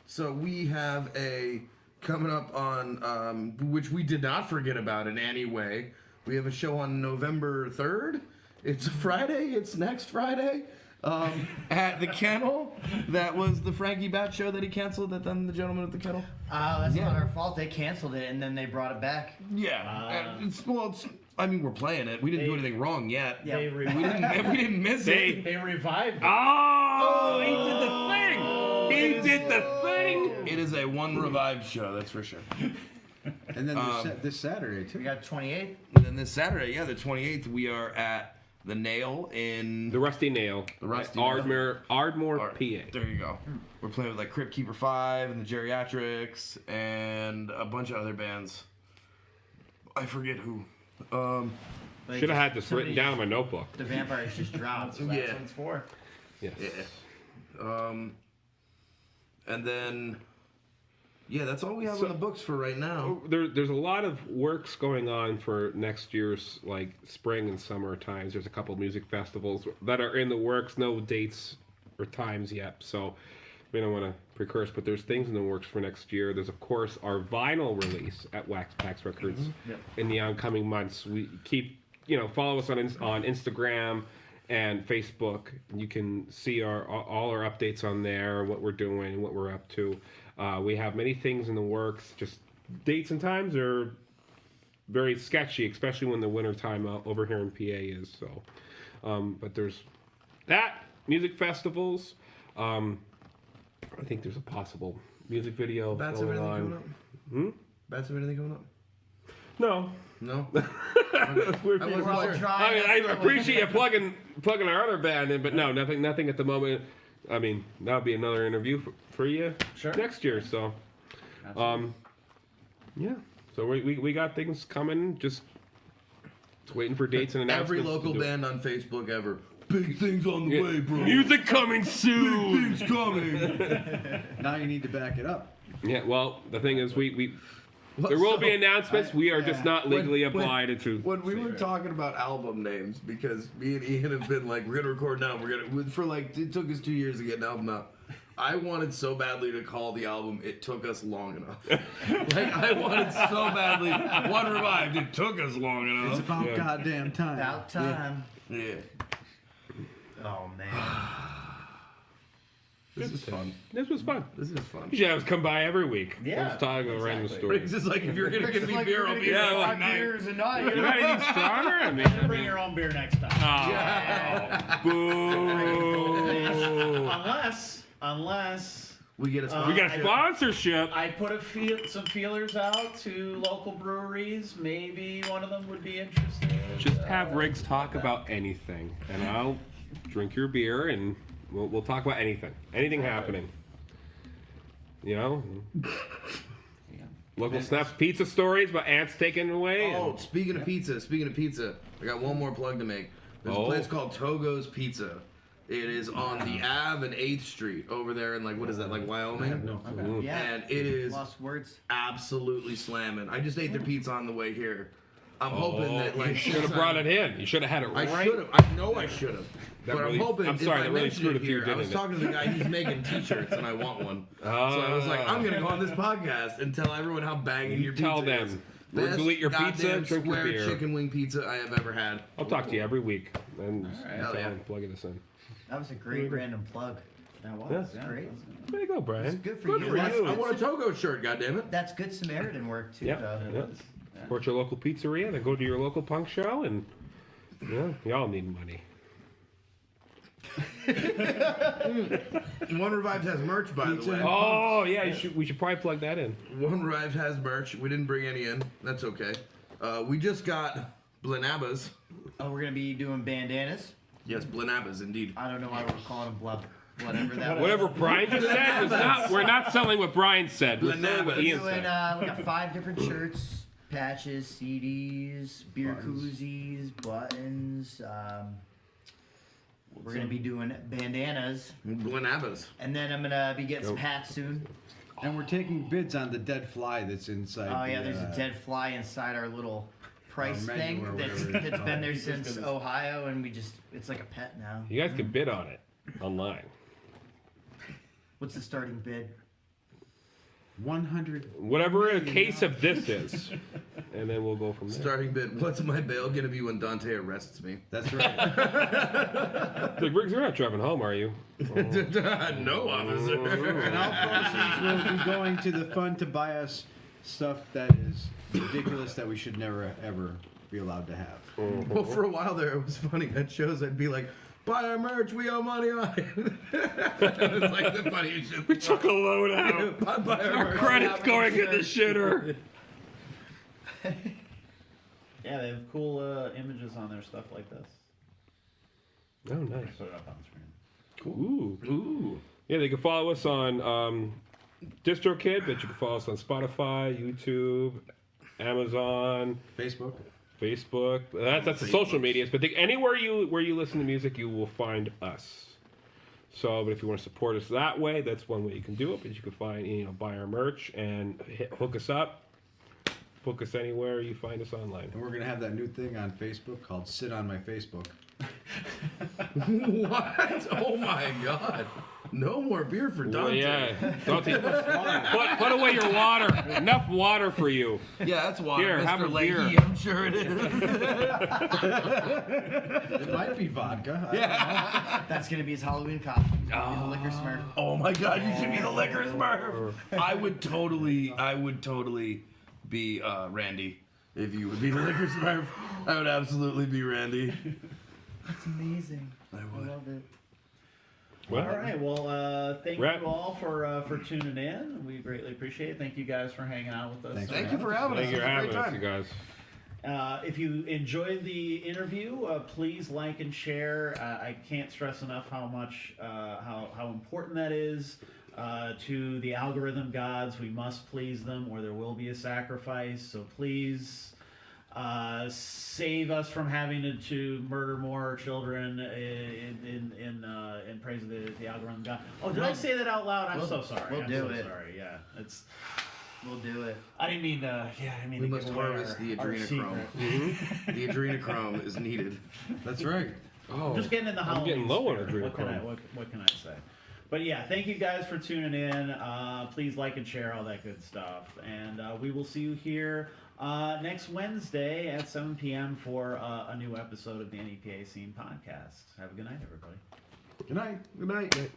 So we have a coming up on which we did not forget about in any way. We have a show on November 3rd. It's a Friday. It's next Friday. At the Kennel. That was the Frankie Bat show that he canceled. That then the gentleman at the Kennel. That's Yeah. not our fault. They canceled it and then they brought it back. Yeah. I mean, we're playing it. We didn't do anything wrong yet. Yeah. They, We didn't miss it. they revived it. Oh, he did the thing! He did the thing! It is a one revived show, that's for sure. And then this Saturday, too. We got 28th. And then this Saturday, the 28th, we are at the Nail in The Rusty Nail. The Rusty Ardmore, Art- PA. There you go. We're playing with like Crypt Keeper 5 and the Geriatrics and a bunch of other bands. I forget who. Like, Should have had this somebody- written down in my notebook. The vampires just dropped. That's what Yeah. it's for. Yes. Yeah. And then that's all we have So- on the books for right now. There's a lot of works going on for next year's like spring and summer times. There's a couple of music festivals that are in the works. No dates or times yet, so we don't want to precurse. But there's things in the works for next year. There's of course our vinyl release at Wax Packs Records Yep. in the oncoming months. We keep follow us on Instagram and Facebook. You can see all our updates on there, what we're doing, and what we're up to. We have many things in the works. Just dates and times are very sketchy, especially when the winter time over here in PA is. So, but there's that music festivals. I think there's a possible music video Bats have going anything on. coming up? Bats have anything coming up? No, No? We're I wasn't all sure. trying. I mean, I appreciate you plugging our other band in, but no, nothing at the moment. I mean, that'll be another interview for you Sure. next year. So, yeah. So we got things coming. Just waiting for dates and announcements. Every local band on Facebook ever. Big things on the way, bro. Music coming soon. Big things coming. Now you need to back it up. Yeah. Well, the thing is, there will be announcements. We are just not legally obliged to. When we were talking about album names, because me and Ian have been like, we're gonna record now. It took us 2 years to get an album out. I wanted so badly to call the album "It Took Us Long Enough." Like I wanted so badly. One Revived. It took us long enough. It's about goddamn time. About time. Yeah. Oh man. This is fun. This was fun. This is fun. You should have us come by every week. Yeah, Just talk about random exactly. stories. It's just like if you're gonna give me beer, I'll be Yeah, here well, all night. Beers a night. You got anything stronger? I mean, Bring your own beer next time. boo. Unless We get a We got sponsorship. I put some feelers out to local breweries. Maybe one of them would be interested. Just have Riggs talk about anything, and I'll drink your beer, and we'll talk about anything. Anything happening. You know? Local Snaps pizza stories about ants taken away. Oh, speaking of pizza, I got one more plug to make. There's a place called Togo's Pizza. It is on the Ave and 8th Street over there in like, what is that, like Wyoming? No clue. Yeah. And it is Lost words. absolutely slamming. I just ate their pizza on the way here. I'm hoping that you like should have brought it in. You should have had it I right. should have. I know I should have. That But really- I'm hoping. I'm sorry, if that I really mentioned screwed it up you, here, I was didn't it? talking to the guy. He's making T-shirts, and I want one. So I was like, I'm gonna go on this podcast and tell everyone how banging your pizza Tell is. them. We'll Best delete your pizza, goddamn drink your square beer. chicken wing pizza I have ever had. I'll talk to you every week. And Hell yeah. plugging this in. That was a great random plug. That was Yeah. Great. Way to go, Brian. It's good for Good you. for That's you. I want a Togo shirt. Goddammit. That's good Samaritan work too. Yeah. though. Yeah. Support your local pizzeria, then go to your local punk show, and y'all need money. One Revived has merch, by the way. Oh yeah, we should probably plug that in. One Revived has merch. We didn't bring any in. That's okay. We just got Blinabas. Oh, we're gonna be doing bandanas. Yes, Blinabas, indeed. I don't know why we're calling them blub. Whatever that was. Whatever Brian just said was not. We're not selling what Brian said. We're selling what We're Ian doing, said. we got 5 different shirts, patches, CDs, beer Buttons. koozies, buttons. We're gonna be doing bandanas, Blinabas. and then I'm gonna be getting some hats soon. And we're taking bids on the dead fly that's inside. Oh yeah, the, there's a dead fly inside our little price menu thing or that's whatever it's been there since Ohio, and it's like a pet now. You guys can bid on it online. What's the starting bid? 100. Whatever a case of this is, and then we'll go from there. Starting bid. What's my bail gonna be when Dante arrests me? That's right. Like, Riggs, you're not driving home, are you? No, officer. And all proceeds will be going to the fund to buy us stuff that is ridiculous that we should never ever be allowed to have. Well, for a while there, it was funny. At shows, I'd be like, "Buy our merch. We owe money on it." It's like the funniest shit. We took a load out. Buy our Our merch. credit's going in the shitter. Yeah, they have cool images on their stuff like this. Oh, nice. Put it up on the screen. Ooh. Ooh. Yeah, they can follow us on DistroKid, but you can follow us on Spotify, YouTube, Amazon, Facebook. Facebook. That's the social medias. But anywhere where you listen to music, you will find us. So, but if you want to support us that way, that's one way you can do it. But you can find, buy our merch and hook us up. Book us anywhere you find us online. And we're going to have that new thing on Facebook called Sit on My Facebook. What? Oh my God! No more beer for Well, Dante. yeah. Dante, put away your water. Enough water for you. Yeah, that's water. Here, Mr. have a Leahy, beer. I'm sure it is. It might be vodka. I don't know. That's gonna be his Halloween costume. He's gonna be the liquor smurf. Oh my God! You should be the liquor smurf. I would totally be Randy if you would be the liquor smurf. I would absolutely be Randy. That's amazing. I I would. love it. Well, All right. Well, thank Wrap. you all for tuning in. We greatly appreciate it. Thank you guys for hanging out with us. Thanks Thank you for having us. Thank you It for was a having great us, time. you guys. If you enjoyed the interview, please like and share. I can't stress enough how much how important that is to the algorithm gods. We must please them, or there will be a sacrifice. So please save us from having to murder more children in praise of the algorithm god. Oh, did I say that out loud? I'm so sorry. We'll I'm do so it. sorry. Yeah, it's. We'll do it. I didn't mean to. Yeah, I mean We to must give away harvest the our adrenochrome. secret. The adrenochrome is needed. That's right. Oh, I'm just getting in the I'm Halloween getting low on spirit. adrenochrome. What can I say? But yeah, thank you guys for tuning in. Please like and share all that good stuff, and we will see you here next Wednesday at 7 p.m. for a new episode of the NEPA Scene Podcast. Have a good night, everybody. Good night. Good night.